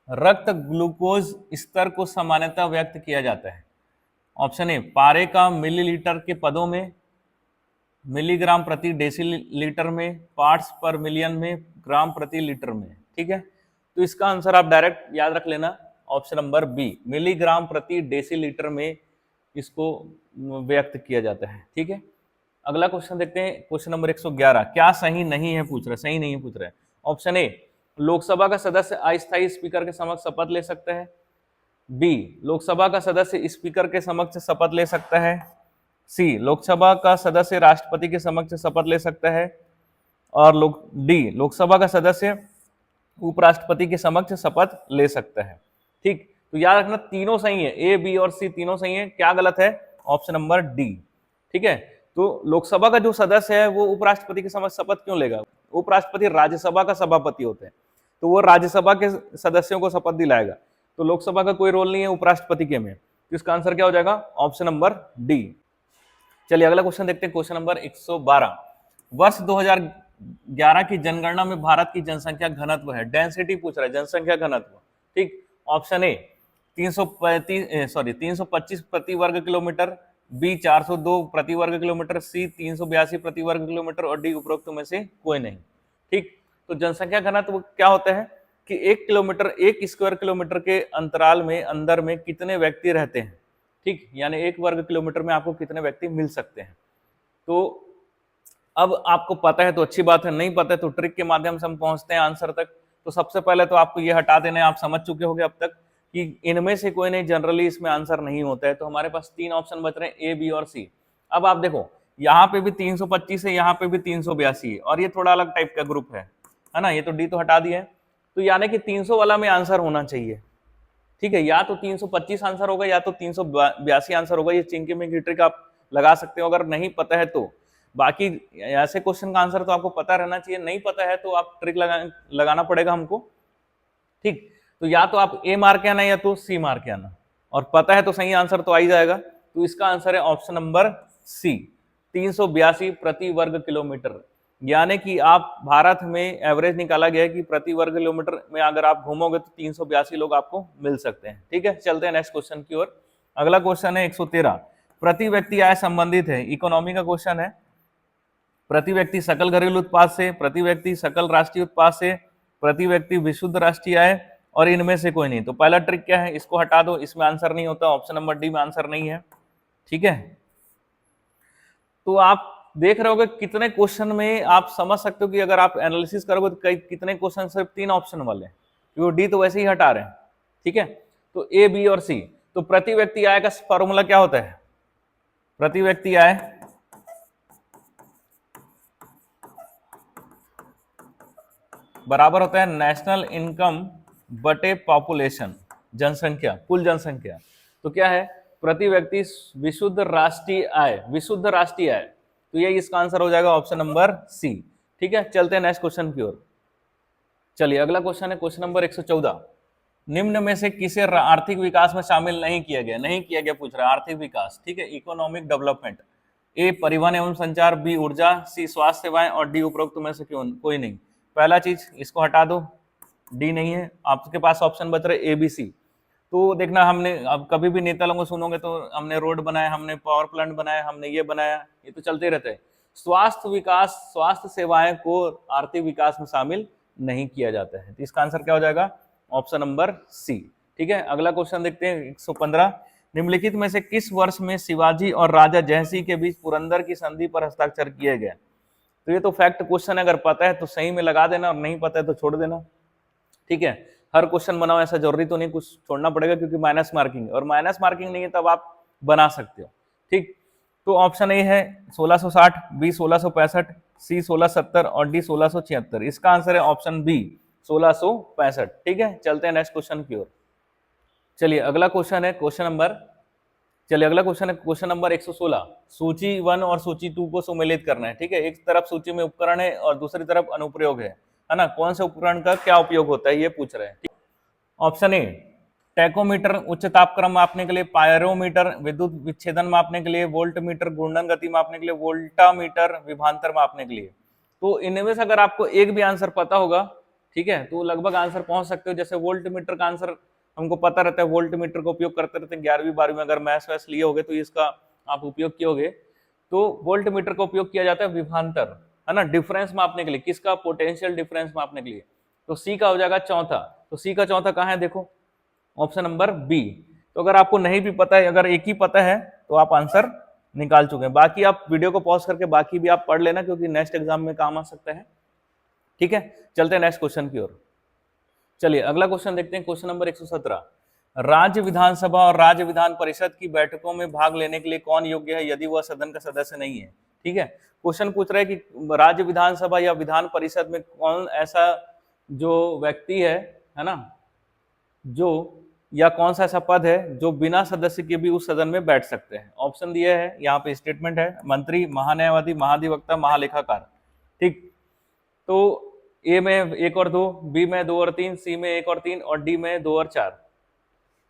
रक्त ग्लूकोज स्तर को सामान्यतः व्यक्त किया जाता है। ऑप्शन ए पारे का मिलीलीटर के पदों में, मिलीग्राम प्रति डेसीलीटर में, पार्ट्स पर मिलियन में, ग्राम प्रति लीटर में। ठीक है, तो इसका आंसर आप डायरेक्ट याद रख लेना, ऑप्शन नंबर बी, मिलीग्राम प्रति डेसीलीटर में इसको व्यक्त किया जाता है। ठीक है, अगला क्वेश्चन देखते हैं क्वेश्चन नंबर 111, क्या सही नहीं है पूछ रहे, सही नहीं है पूछ रहे। ऑप्शन ए लोकसभा का सदस्य अस्थायी स्पीकर के समक्ष शपथ ले सकता है। बी, लोकसभा का सदस्य स्पीकर के समक्ष शपथ ले सकता है। सी, लोकसभा का सदस्य राष्ट्रपति के समक्ष शपथ ले सकता है। और डी, लोकसभा का सदस्य उपराष्ट्रपति के समक्ष शपथ ले सकता है। ठीक, तो याद रखना तीनों सही है, ए, बी और सी तीनों सही है। क्या गलत है? Option number D. ठीक है, तो लोकसभा का जो सदस्य है वो उपराष्ट्रपति के समक्ष शपथ क्यों लेगा? उपराष्ट्रपति राज्यसभा का सभापति होते हैं, तो वो राज्यसभा के सदस्यों को शपथ दिलाएगा। तो लोकसभा का कोई रोल नहीं है उपराष्ट्रपति के में, तो इसका आंसर क्या हो जाएगा? Option number D. चलिए अगला क्वेश्चन देखते हैं, क्वेश्चन नंबर 112। वर्ष 2011 की जनगणना में भारत की जनसंख्या घनत्व है, डेंसिटी पूछ रहा है, जनसंख्या घनत्व। ठीक, ऑप्शन ए 325 प्रति वर्ग किलोमीटर, बी 402 प्रति वर्ग किलोमीटर, सी 382 प्रति वर्ग किलोमीटर और डी उपरोक्त में से कोई नहीं। ठीक, तो जनसंख्या घनत्व क्या होता है कि 1 स्क्वायर किलोमीटर के अंतराल में अंदर में कितने व्यक्ति रहते हैं। ठीक, यानी 1 वर्ग किलोमीटर में आपको कितने व्यक्ति मिल सकते हैं। तो अब आपको पता है तो अच्छी बात है, नहीं पता है तो ट्रिक के माध्यम से हम पहुंचते हैं आंसर तक। तो सबसे पहले तो आपको ये हटा देना है, आप समझ चुके होंगे अब तक कि इनमें से कोई नहीं, जनरली इसमें आंसर नहीं होता है। तो हमारे पास 3 ऑप्शन बच रहे हैं, ए, बी और सी। अब आप देखो यहाँ पे भी 325 है, यहाँ पे भी 382 है, और ये थोड़ा अलग टाइप का ग्रुप है ना, ये तो डी तो हटा दिया है। तो यानी कि 300 वाला में आंसर होना चाहिए। ठीक है, या तो 325 आंसर होगा या तो 382 आंसर होगा। ये चिंकी में ट्रिक आप लगा सकते हो अगर नहीं पता है तो। बाकी ऐसे क्वेश्चन का आंसर तो आपको पता रहना चाहिए, नहीं पता है तो आप ट्रिक लगाना पड़ेगा हमको। ठीक, तो या तो आप ए मार के आना या तो सी मार के आना, और पता है तो सही आंसर तो आ ही जाएगा। तो इसका आंसर है ऑप्शन नंबर सी, 382 प्रति वर्ग किलोमीटर। यानी कि आप भारत में एवरेज निकाला गया है कि प्रति वर्ग किलोमीटर में अगर आप घूमोगे तो 382 लोग आपको मिल सकते हैं। ठीक है, चलते हैं नेक्स्ट क्वेश्चन की ओर। अगला क्वेश्चन है 113, प्रति व्यक्ति आय संबंधित है, इकोनॉमी का क्वेश्चन है। प्रति व्यक्ति सकल घरेलू उत्पाद से, प्रति व्यक्ति सकल राष्ट्रीय उत्पाद से, प्रति व्यक्ति विशुद्ध राष्ट्रीय आय, और इनमें से कोई नहीं। तो पहला ट्रिक क्या है, इसको हटा दो, इसमें आंसर नहीं होता, ऑप्शन नंबर डी में आंसर नहीं है। ठीक है, तो आप देख रहे होगे कितने क्वेश्चन में आप समझ सकते हो कि अगर आप एनालिसिस करोगे तो कितने क्वेश्चन सिर्फ 3 ऑप्शन वाले, क्योंकि डी तो वैसे ही हटा रहे हैं। ठीक है, तो ए, बी और सी। तो प्रति व्यक्ति आय का फॉर्मूला क्या होता है? प्रति व्यक्ति आय बराबर होता है नेशनल इनकम बटे पॉपुलेशन, जनसंख्या, कुल जनसंख्या। तो क्या है? प्रति व्यक्ति विशुद्ध राष्ट्रीय आय, विशुद्ध राष्ट्रीय आय। तो ये इसका आंसर हो जाएगा ऑप्शन नंबर सी। ठीक है, चलते हैं नेक्स्ट क्वेश्चन की ओर। चलिए अगला क्वेश्चन है क्वेश्चन नंबर 114, निम्न में से किसे आर्थिक विकास में शामिल नहीं किया गया? नहीं किया गया पूछ रहा है, आर्थिक विकास। ठीक है, इकोनॉमिक डेवलपमेंट। ए, परिवहन एवं संचार, बी, ऊर्जा, सी, स्वास्थ्य सेवाएं और डी उपरोक्त में से क्यों कोई नहीं। पहला चीज इसको हटा दो, डी नहीं है। आपके पास ऑप्शन बच रहे ए, बी, सी। तो देखना, हमने अब कभी भी नेता लोगों को सुनोगे तो हमने रोड बनाया, हमने पावर प्लांट बनाया, हमने ये बनाया, ये तो चलते रहते हैं। स्वास्थ्य विकास, स्वास्थ्य सेवाएं को आर्थिक विकास में शामिल नहीं किया जाता है। तो इसका आंसर क्या हो जाएगा? Option number C. ठीक है, अगला क्वेश्चन देखते हैं 115, निम्नलिखित में से किस वर्ष में शिवाजी और राजा जयसिंह के बीच पुरंदर की संधि पर हस्ताक्षर किए गए? तो ये तो फैक्ट क्वेश्चन है, अगर पता है तो सही में लगा देना और नहीं पता है तो छोड़ देना। ठीक है, हर क्वेश्चन बनाओ ऐसा जरूरी तो नहीं, कुछ छोड़ना पड़ेगा क्योंकि माइनस मार्किंग, और माइनस मार्किंग नहीं है तब आप बना सकते हो। ठीक, तो ऑप्शन ए है 1660, बी 1665, सी 1670 और डी 1676। इसका आंसर है ऑप्शन बी 1665। ठीक है, चलते हैं नेक्स्ट क्वेश्चन की ओर। चलिए अगला क्वेश्चन है क्वेश्चन नंबर 116, सूची 1 और सूची 2 को सम्मिलित करना है। ठीक है, एक तरफ सूची में उपकरण है और दूसरी तरफ अनुप्रयोग है ना। कौन से उपकरण का क्या उपयोग होता है ये पूछ रहे हैं। ऑप्शन ए, टैकोमीटर उच्च तापक्रम मापने के लिए, पायरोमीटर विद्युत विच्छेदन मापने के लिए, वोल्टमीटर घूर्णन गति मापने के लिए, वोल्टामीटर विभवांतर मापने के लिए। तो इनमें से अगर आपको एक भी आंसर पता होगा, ठीक है, तो लगभग आंसर पहुंच सकते हो। जैसे वोल्टमीटर का आंसर हमको पता रहता है, वोल्टमीटर का उपयोग करते रहते हैं 11वीं 12वीं में, अगर मैथ्स वैस लिए होगे तो इसका आप उपयोग किए। तो वोल्टमीटर का उपयोग किया जाता है विभवांतर, है ना, डिफरेंस मापने के लिए। किसका? पोटेंशियल डिफरेंस मापने के लिए। तो सी का हो जाएगा चौथा। तो सी का चौथा कहाँ है? देखो ऑप्शन नंबर बी। तो अगर आपको नहीं भी पता है, अगर एक ही पता है तो आप आंसर निकाल चुके हैं। बाकी आप वीडियो को पॉज करके बाकी भी आप पढ़ लेना, क्योंकि नेक्स्ट एग्जाम में काम आ सकता है। ठीक है, चलते हैं नेक्स्ट क्वेश्चन की ओर। चलिए अगला क्वेश्चन देखते हैं, क्वेश्चन नंबर 117, राज्य विधानसभा और राज्य विधान परिषद की बैठकों में भाग लेने के लिए कौन योग्य है यदि वह सदन का सदस्य नहीं है। ठीक है, क्वेश्चन पूछ रहे हैं कि राज्य विधानसभा या विधान परिषद में कौन ऐसा जो व्यक्ति है ना, जो या कौन सा ऐसा पद है जो बिना सदस्य के भी उस सदन में बैठ सकते हैं। ऑप्शन दिए है, यहाँ पे स्टेटमेंट है, मंत्री, महान्यायवादी, महाधिवक्ता, महालेखाकार। ठीक, तो ए में 1 और 2, बी में 2 और 3, सी में 1 और 3 और डी में 2 और 4।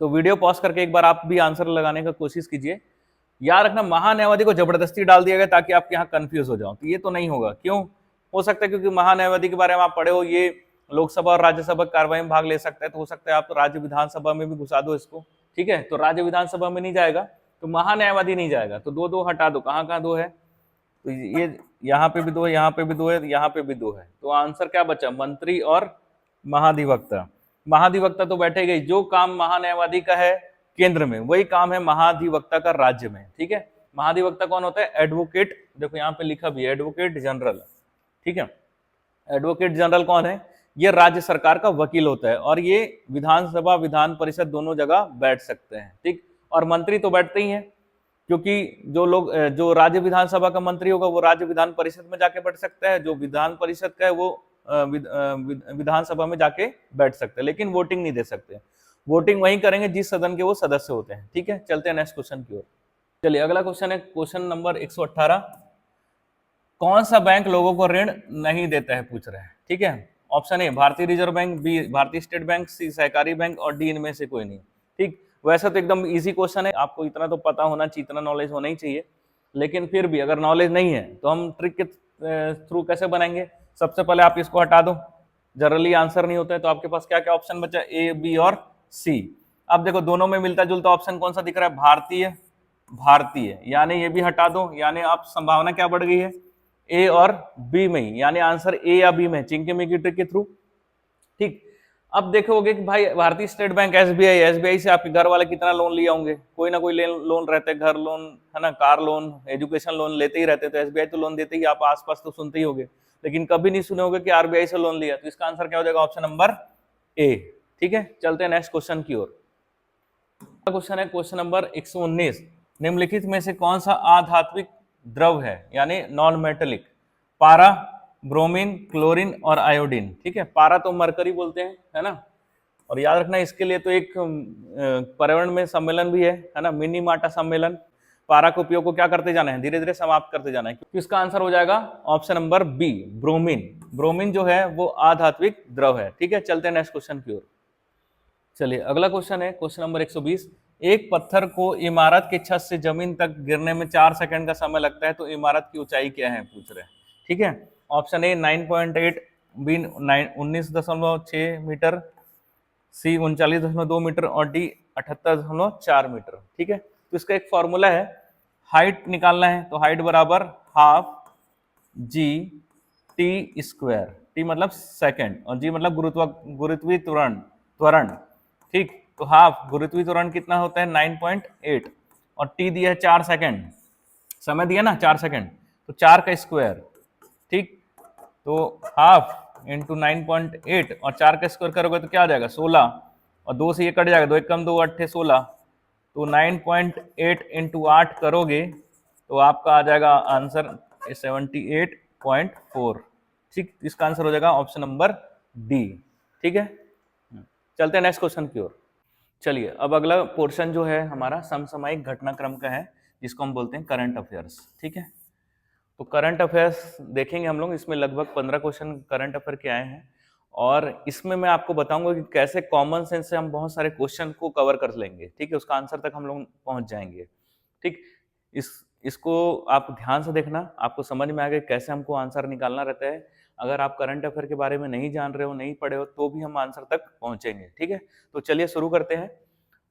तो वीडियो पॉज करके एक बार आप भी आंसर लगाने का कोशिश कीजिए। याद रखना, महान्यायवादी को जबरदस्ती डाल दिया गया ताकि आप यहाँ कंफ्यूज हो जाओ, तो ये तो नहीं होगा। क्यों हो सकता है? क्योंकि महान्यायवादी के बारे में आप पढ़े हो, ये लोकसभा और राज्यसभा कार्रवाई में भाग ले सकता है, तो हो सकता है आप तो राज्य विधानसभा में भी घुसा दो इसको। ठीक है, तो राज्य विधानसभा में नहीं जाएगा, तो महान्यायवादी नहीं जाएगा, तो 2 2 हटा दो। कहाँ कहाँ 2 है? तो ये यहाँ पे भी 2 है, यहाँ पे भी 2 है, यहाँ पे भी 2 है। तो आंसर क्या बचा? मंत्री और महाधिवक्ता। महाधिवक्ता तो बैठे गई, जो काम महान्यायवादी का है केंद्र में वही काम है महाधिवक्ता का राज्य में। ठीक है, महाधिवक्ता कौन होता है? एडवोकेट, देखो यहाँ पे लिखा भी है एडवोकेट जनरल। ठीक है, एडवोकेट जनरल कौन है? ये राज्य सरकार का वकील होता है और ये विधानसभा विधान परिषद दोनों जगह बैठ सकते हैं। ठीक, और मंत्री तो बैठते ही हैं, क्योंकि जो राज्य विधानसभा का मंत्री होगा वो राज्य विधान परिषद में जाके बैठ सकता है, जो विधान परिषद का है वो विधानसभा में जाके बैठ सकते हैं, लेकिन वोटिंग नहीं दे सकते। वोटिंग वही करेंगे जिस सदन के वो सदस्य होते हैं। ठीक है, चलते हैं नेक्स्ट क्वेश्चन की ओर। चलिए अगला क्वेश्चन है क्वेश्चन नंबर 118। कौन सा बैंक लोगों को ऋण नहीं देता है, पूछ रहे हैं। ठीक है, ऑप्शन ए भारतीय रिजर्व बैंक, बी भारतीय स्टेट बैंक, सी सहकारी बैंक और डी इनमें से कोई नहीं। ठीक, वैसे तो एकदम इजी क्वेश्चन है, आपको इतना तो पता होना चाहिए, इतना नॉलेज होना ही चाहिए, लेकिन फिर भी अगर नॉलेज नहीं है तो हम ट्रिक के थ्रू कैसे बनाएंगे? सबसे पहले आप इसको हटा दो, जनरली आंसर नहीं होता है, तो आपके पास क्या क्या ऑप्शन बचा? ए, बी और सी। अब देखो दोनों में मिलता जुलता ऑप्शन कौन सा दिख रहा है? भारतीय, भारतीय, यानी ये भी हटा दो, यानी आप संभावना क्या बढ़ गई है? ए और बी में ही, यानी आंसर ए या बी में, चिंकी मिकी ट्रिक के थ्रू। ठीक, अब देखोगे कि भाई भारतीय स्टेट बैंक, एसबीआई से आपके घर वाले कितना लोन लिए होंगे, कोई ना कोई लोन रहते हैं, घर लोन है ना, कार लोन, एजुकेशन लोन लेते ही रहते हैं, तो एसबीआई तो लोन देते ही, आप आसपास तो सुनते ही होंगे, लेकिन कभी नहीं सुने होंगे कि आरबीआई से लोन लिया। तो इसका आंसर क्या हो जाएगा? Option number A. ठीक है, चलते हैं नेक्स्ट क्वेश्चन की ओर। क्वेश्चन है क्वेश्चन नंबर 119। निम्नलिखित में से कौन सा आधात्विक द्रव है, यानी नॉन मेटेलिक? पारा, ब्रोमीन, क्लोरीन और आयोडीन। ठीक है, पारा तो मरकरी बोलते हैं, है ना, और याद रखना इसके लिए तो एक पर्यावरण में सम्मेलन भी है ना, मिनीमाटा सम्मेलन। पारा के उपयोग को क्या करते जाना है? धीरे धीरे समाप्त करते जाना है। तो इसका आंसर हो जाएगा option number B, bromine. Bromine जो है वो आधात्विक द्रव है। ठीक है, चलते हैं नेक्स्ट क्वेश्चन की ओर। चलिए अगला क्वेश्चन है क्वेश्चन नंबर 120। एक पत्थर को इमारत के छत से जमीन तक गिरने में 4 सेकंड का समय लगता है, तो इमारत की ऊंचाई क्या है, पूछ रहे हैं। ठीक है, option A 9.8, B 19.6 metre, C 39.2 metre और डी 78.4 मीटर। ठीक है, तो इसका एक फॉर्मूला है, हाइट निकालना है, तो हाइट बराबर half G T square. T मतलब सेकंड और जी मतलब गुरुत्वीय त्वरण। ठीक, तो हाफ गुरुत्वीय त्वरण कितना होता है? 9.8 और टी दिया है 4 सेकंड, समय दिया ना 4 सेकंड, तो 4 का स्क्वायर। ठीक, तो हाफ इंटू 9.8 और 4 का स्क्वायर करोगे तो क्या आ जाएगा? 16, और 2 से ये कट जाएगा, 2 एक कम 2 8 16, तो 9.8 इंटू 8 करोगे तो आपका आ जाएगा आंसर 78.4। ठीक, इसका आंसर हो जाएगा ऑप्शन नंबर डी। ठीक है, चलते हैं नेक्स्ट क्वेश्चन की ओर। चलिए अब अगला पोर्शन जो है हमारा समसामयिक घटनाक्रम का है, जिसको हम बोलते हैं करंट अफेयर्स। ठीक है, तो करंट अफेयर्स देखेंगे हम लोग, इसमें लगभग 15 क्वेश्चन करंट अफेयर के आए हैं, और इसमें मैं आपको बताऊंगा कि कैसे कॉमन सेंस से हम बहुत सारे क्वेश्चन को कवर कर लेंगे। ठीक है, उसका आंसर तक हम लोग पहुंच जाएंगे। ठीक, इसको आप ध्यान से देखना, आपको समझ में आ गया कैसे हमको आंसर निकालना रहता है। अगर आप करंट अफेयर के बारे में नहीं जान रहे हो, नहीं पढ़े हो, तो भी हम आंसर तक पहुंचेंगे। ठीक है, तो चलिए शुरू करते हैं।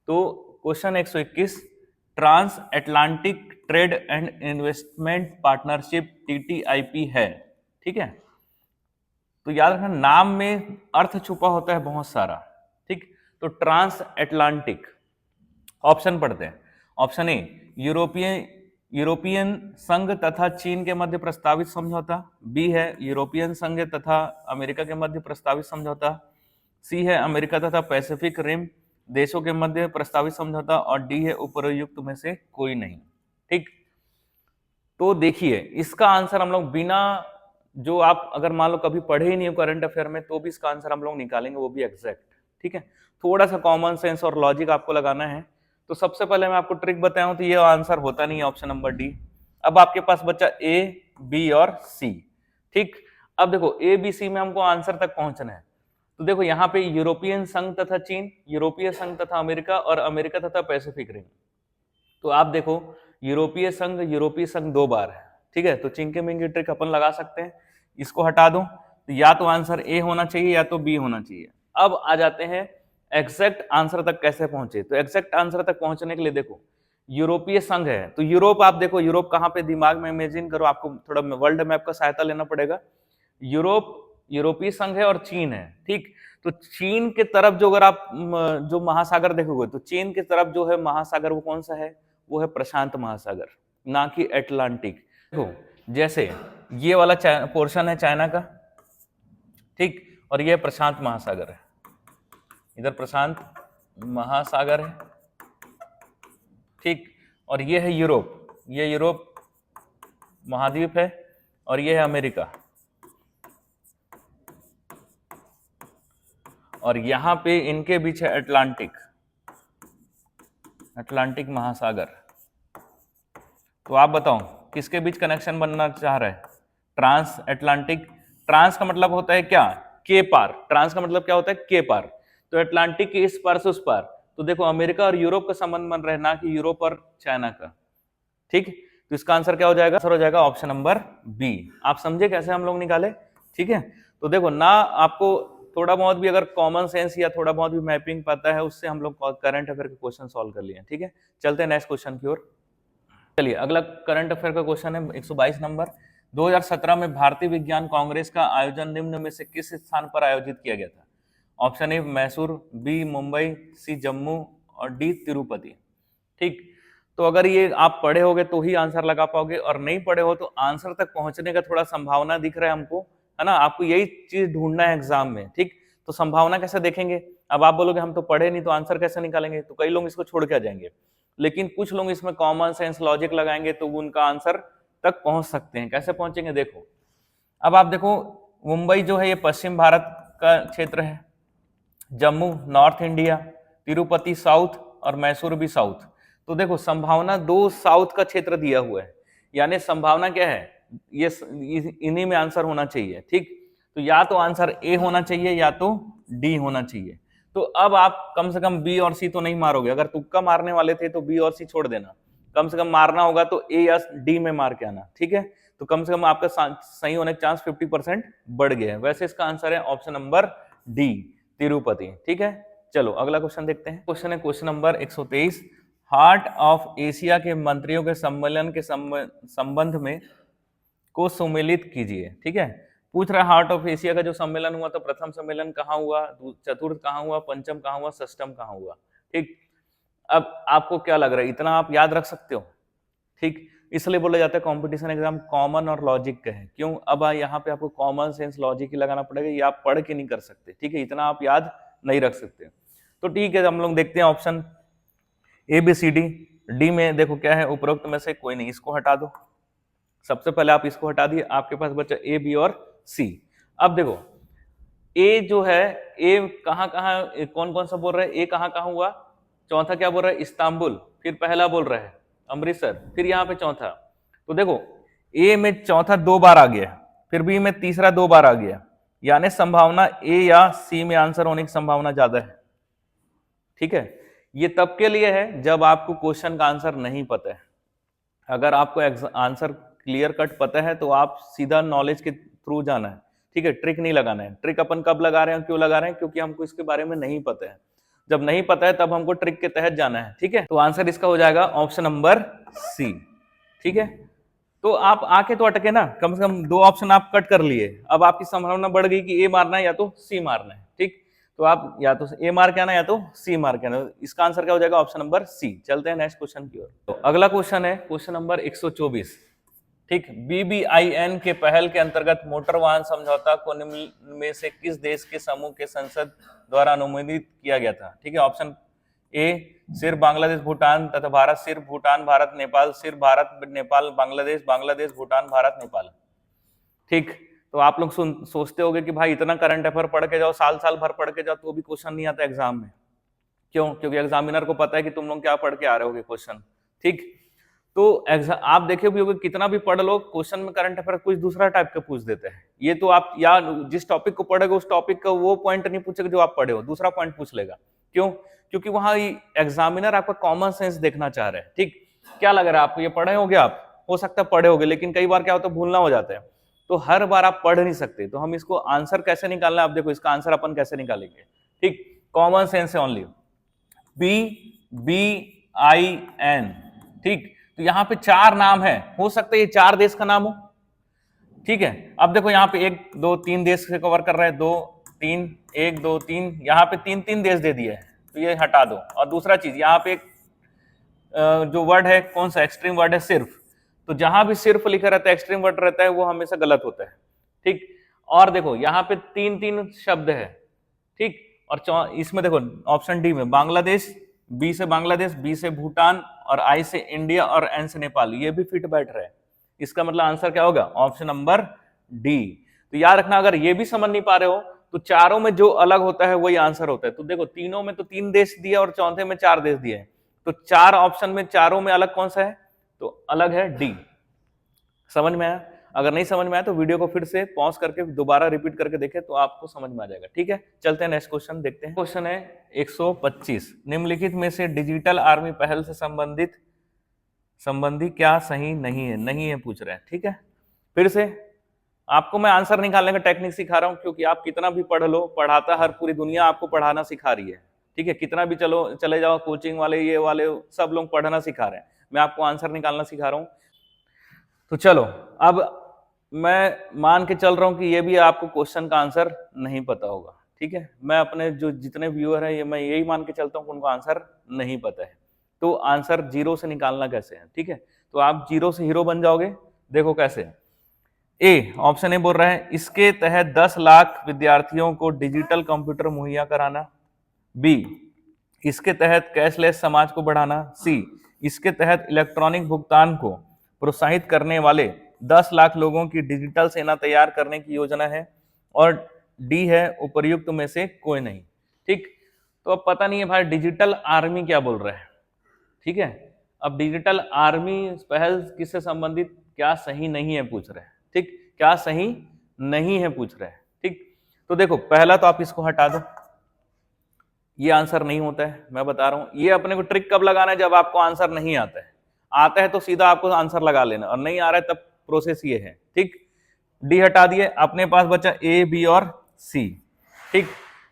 तो question 121, transatlantic trade and investment partnership TTIP है। ठीक है, तो याद रखना नाम में अर्थ छुपा होता है बहुत सारा। ठीक, तो ट्रांस अटलांटिक, ऑप्शन पढ़ते हैं। ऑप्शन ए यूरोपियन संघ तथा चीन के मध्य प्रस्तावित समझौता, बी है यूरोपियन संघ तथा अमेरिका के मध्य प्रस्तावित समझौता, सी है अमेरिका तथा पैसिफिक रिम देशों के मध्य प्रस्तावित समझौता, और डी है उपयुक्त में से कोई नहीं। ठीक, तो देखिए इसका आंसर हम लोग बिना, जो आप अगर मान लो कभी पढ़े ही नहीं हो करंट अफेयर में, तो भी इसका आंसर हम लोग निकालेंगे, वो भी एग्जैक्ट। ठीक है, थोड़ा सा कॉमन सेंस और लॉजिक आपको लगाना है। तो सबसे पहले मैं आपको ट्रिक बताया हूं, तो ये आंसर होता नहीं है ऑप्शन नंबर डी। अब आपके पास बचा ए, बी और सी। ठीक, अब देखो ए, बी, सी में हमको आंसर तक पहुंचना है। तो देखो यहाँ पे यूरोपियन संघ तथा चीन, यूरोपीय संघ तथा अमेरिका, और अमेरिका तथा पैसिफिक रिंग। तो आप देखो यूरोपीय संघ 2 बार है। ठीक है, तो चिंके मिंगी ट्रिक अपन लगा सकते हैं, इसको हटा दो, तो या तो आंसर ए होना चाहिए या तो बी होना चाहिए। अब आ जाते हैं एग्जैक्ट आंसर तक कैसे पहुंचे। तो एग्जैक्ट आंसर तक पहुंचने के लिए देखो यूरोपीय संघ है, तो यूरोप, आप देखो यूरोप कहाँ पे, दिमाग में इमेजिन करो, आपको थोड़ा वर्ल्ड मैप का सहायता लेना पड़ेगा। यूरोप यूरोपीय संघ है और चीन है। ठीक, तो चीन के तरफ जो अगर आप जो महासागर देखोगे, तो चीन की तरफ जो है महासागर वो कौन सा है, वो है प्रशांत महासागर, ना कि अटलांटिक। देखो जैसे ये वाला पोर्शन है चाइना का, ठीक, और ये प्रशांत महासागर है, इधर प्रशांत महासागर है। ठीक, और ये है यूरोप, ये यूरोप महाद्वीप है, और ये है अमेरिका, और यहां पे इनके बीच है अटलांटिक महासागर। तो आप बताओ किसके बीच कनेक्शन बनना चाह रहा है, ट्रांस अटलांटिक। ट्रांस का मतलब होता है क्या, के पार, ट्रांस का मतलब क्या होता है, के पार। तो अटलांटिक के इस पार से उस पार, तो देखो अमेरिका और यूरोप का संबंध बन रहा है, ना कि यूरोप और चाइना का। ठीक, तो इसका आंसर क्या हो जाएगा, आंसर हो जाएगा ऑप्शन नंबर बी। आप समझे कैसे हम लोग निकाले। ठीक है, तो देखो ना, आपको थोड़ा बहुत भी अगर कॉमन सेंस या थोड़ा बहुत भी मैपिंग पता है, उससे हम लोग करंट अफेयर के क्वेश्चन सॉल्व कर लिए। ठीक है, चलते हैं नेक्स्ट क्वेश्चन की ओर। चलिए अगला करंट अफेयर का क्वेश्चन है 122 नंबर। 2017 में भारतीय विज्ञान कांग्रेस का आयोजन निम्न में से किस स्थान पर आयोजित किया गया था। Option A Mysore, B Mumbai, C Jammu, और डी तिरुपति। ठीक, तो अगर ये आप पढ़े होगे तो ही आंसर लगा पाओगे, और नहीं पढ़े हो तो आंसर तक पहुंचने का थोड़ा संभावना दिख रहा है हमको, है ना। आपको यही चीज ढूंढना है एग्जाम में। ठीक, तो संभावना कैसे देखेंगे, अब आप बोलोगे हम तो पढ़े नहीं तो आंसर कैसे निकालेंगे, तो कई लोग इसको छोड़ के आ जाएंगे, लेकिन कुछ लोग इसमें कॉमन सेंस लॉजिक लगाएंगे तो उनका आंसर तक पहुंच सकते हैं। कैसे पहुंचेंगे, देखो अब आप देखो, मुंबई जो है ये पश्चिम भारत का क्षेत्र है, Jammu north India, Tirupati south, और मैसूर भी साउथ। तो देखो संभावना 2 साउथ का क्षेत्र दिया हुआ है, यानी संभावना क्या है, ये इन्हीं में आंसर होना चाहिए। ठीक, तो या तो आंसर ए होना चाहिए या तो डी होना चाहिए। तो अब आप कम से कम बी और सी तो नहीं मारोगे, अगर तुक्का मारने वाले थे तो बी और सी छोड़ देना, कम से कम मारना होगा तो ए या डी में मार के आना। ठीक है, तो कम से कम आपका सही होने का चांस 50% बढ़ गया है। वैसे इसका आंसर है ऑप्शन नंबर डी, तिरुपति। ठीक है, चलो अगला क्वेश्चन देखते हैं। क्वेश्चन है question number 123, heart of Asia के मंत्रियों के सम्मेलन के संबंध में को सुमेलित कीजिए। ठीक है, पूछ रहा है हार्ट ऑफ एशिया का जो सम्मेलन हुआ था, प्रथम सम्मेलन कहाँ हुआ, चतुर्थ कहाँ हुआ, पंचम कहाँ हुआ, षष्ठम कहाँ हुआ। ठीक, अब आपको क्या लग रहा है, इतना आप याद रख सकते हो। ठीक, इसलिए बोला जाता है कंपटीशन एग्जाम कॉमन और लॉजिक का है। क्यों, अब यहाँ पे आपको कॉमन सेंस लॉजिक ही लगाना पड़ेगा, ये आप पढ़ के नहीं कर सकते। ठीक है, इतना आप याद नहीं रख सकते। तो ठीक है, हम लोग देखते हैं option A B C D. D में देखो क्या है, उपरोक्त में से कोई नहीं, इसको हटा दो। सबसे पहले आप इसको हटा दिए, आपके पास बचा ए बी और सी। अब देखो ए जो है, ए कहाँ कहाँ कौन कौन सा बोल रहा है, ए कहाँ कहाँ हुआ, चौथा क्या बोल रहा है, इस्तांबुल, फिर पहला बोल रहा है अमृतसर, फिर यहाँ पे चौथा। तो देखो ए में चौथा 2 बार आ गया, फिर बी में तीसरा 2 बार आ गया, यानी संभावना ए या सी में आंसर होने की संभावना ज्यादा है। ठीक है, ये तब के लिए है जब आपको क्वेश्चन का आंसर नहीं पता है। अगर आपको आंसर क्लियर कट पता है तो आप सीधा नॉलेज के थ्रू जाना है। ठीक है, ट्रिक नहीं लगाना है। ट्रिक अपन कब लगा रहे हैं, क्यों लगा रहे हैं, क्योंकि हमको इसके बारे में नहीं पता है। जब नहीं पता है तब हमको ट्रिक के तहत जाना है। ठीक है, तो आंसर इसका हो जाएगा ऑप्शन नंबर सी। ठीक है, तो आप आके तो अटके ना, कम से कम 2 ऑप्शन आप कट कर लिए, अब आपकी संभावना बढ़ गई कि ए मारना है या तो सी मारना है। ठीक, तो आप या तो ए मार के आना या तो सी मार के आना, इसका आंसर क्या हो जाएगा, ऑप्शन नंबर सी। चलते हैं नेक्स्ट क्वेश्चन की ओर। तो अगला क्वेश्चन है क्वेश्चन नंबर 124। ठीक, BBIN के पहल के अंतर्गत मोटर वाहन समझौता को निम्न में से किस देश के समूह के संसद द्वारा अनुमोदित किया गया था। ठीक है, ऑप्शन ए सिर्फ बांग्लादेश भूटान तथा भारत, सिर्फ भूटान भारत नेपाल, सिर्फ भारत नेपाल बांग्लादेश, बांग्लादेश भूटान भारत नेपाल। ठीक, तो आप लोग सोचते होंगे कि भाई इतना करंट अफेयर पढ़ के जाओ, साल साल भर पढ़ के जाओ तो भी क्वेश्चन नहीं आता एग्जाम में। क्यों? क्योंकि एग्जामिनर को पता है कि तुम लोग क्या पढ़ के आ रहे होगे क्वेश्चन। ठीक, तो आप देखे भी होंगे कितना भी पढ़ लो, क्वेश्चन में करंट अफेयर कुछ दूसरा टाइप का पूछ देते हैं। ये तो आप या जिस टॉपिक को पढ़ोगे उस टॉपिक का वो पॉइंट नहीं पूछेगा जो आप पढ़े हो, दूसरा पॉइंट पूछ लेगा। क्यों? क्योंकि वहां एग्जामिनर आपका कॉमन सेंस देखना चाह रहे हैं। ठीक, क्या लग रहा है आपको, ये पढ़े होगे आप, हो सकता है पढ़े होगे, लेकिन कई बार क्या होता है भूलना हो जाता है, तो हर बार आप पढ़ नहीं सकते। तो हम इसको आंसर कैसे निकालना है, आप देखो इसका आंसर अपन कैसे निकालेंगे। ठीक, कॉमन सेंस है ओनली, BBIN। ठीक, तो यहाँ पे 4 नाम है, हो सकता है ये 4 देश का नाम हो। ठीक है, अब देखो यहाँ पे 1 2 3 देश से कवर कर रहे हैं, 2 3 1 2 3, यहाँ पे 3 देश दे दिए हैं, तो ये हटा दो। और दूसरा चीज यहाँ पे एक जो वर्ड है, कौन सा एक्सट्रीम वर्ड है, सिर्फ, तो जहां भी सिर्फ लिखा रहता है, एक्सट्रीम वर्ड रहता है, वो हमेशा गलत होता है। ठीक, और देखो यहाँ पे 3 शब्द है। ठीक, और इसमें देखो ऑप्शन डी में बांग्लादेश, बी से बांग्लादेश, बी से भूटान, और आई से इंडिया, और एन से नेपाल, ये भी फिट बैठ रहा है। इसका मतलब आंसर क्या होगा, ऑप्शन नंबर डी। तो याद रखना, अगर ये भी समझ नहीं पा रहे हो तो चारों में जो अलग होता है वही आंसर होता है। तो देखो तीनों में तो 3 देश दिए और चौथे में 4 देश दिए हैं, तो 4 ऑप्शन में चारों में अलग कौन सा है, तो अलग है डी। समझ में आया? अगर नहीं समझ में आया तो वीडियो को फिर से पॉज करके दोबारा रिपीट करके देखें तो आपको समझ में आ जाएगा। ठीक है, चलते हैं नेक्स्ट क्वेश्चन देखते हैं। क्वेश्चन है 125, निम्नलिखित में से डिजिटल आर्मी पहल से संबंधी क्या सही नहीं है, नहीं है पूछ रहे हैं। ठीक है, फिर से आपको मैं आंसर निकालने का टेक्निक सिखा रहा हूं, क्योंकि आप कितना भी पढ़ लो, पढ़ाता हर पूरी दुनिया आपको पढ़ाना सिखा रही है। ठीक है, कितना भी चले जाओ, कोचिंग वाले ये वाले सब लोग पढ़ना सिखा रहे हैं, मैं आपको आंसर निकालना सिखा रहा हूं। तो चलो, अब मैं मान के चल रहा हूं कि ये भी आपको क्वेश्चन का आंसर नहीं पता होगा। ठीक है, मैं अपने जो जितने व्यूअर हैं ये मैं यही मान के चलता हूं कि उनको आंसर नहीं पता है। तो आंसर 0 से निकालना कैसे है। ठीक है, तो आप 0 से हीरो बन जाओगे। देखो कैसे, ए ऑप्शन ए बोल रहा है इसके तहत 10 लाख विद्यार्थियों को डिजिटल कंप्यूटर मुहैया कराना, बी इसके तहत कैशलेस समाज को बढ़ाना, सी इसके तहत इलेक्ट्रॉनिक भुगतान को प्रोत्साहित करने वाले 10 लाख लोगों की डिजिटल सेना तैयार करने की योजना है, और डी है उपर्युक्त में से कोई नहीं। ठीक, तो अब पता नहीं है भाई डिजिटल आर्मी क्या बोल रहा है। ठीक है, अब डिजिटल आर्मी पहल किससे संबंधित क्या सही नहीं है पूछ रहे हैं। ठीक, क्या सही नहीं है पूछ रहे हैं। ठीक, तो देखो पहला तो आप इसको हटा दो, ये आंसर नहीं होता है, मैं बता रहा हूं। ये अपने को ट्रिक कब लगाना है, जब आपको आंसर नहीं आता है। आता है तो सीधा आपको आंसर लगा लेना, और नहीं आ रहा है तब प्रोसेस ये है। ठीक, डी हटा दिए, अपने पास बचा ए बी और सी। ठीक,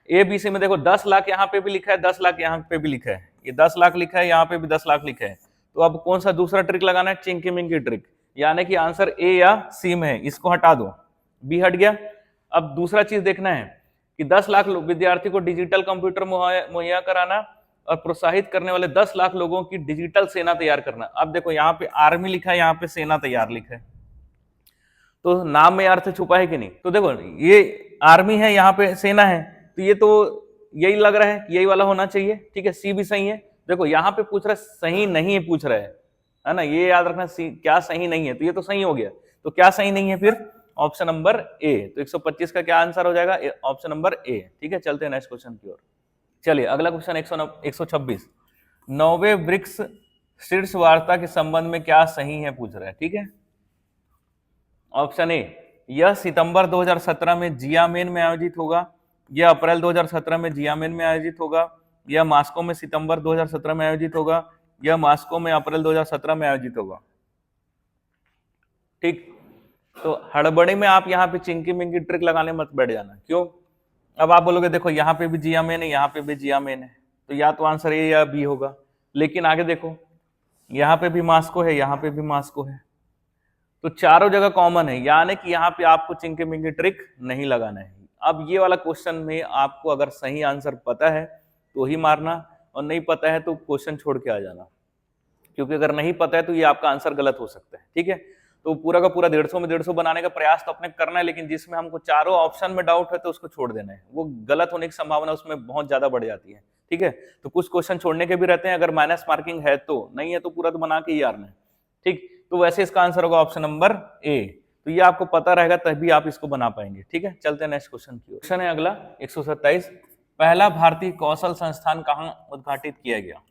ए बी सी में देखो 10 लाख यहाँ पे भी लिखा है, 10 लाख यहाँ पे भी लिखा है, ये 10 लाख लिखा है, यहाँ पे भी 10 लाख लिखा है। तो अब कौन सा दूसरा ट्रिक लगाना है, चिंकी मिंकी ट्रिक, यानी कि आंसर ए या सी में है, इसको हटा दो, बी हट गया। अब दूसरा चीज देखना है कि 10 लाख विद्यार्थी को डिजिटल कंप्यूटर मुहैया कराना और प्रोत्साहित करने वाले 10 लाख लोगों की डिजिटल सेना तैयार करना। अब देखो यहाँ पे आर्मी लिखा है, यहाँ पे सेना तैयार लिखा है, तो नाम में अर्थ छुपा है कि नहीं। तो देखो ये आर्मी है, यहाँ पे सेना है, तो ये तो यही लग रहा है कि यही वाला होना चाहिए। ठीक है, सी भी सही है। देखो यहाँ पे पूछ रहा है सही नहीं है पूछ रहा है ना, ये याद रखना सी क्या सही नहीं है, तो ये तो सही हो गया। तो क्या सही नहीं है फिर, ऑप्शन नंबर ए। तो 125 का क्या आंसर हो जाएगा, ऑप्शन नंबर ए। ठीक है, चलते हैं नेक्स्ट क्वेश्चन की ओर। चलिए अगला क्वेश्चन 126, 9वें ब्रिक्स शीर्ष वार्ता के संबंध में क्या सही है पूछ रहा है। ठीक है, ऑप्शन ए यह सितंबर 2017 में जियामेन में आयोजित होगा, यह अप्रैल 2017 में जियामेन में आयोजित होगा, यह मास्को में सितंबर 2017 में आयोजित होगा, यह मास्को में अप्रैल 2017 में आयोजित होगा। ठीक, तो हड़बड़ी में आप यहाँ पे चिंकी मिंकी ट्रिक लगाने मत बैठ जाना। क्यों, अब आप बोलोगे देखो यहाँ पे भी जियामेन है, यहाँ पे भी जियामेन है, तो या तो आंसर ए या बी होगा। लेकिन आगे देखो यहाँ पे भी मास्को है, यहाँ पे भी मास्को है, तो चारों जगह कॉमन है, यानी कि यहाँ पे आपको चिंकी मिंकी ट्रिक नहीं लगाना है। अब ये वाला क्वेश्चन में आपको अगर सही आंसर पता है तो ही मारना, और नहीं पता है तो क्वेश्चन छोड़ के आ जाना, क्योंकि अगर नहीं पता है तो ये आपका आंसर गलत हो सकता है। ठीक है, तो पूरा का पूरा 150 में 150 बनाने का प्रयास तो अपने करना है, लेकिन जिसमें हमको चारों ऑप्शन में डाउट है तो उसको छोड़ देना है, वो गलत होने की संभावना उसमें बहुत ज्यादा बढ़ जाती है। ठीक है। तो कुछ क्वेश्चन छोड़ने के भी रहते हैं, अगर माइनस मार्किंग है तो, नहीं है तो पूरा तो बना के ही आना है, ठीक। तो वैसे इसका आंसर होगा ऑप्शन नंबर ए। तो ये आपको पता रहेगा तभी आप इसको बना पाएंगे, ठीक है। चलते हैं नेक्स्ट क्वेश्चन की ओर। क्वेश्चन है अगला 127, पहला भारतीय कौशल संस्थान कहाँ उद्घाटित किया गया?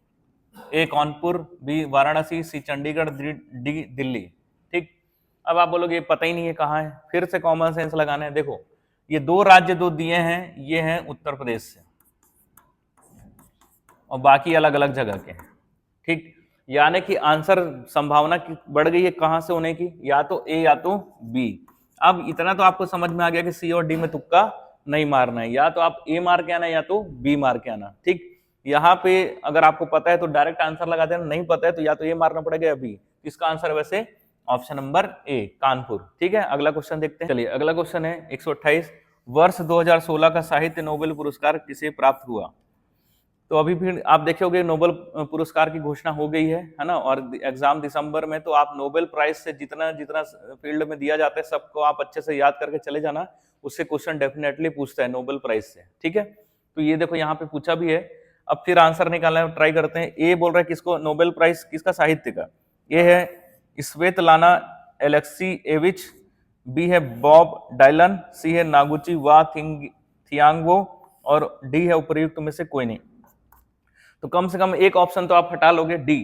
ए कानपुर, बी वाराणसी, सी चंडीगढ़, डी दिल्ली, ठीक। अब आप बोलोगे पता ही नहीं है कहाँ है, फिर से कॉमन सेंस लगाना है। देखो ये दो राज्य दो दिए हैं, ये हैं उत्तर प्रदेश से और बाकी अलग अलग जगह के हैं, ठीक। यानी कि आंसर संभावना बढ़ गई है कहां से होने की, या तो ए या तो बी। अब इतना तो आपको समझ में आ गया कि सी और डी में तुक्का नहीं मारना है, या तो आप ए मार के आना या तो बी मार के आना, ठीक। यहाँ पे अगर आपको पता है तो डायरेक्ट आंसर लगा देना, नहीं पता है तो या तो ए मारना पड़ेगा या बी। इसका आंसर वैसे ऑप्शन नंबर ए कानपुर, ठीक है। अगला क्वेश्चन देखते हैं। चलिए अगला क्वेश्चन है 128, वर्ष 2016 का साहित्य नोबेल पुरस्कार किसे प्राप्त हुआ? तो अभी भी आप देखोगे नोबेल पुरस्कार की घोषणा हो गई है ना, और एग्जाम दिसंबर में। तो आप नोबेल प्राइज से जितना जितना फील्ड में दिया जाता है सबको आप अच्छे से याद करके चले जाना, उससे क्वेश्चन डेफिनेटली पूछता है नोबेल प्राइज से, ठीक है। तो ये देखो यहाँ पे पूछा भी है। अब फिर आंसर निकालना ट्राई करते हैं। ए बोल रहा है किसको नोबेल प्राइज किसका, साहित्य का। ए है स्वेतलाना एलेक्सीएविच, बी है बॉब डायलन, सी है नागुची वा थियांगवो और डी है उपर्युक्त में से कोई नहीं। तो कम से कम एक ऑप्शन तो आप हटा लोगे, डी।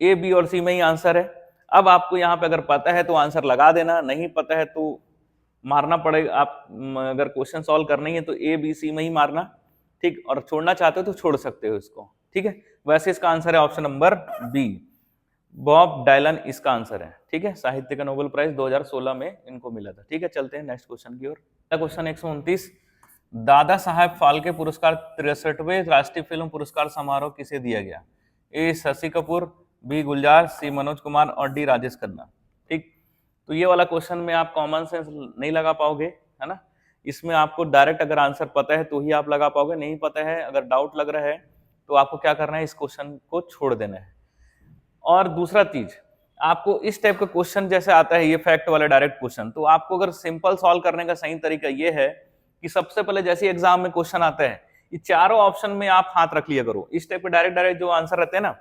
ए बी और सी में ही आंसर है। अब आपको यहाँ पे अगर पता है तो आंसर लगा देना, नहीं पता है तो मारना पड़ेगा। आप अगर क्वेश्चन सॉल्व करना ही है तो ए बी सी में ही मारना, ठीक। और छोड़ना चाहते हो तो छोड़ सकते हो इसको, ठीक है। वैसे इसका आंसर है option number B, Bob Dylan इसका आंसर है, ठीक है। साहित्य का नोबेल प्राइज 2016 में इनको मिला था, ठीक है। चलते हैं नेक्स्ट क्वेश्चन की ओर। क्वेश्चन 129, दादा साहेब फाल्के पुरस्कार 63वें राष्ट्रीय फिल्म पुरस्कार समारोह किसे दिया गया? ए शशि कपूर, बी गुलजार, सी मनोज कुमार और डी राजेश खन्ना, ठीक। तो ये वाला क्वेश्चन में आप कॉमन सेंस नहीं लगा पाओगे, है ना। इसमें आपको डायरेक्ट अगर आंसर पता है तो ही आप लगा पाओगे, नहीं पता है अगर डाउट लग रहा है तो आपको क्या करना है, इस क्वेश्चन को छोड़ देना है। और दूसरा चीज, आपको इस टाइप का क्वेश्चन जैसे आता है ये फैक्ट वाला डायरेक्ट क्वेश्चन, तो आपको अगर सिंपल सॉल्व करने का सही तरीका ये है कि सबसे पहले जैसे एग्जाम में क्वेश्चन आता है ये चारों ऑप्शन में आप हाथ रख लिया करो। इस टाइप के डायरेक्ट जो आंसर रहते हैं ना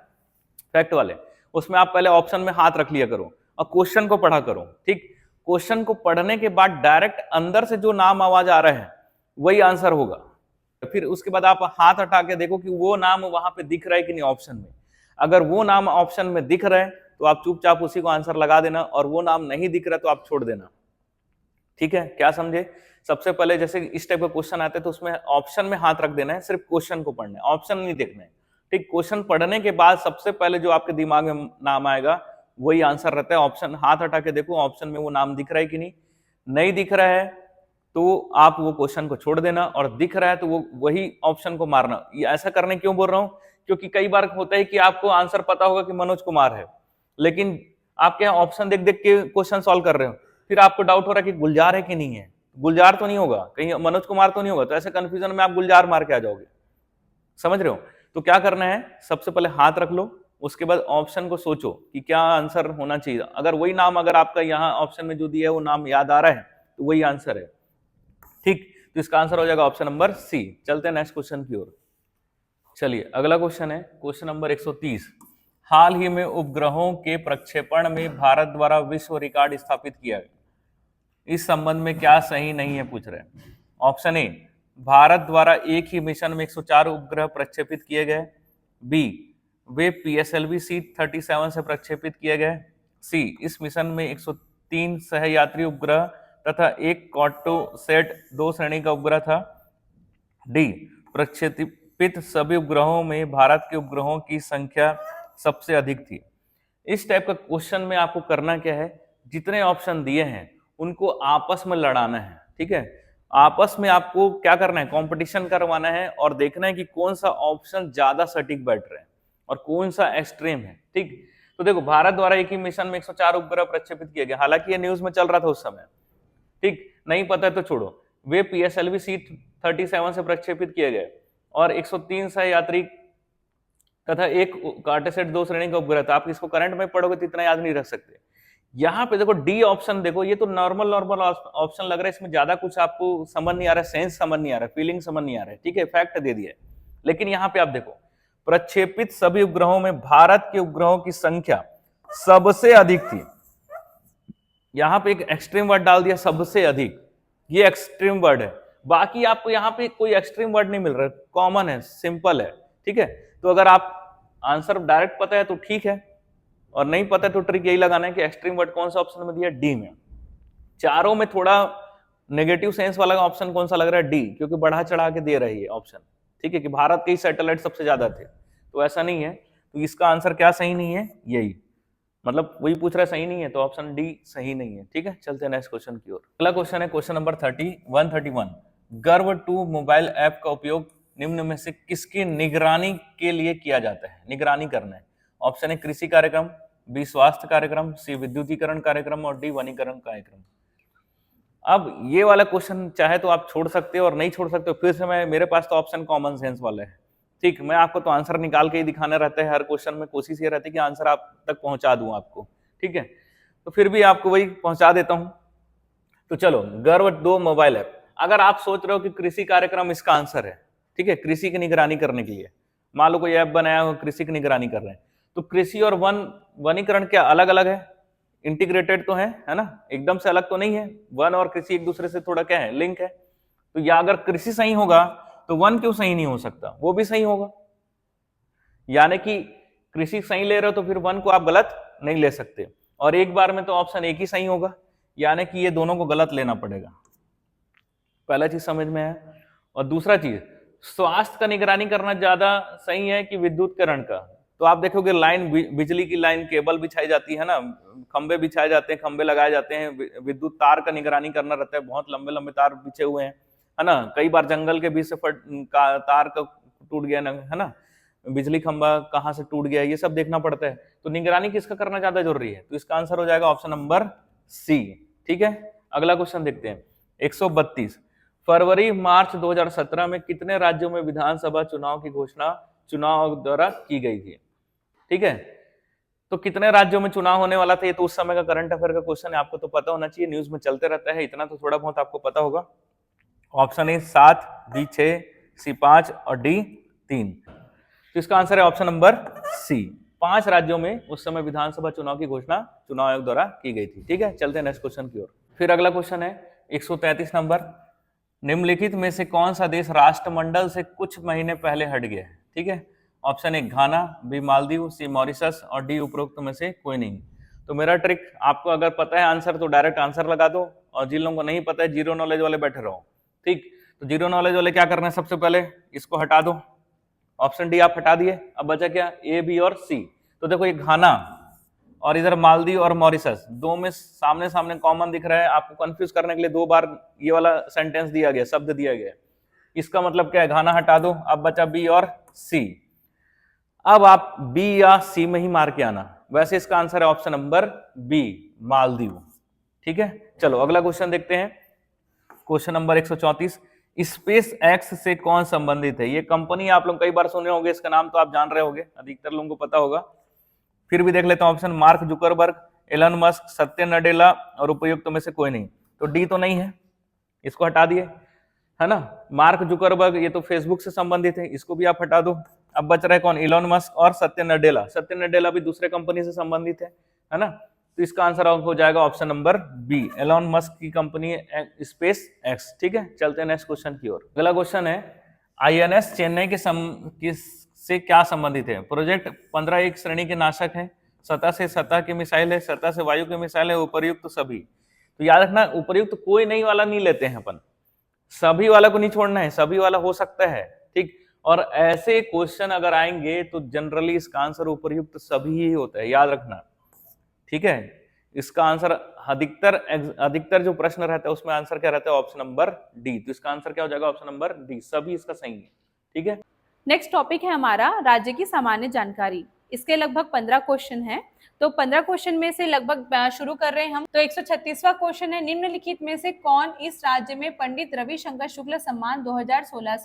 फैक्ट वाले, उसमें आप पहले ऑप्शन में हाथ रख लिया करो और क्वेश्चन को पढ़ा करो, ठीक। क्वेश्चन को पढ़ने के बाद डायरेक्ट अंदर से जो नाम आवाज आ रहा है वही आंसर होगा। फिर उसके बाद आप हाथ हटा के देखो कि वो नाम वहां पे दिख रहा है कि नहीं ऑप्शन में। अगर वो नाम ऑप्शन में दिख रहा है तो आप चुपचाप उसी को आंसर लगा देना, और वो नाम नहीं दिख रहा तो आप छोड़ देना, ठीक है। क्या समझे? सबसे पहले जैसे इस टाइप का क्वेश्चन आते हैं तो उसमें ऑप्शन में हाथ रख देना है, सिर्फ क्वेश्चन को पढ़ना है, ऑप्शन नहीं देखना है, ठीक। क्वेश्चन पढ़ने के बाद सबसे पहले जो आपके दिमाग में नाम आएगा वही आंसर रहता है। ऑप्शन हाथ हटा के देखो ऑप्शन में वो नाम दिख रहा है कि नहीं, नहीं दिख रहा है तो आप वो क्वेश्चन को छोड़ देना, और दिख रहा है तो वो वही ऑप्शन को मारना। ये ऐसा करने क्यों बोल रहा हूं, क्योंकि कई बार होता है कि आपको आंसर पता होगा कि मनोज कुमार है, लेकिन आप यहाँ ऑप्शन देख देख के क्वेश्चन सॉल्व कर रहे हो, फिर आपको डाउट हो रहा है कि गुलजार है कि नहीं है, गुलजार तो नहीं होगा, कहीं मनोज कुमार तो नहीं होगा, तो ऐसे कंफ्यूजन में आप गुलजार मार के आ जाओगे, समझ रहे हो। तो क्या करना है, सबसे पहले हाथ रख लो, उसके बाद ऑप्शन को सोचो कि क्या आंसर होना चाहिए। अगर वही नाम अगर आपका यहाँ ऑप्शन में जो दिया है वो नाम याद आ रहा है तो वही आंसर है, ठीक। तो इसका आंसर हो जाएगा ऑप्शन नंबर सी। चलते हैं नेक्स्ट क्वेश्चन की ओर। चलिए अगला क्वेश्चन है क्वेश्चन नंबर 130, हाल ही में उपग्रहों के प्रक्षेपण में भारत द्वारा विश्व रिकॉर्ड स्थापित किया गया, इस संबंध में क्या सही नहीं है पूछ रहे हैं। ऑप्शन ए, भारत द्वारा एक ही मिशन में 104 उपग्रह प्रक्षेपित किए गए, बी, वे PSLV C-37 से प्रक्षेपित किए गए, सी, इस मिशन में 103 सहयात्री उपग्रह तथा एक कॉर्टोसेट 2 श्रेणी का उपग्रह था, डी, प्रक्षेपित सभी उपग्रहों में भारत के उपग्रहों की संख्या सबसे अधिक थी। इस टाइप का क्वेश्चन में आपको करना क्या है, जितने ऑप्शन दिए हैं उनको आपस में लड़ाना है, ठीक है। आपस में आपको क्या करना है, कंपटीशन करवाना है और देखना है कि कौन सा ऑप्शन ज्यादा सटीक बैठ रहा है और कौन सा एक्सट्रीम है, ठीक। तो देखो भारत द्वारा एक ही मिशन में 104 उपग्रह प्रक्षेपित किया गया, हालांकि ये न्यूज में चल रहा था उस समय, ठीक। नहीं पता है तो छोड़ो। वे PSLV C-37 से प्रक्षेपित किए गए और 103 सहयात्री तथा एक कार्टोसेट 2 श्रेणी का उपग्रह था। आप इसको करंट में पढ़ोगे तो इतना याद नहीं रख सकते। यहाँ पे देखो डी ऑप्शन, देखो ये तो नॉर्मल ऑप्शन लग रहा है, इसमें ज्यादा कुछ आपको समझ नहीं आ रहा है, सेंस समझ नहीं आ रहा है, फीलिंग समझ नहीं आ रहा है, ठीक है। फैक्ट दे दिया है, लेकिन यहाँ पे आप देखो प्रक्षेपित सभी उपग्रहों में भारत के उपग्रहों की संख्या सबसे अधिक थी। यहाँ पे एक एक्सट्रीम वर्ड डाल दिया, सबसे अधिक, ये एक्सट्रीम वर्ड है। बाकी आपको यहाँ पे कोई एक्सट्रीम वर्ड नहीं मिल रहा, कॉमन है, सिंपल है, ठीक है। तो अगर आप आंसर डायरेक्ट पता है तो ठीक है, और नहीं पता है तो ट्रिक यही लगाना है कि एक्सट्रीम वर्ड कौन सा ऑप्शन में दिया, डी में। चारों में थोड़ा नेगेटिव सेंस वाला ऑप्शन कौन सा लग रहा है, डी, क्योंकि बढ़ा चढ़ा के दे रही है ऑप्शन, ठीक है, कि भारत के ही सैटेलाइट सबसे ज्यादा थे, तो ऐसा नहीं है। तो इसका आंसर क्या सही नहीं है, यही, मतलब वही पूछ रहा है, सही नहीं है, तो ऑप्शन डी सही नहीं है, ठीक है। चलते हैं नेक्स्ट क्वेश्चन की ओर। अगला क्वेश्चन है क्वेश्चन नंबर 131। गर्व 2 मोबाइल ऐप का उपयोग निम्न में से किसकी निगरानी के लिए किया जाता है, निगरानी करना है। ऑप्शन है कृषि कार्यक्रम, बी स्वास्थ्य कार्यक्रम, सी विद्युतीकरण कार्यक्रम और डी वनीकरण कार्यक्रम। अब ये वाला क्वेश्चन चाहे तो आप छोड़ सकते हो और नहीं छोड़ सकते हो, फिर से मेरे पास तो ऑप्शन कॉमन सेंस वाला है, ठीक। मैं आपको तो आंसर निकाल के ही दिखाना रहता है हर क्वेश्चन में, कोशिश ये रहती है कि आंसर आप तक पहुंचा दूं आपको, ठीक है। तो फिर भी आपको वही पहुंचा देता हूं। तो चलो, गर्व 2 मोबाइल ऐप, अगर आप सोच रहे हो कि कृषि कार्यक्रम इसका आंसर है, ठीक है, कृषि की निगरानी करने के लिए मान लो कोई ऐप बनाया हो, कृषि की निगरानी कर रहे हैं, तो कृषि और वनीकरण क्या अलग अलग है, इंटीग्रेटेड तो है ना, एकदम से अलग तो नहीं है। वन और कृषि एक दूसरे से थोड़ा क्या है, लिंक है। तो या अगर कृषि सही होगा तो वन क्यों सही नहीं हो सकता, वो भी सही होगा। यानी कि कृषि सही ले रहे हो तो फिर वन को आप गलत नहीं ले सकते, और एक बार में तो ऑप्शन एक ही सही होगा, यानी कि ये दोनों को गलत लेना पड़ेगा। पहला चीज समझ में है। और दूसरा चीज, स्वास्थ्य का निगरानी करना ज्यादा सही है कि विद्युतीकरण का। तो आप देखोगे लाइन, बिजली की लाइन, केबल बिछाई जाती है ना, खंबे बिछाए जाते हैं, खंबे लगाए जाते हैं, विद्युत तार का निगरानी करना रहता है, बहुत लंबे लंबे तार बिछे हुए हैं, है ना। कई बार जंगल के बीच से तार का टूट गया, है ना, बिजली खंबा कहाँ से टूट गया, ये सब देखना पड़ता है। तो निगरानी किसका करना ज्यादा जरूरी है, तो इसका आंसर हो जाएगा ऑप्शन नंबर सी, ठीक है। अगला क्वेश्चन देखते हैं 132। फरवरी मार्च 2017 में कितने राज्यों में विधानसभा चुनाव की घोषणा चुनाव द्वारा की गई थी, ठीक है। तो कितने राज्यों में चुनाव होने वाला था, ये तो उस समय का करंट अफेयर का क्वेश्चन है, आपको तो पता होना चाहिए, न्यूज में चलते रहता है, इतना तो थोड़ा बहुत आपको पता होगा। ऑप्शन ए 7, बी 6, सी 5 और डी 3। तो इसका आंसर है ऑप्शन नंबर सी, 5 राज्यों में उस समय विधानसभा चुनाव की घोषणा चुनाव आयोग द्वारा की गई थी, ठीक है। चलते हैं नेक्स्ट क्वेश्चन की ओर। फिर अगला क्वेश्चन है 133 नंबर। निम्नलिखित में से कौन सा देश राष्ट्रमंडल से कुछ महीने पहले हट गया है, ठीक है। Option A Ghana, B Maldives, C Mauritius और डी उपरोक्त में से कोई नहीं। तो मेरा ट्रिक, आपको अगर पता है आंसर तो डायरेक्ट आंसर लगा दो, और जिन लोगों को नहीं पता है जीरो नॉलेज वाले बैठे रहो, ठीक। तो जीरो नॉलेज वाले क्या करना है, सबसे पहले इसको हटा दो, ऑप्शन डी आप हटा दिए, अब बचा क्या, ए, बी और सी। तो देखो ये घाना और इधर मालदीव और मॉरिशस, दो में सामने सामने कॉमन दिख रहा है, आपको कंफ्यूज करने के लिए 2 बार ये वाला सेंटेंस दिया गया, शब्द दिया गया। इसका मतलब क्या है, घाना हटा दो, अब बचा बी और सी। अब आप बी या सी में ही मार के आना, वैसे इसका आंसर है ऑप्शन नंबर बी, मालदीव, ठीक है। चलो अगला क्वेश्चन देखते हैं, क्वेश्चन नंबर 134। स्पेस एक्स से कौन संबंधित है, ये कंपनी आप लोग कई बार सुने होंगे, इसका नाम तो आप जान रहे होंगे, अधिकतर लोगों को पता होगा, फिर भी देख लेता हूं option. Mark Zuckerberg, Elon Musk, Satya Nadella और उपयुक्त में से कोई नहीं। तो डी तो नहीं है, इसको हटा दिए, है ना। मार्क जुकरबर्ग ये तो फेसबुक से संबंधित है, इसको भी आप हटा दो। अब बच रहे कौन, एलन मस्क और सत्य नडेला। सत्य नडेला भी दूसरे कंपनी से संबंधित है ना। तो इसका आंसर हो जाएगा option number B, Elon Musk की कंपनी स्पेस एक्स, ठीक है। चलते हैं नेक्स्ट क्वेश्चन की ओर। अगला क्वेश्चन है आईएनएस चेन्नई से क्या संबंधित है। प्रोजेक्ट 15 एक श्रेणी के नाशक है, सतह से सतह की मिसाइल है, सतह से वायु की मिसाइल है, उपर्युक्त सभी। तो याद रखना, उपर्युक्त कोई नहीं वाला नहीं लेते हैं अपन, सभी वाला को नहीं छोड़ना है, सभी वाला हो सकता है, ठीक। और ऐसे क्वेश्चन अगर आएंगे तो जनरली इसका आंसर उपर्युक्त सभी ही होता है, याद रखना, ठीक है। इसका आंसर अधिकतर जो प्रश्न रहता है उसमें आंसर क्या रहता है, ऑप्शन नंबर डी। तो इसका आंसर क्या हो जाएगा, ऑप्शन नंबर डी, सभी इसका सही है, ठीक है। नेक्स्ट टॉपिक है हमारा राज्य की सामान्य जानकारी। इसके लगभग 15 क्वेश्चन हैं, तो 15 क्वेश्चन में से लगभग शुरू कर रहे हैं हम। तो 136वां क्वेश्चन है, निम्नलिखित में से कौन इस राज्य में पंडित रविशंकर शुक्ल सम्मान 2016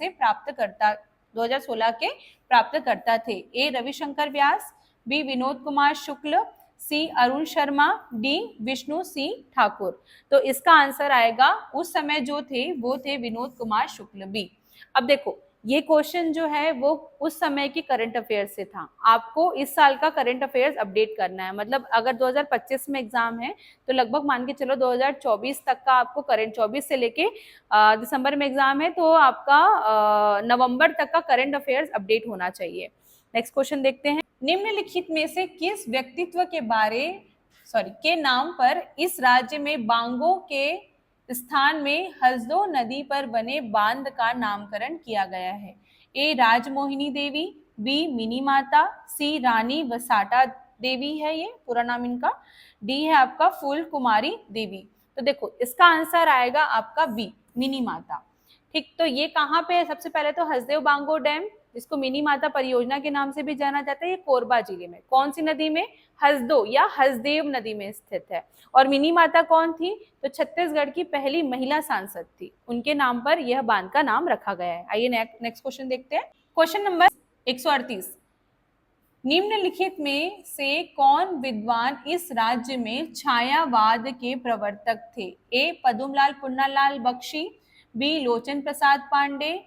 के प्राप्तकर्ता थे। ए रविशंकर व्यास, बी विनोद कुमार शुक्ल, सी अरुण शर्मा, डी विष्णु सी ठाकुर। तो इसका आंसर आएगा, उस समय जो थे वो थे विनोद कुमार शुक्ल, बी। अब देखो ये क्वेश्चन जो है वो उस समय की करंट अफेयर से था, आपको इस साल का करंट अफेयर्स अपडेट करना है। मतलब अगर 2025 में एग्जाम है तो लगभग मान के चलो 2024 तक का आपको करंट, 24 से लेके दिसंबर में एग्जाम है तो आपका नवंबर तक का करंट अफेयर्स अपडेट होना चाहिए। नेक्स्ट क्वेश्चन देखते हैं, निम्नलिखित में से किस व्यक्तित्व के नाम पर इस राज्य में बांगो के स्थान में हसदो नदी पर बने बांध का नामकरण किया गया है? ए राजमोहिनी देवी, बी मिनी माता, सी रानी वसाटा देवी है ये पूरा नाम इनका, डी है आपका फूल कुमारी देवी। तो देखो इसका आंसर आएगा आपका बी मिनी माता। ठीक, तो ये कहाँ पे है? सबसे पहले तो हसदेव बांगो डैम, जिसको मिनी माता परियोजना के नाम से भी जाना जाता है, ये कोरबा जिले में कौन सी नदी में? हसदो या हसदेव नदी में स्थित है। और मिनी माता कौन थी? तो छत्तीसगढ़ की पहली महिला सांसद थी, उनके नाम पर यह बांध का नाम रखा गया है। आइए नेक्स्ट क्वेश्चन देखते हैं। क्वेश्चन नंबर 138, निम्नलिखित में से कौन विद्वान इस राज्य में छायावाद के प्रवर्तक थे? ए पदुमलाल पुन्नालाल बख्शी, बी लोचन प्रसाद पांडे,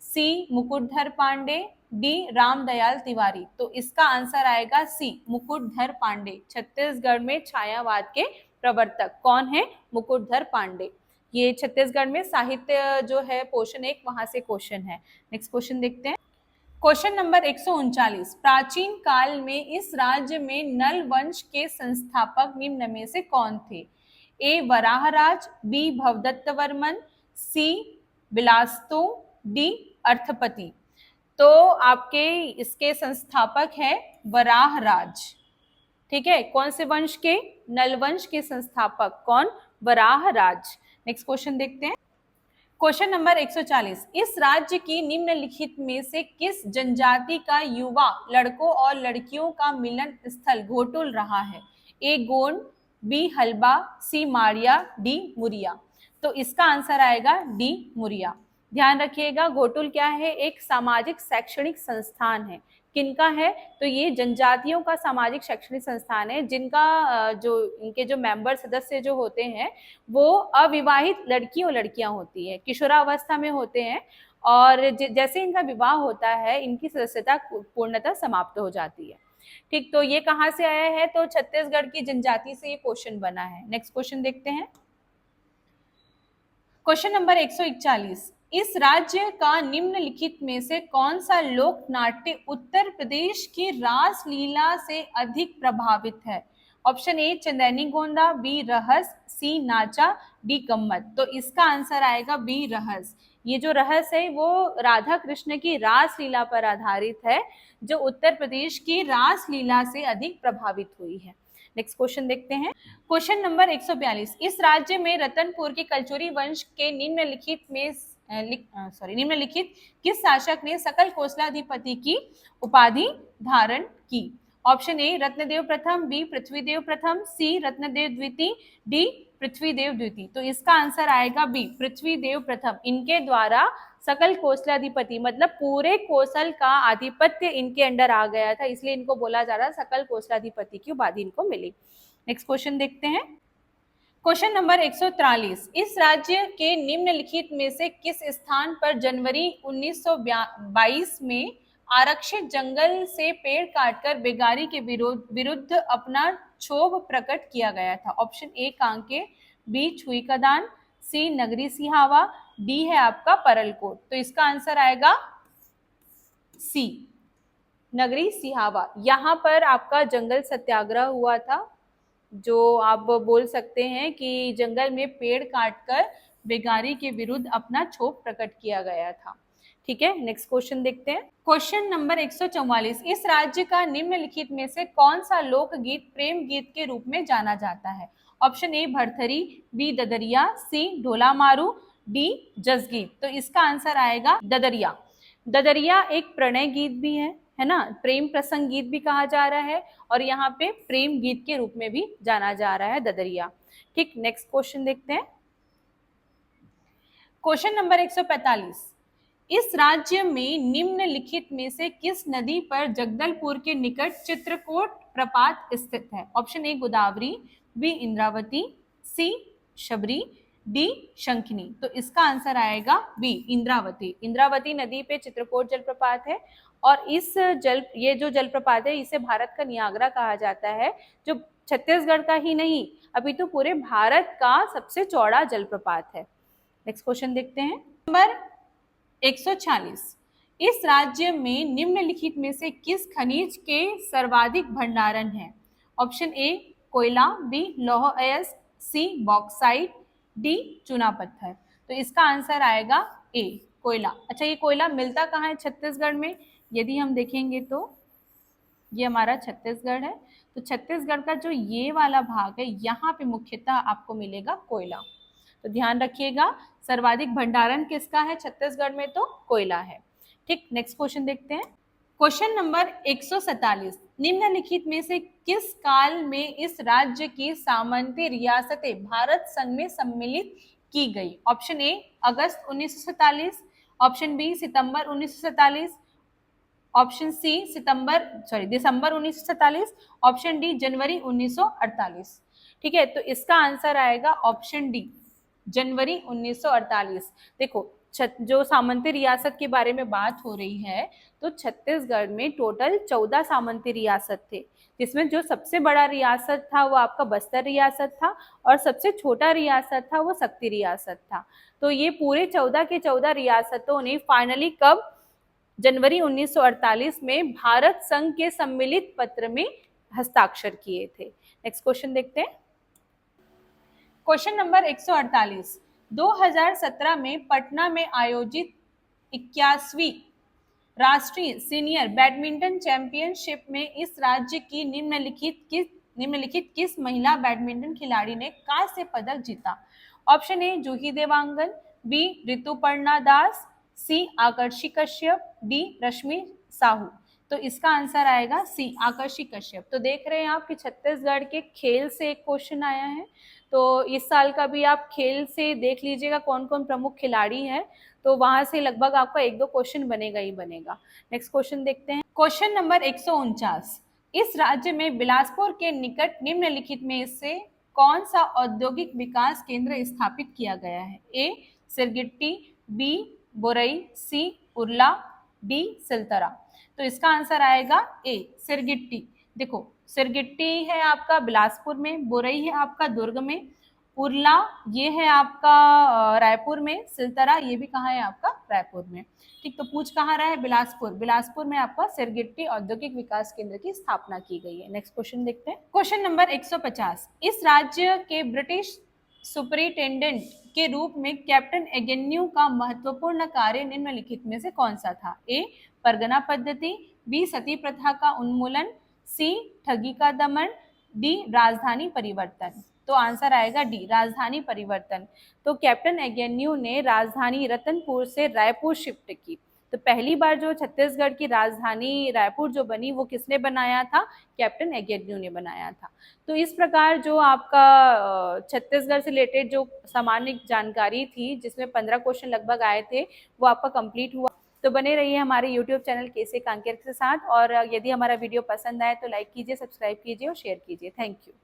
सी मुकुटधर पांडे, डी रामदयाल तिवारी। तो इसका आंसर आएगा सी मुकुटधर पांडे। छत्तीसगढ़ में छायावाद के प्रवर्तक कौन है? मुकुटधर पांडे। ये छत्तीसगढ़ में साहित्य जो है पोर्शन एक, वहां से क्वेश्चन है। नेक्स्ट क्वेश्चन देखते हैं। क्वेश्चन नंबर 139, प्राचीन काल में इस राज्य में नल वंश के संस्थापक निम्न में से कौन थे? ए वराहराज, बी भवदत्त वर्मन, सी बिलास्तु, डी अर्थपति। तो आपके इसके संस्थापक है वराहराज। ठीक है, कौन से वंश के? नलवंश के संस्थापक कौन? वराहराज। नेक्स्ट क्वेश्चन देखते हैं। क्वेश्चन नंबर 140, इस राज्य की निम्नलिखित में से किस जनजाति का युवा लड़कों और लड़कियों का मिलन स्थल घोटुल रहा है? ए गोंड, बी हलबा, सी मारिया, डी मुरिया। तो इसका आंसर आएगा डी मुरिया। ध्यान रखिएगा, घोटुल क्या है? एक सामाजिक शैक्षणिक संस्थान है। किनका है? तो ये जनजातियों का सामाजिक शैक्षणिक संस्थान है, जिनका जो इनके जो मेंबर सदस्य जो होते हैं वो अविवाहित लड़की और लड़कियां होती है, किशोरावस्था में होते हैं, और जैसे इनका विवाह होता है इनकी सदस्यता पूर्णतः समाप्त हो जाती है। ठीक, तो ये कहाँ से आया है? तो छत्तीसगढ़ की जनजाति से ये क्वेश्चन बना है। नेक्स्ट क्वेश्चन देखते हैं। क्वेश्चन नंबर 141, इस राज्य का निम्नलिखित में से कौन सा लोक नाट्य उत्तर प्रदेश की रासलीला से अधिक प्रभावित है? ऑप्शन ए चंदैनी गोंदा, बी रहस, सी नाचा, डी गम्मत। तो इसका आंसर आएगा बी रहस। ये जो रहस है वो राधा कृष्ण की रासलीला पर आधारित है, जो उत्तर प्रदेश की रासलीला से अधिक प्रभावित हुई है। नेक्स्ट क्वेश्चन देखते हैं। क्वेश्चन नंबर 142, इस राज्य में रतनपुर के कलचुरी वंश के निम्नलिखित किस शासक ने सकल कोसलाधिपति की उपाधि धारण की? ऑप्शन ए रत्नदेव प्रथम, बी पृथ्वीदेव प्रथम, सी रत्नदेव द्वितीय, डी पृथ्वीदेव द्वितीय। तो इसका आंसर आएगा बी पृथ्वीदेव प्रथम। इनके द्वारा सकल कोसलाधिपति मतलब पूरे कोसल का आधिपत्य इनके अंडर आ गया था, इसलिए इनको बोला जा रहा है सकल कोसलाधिपति की उपाधि इनको मिली। नेक्स्ट क्वेश्चन देखते हैं। क्वेश्चन नंबर 143, इस राज्य के निम्नलिखित में से किस स्थान पर जनवरी 1922 में आरक्षित जंगल से पेड़ काटकर बेगारी के विरुद्ध अपना क्षोभ प्रकट किया गया था? ऑप्शन ए कांके, बी छुईकदान, सी नगरी सिहावा, डी है आपका परलकोट। तो इसका आंसर आएगा सी नगरी सिहावा। यहाँ पर आपका जंगल सत्याग्रह हुआ था, जो आप बोल सकते हैं कि जंगल में पेड़ काटकर बेगारी के विरुद्ध अपना क्षोभ प्रकट किया गया था। ठीक है, नेक्स्ट क्वेश्चन देखते हैं। क्वेश्चन नंबर 144, इस राज्य का निम्नलिखित में से कौन सा लोकगीत प्रेम गीत के रूप में जाना जाता है? ऑप्शन ए भरथरी, बी ददरिया, सी ढोला मारू, डी जसगीत। तो इसका आंसर आएगा ददरिया। ददरिया एक प्रणय गीत भी है ना, प्रेम प्रसंग गीत भी कहा जा रहा है, और यहाँ पे प्रेम गीत के रूप में भी जाना जा रहा है ददरिया। ठीक, नेक्स्ट क्वेश्चन देखते हैं। क्वेश्चन नंबर 145, इस राज्य में निम्नलिखित में से किस नदी पर जगदलपुर के निकट चित्रकूट प्रपात स्थित है? Option A Godavari, B Indravati, C Sabari, D Shankhini. तो इसका आंसर आएगा बी इंद्रावती। इंद्रावती नदी पे चित्रकूट जलप्रपात है और ये जो जलप्रपात है इसे भारत का नियाग्रा कहा जाता है, जो छत्तीसगढ़ का ही नहीं अपितु पूरे भारत का सबसे चौड़ा जलप्रपात है। नेक्स्ट क्वेश्चन देखते हैं। नंबर 146, इस राज्य में निम्नलिखित में से किस खनिज के सर्वाधिक भंडारण है? ऑप्शन ए कोयला, बी लौह अयस्क, सी बॉक्साइट, डी चूना पत्थर। तो इसका आंसर आएगा ए कोयला। अच्छा, ये कोयला मिलता कहाँ है छत्तीसगढ़ में? यदि हम देखेंगे तो ये हमारा छत्तीसगढ़ है, तो छत्तीसगढ़ का जो ये वाला भाग है यहाँ पे मुख्यतः आपको मिलेगा कोयला। तो ध्यान रखिएगा, सर्वाधिक भंडारण किसका है छत्तीसगढ़ में? तो कोयला है। ठीक, नेक्स्ट क्वेश्चन देखते हैं। क्वेश्चन नंबर 147, निम्नलिखित में से किस काल में इस राज्य की सामंती रियासतें भारत संघ में सम्मिलित की गई? ऑप्शन ए अगस्त 1947, ऑप्शन बी सितंबर 1947, ऑप्शन सी दिसंबर 1947, ऑप्शन डी जनवरी 1948। ठीक है, तो इसका आंसर आएगा ऑप्शन डी जनवरी 1948। देखो, जो सामंती रियासत के बारे में बात हो रही है, तो छत्तीसगढ़ में टोटल 14 सामंती रियासत थे, जिसमें जो सबसे बड़ा रियासत था वो आपका बस्तर रियासत था और सबसे छोटा रियासत था वो शक्ति रियासत था। तो ये पूरे 14 के 14 रियासतों ने फाइनली कब जनवरी 1948 में भारत संघ के सम्मिलित पत्र में हस्ताक्षर किए थे। नेक्स्ट क्वेश्चन देखते हैं। क्वेश्चन नंबर 148, 2017 में पटना में आयोजित 81वीं राष्ट्रीय सीनियर बैडमिंटन चैंपियनशिप में इस राज्य की निम्नलिखित किस महिला बैडमिंटन खिलाड़ी ने कांस्य पदक जीता? Option A Juhi Dewangan, B Rituparna Das, C Akarshi Kashyap, D Rashmi Sahu. तो इसका आंसर आएगा सी आकर्षि कश्यप। तो देख रहे हैं आप कि छत्तीसगढ़ के खेल से एक क्वेश्चन आया है, तो इस साल का भी आप खेल से देख लीजिएगा कौन कौन प्रमुख खिलाड़ी हैं, तो वहां से लगभग आपका 1-2 क्वेश्चन बनेगा ही बनेगा। नेक्स्ट क्वेश्चन देखते हैं। क्वेश्चन नंबर 149, इस राज्य में बिलासपुर के निकट निम्नलिखित में से कौन सा औद्योगिक विकास केंद्र स्थापित किया गया है? ए सिरगिट्टी, बी बोरई, सी उरला, डी सिलतरा। तो इसका आंसर आएगा ए सिरगिट्टी। देखो, सिरगिट्टी है आपका बिलासपुर में, बोरई है आपका दुर्ग में, उरला ये है आपका रायपुर में, सिलतरा ये भी कहाँ है आपका रायपुर में। ठीक, तो पूछ कहाँ रहा है? बिलासपुर। बिलासपुर में आपका सिरगिट्टी औद्योगिक विकास केंद्र की स्थापना की गई है। नेक्स्ट क्वेश्चन देखते हैं। क्वेश्चन नंबर 150, इस राज्य के ब्रिटिश सुपरिटेंडेंट के रूप में कैप्टन एगेन्यू का महत्वपूर्ण कार्य निम्नलिखित में से कौन सा था? ए परगना पद्धति, बी सती प्रथा का उन्मूलन, सी ठगी का दमन, डी राजधानी परिवर्तन। तो आंसर आएगा डी राजधानी परिवर्तन। तो कैप्टन एगेन्यू ने राजधानी रतनपुर से रायपुर शिफ्ट की। तो पहली बार जो छत्तीसगढ़ की राजधानी रायपुर जो बनी वो किसने बनाया था? कैप्टन एगेन्यू ने बनाया था। तो इस प्रकार जो आपका छत्तीसगढ़ से रिलेटेड जो सामान्य जानकारी थी, जिसमें 15 क्वेश्चन लगभग आए थे, वो आपका कंप्लीट हुआ। तो बने रहिए हमारे YouTube चैनल केसे कांकेर के साथ, और यदि हमारा वीडियो पसंद आए तो लाइक कीजिए, सब्सक्राइब कीजिए और शेयर कीजिए। Thank you.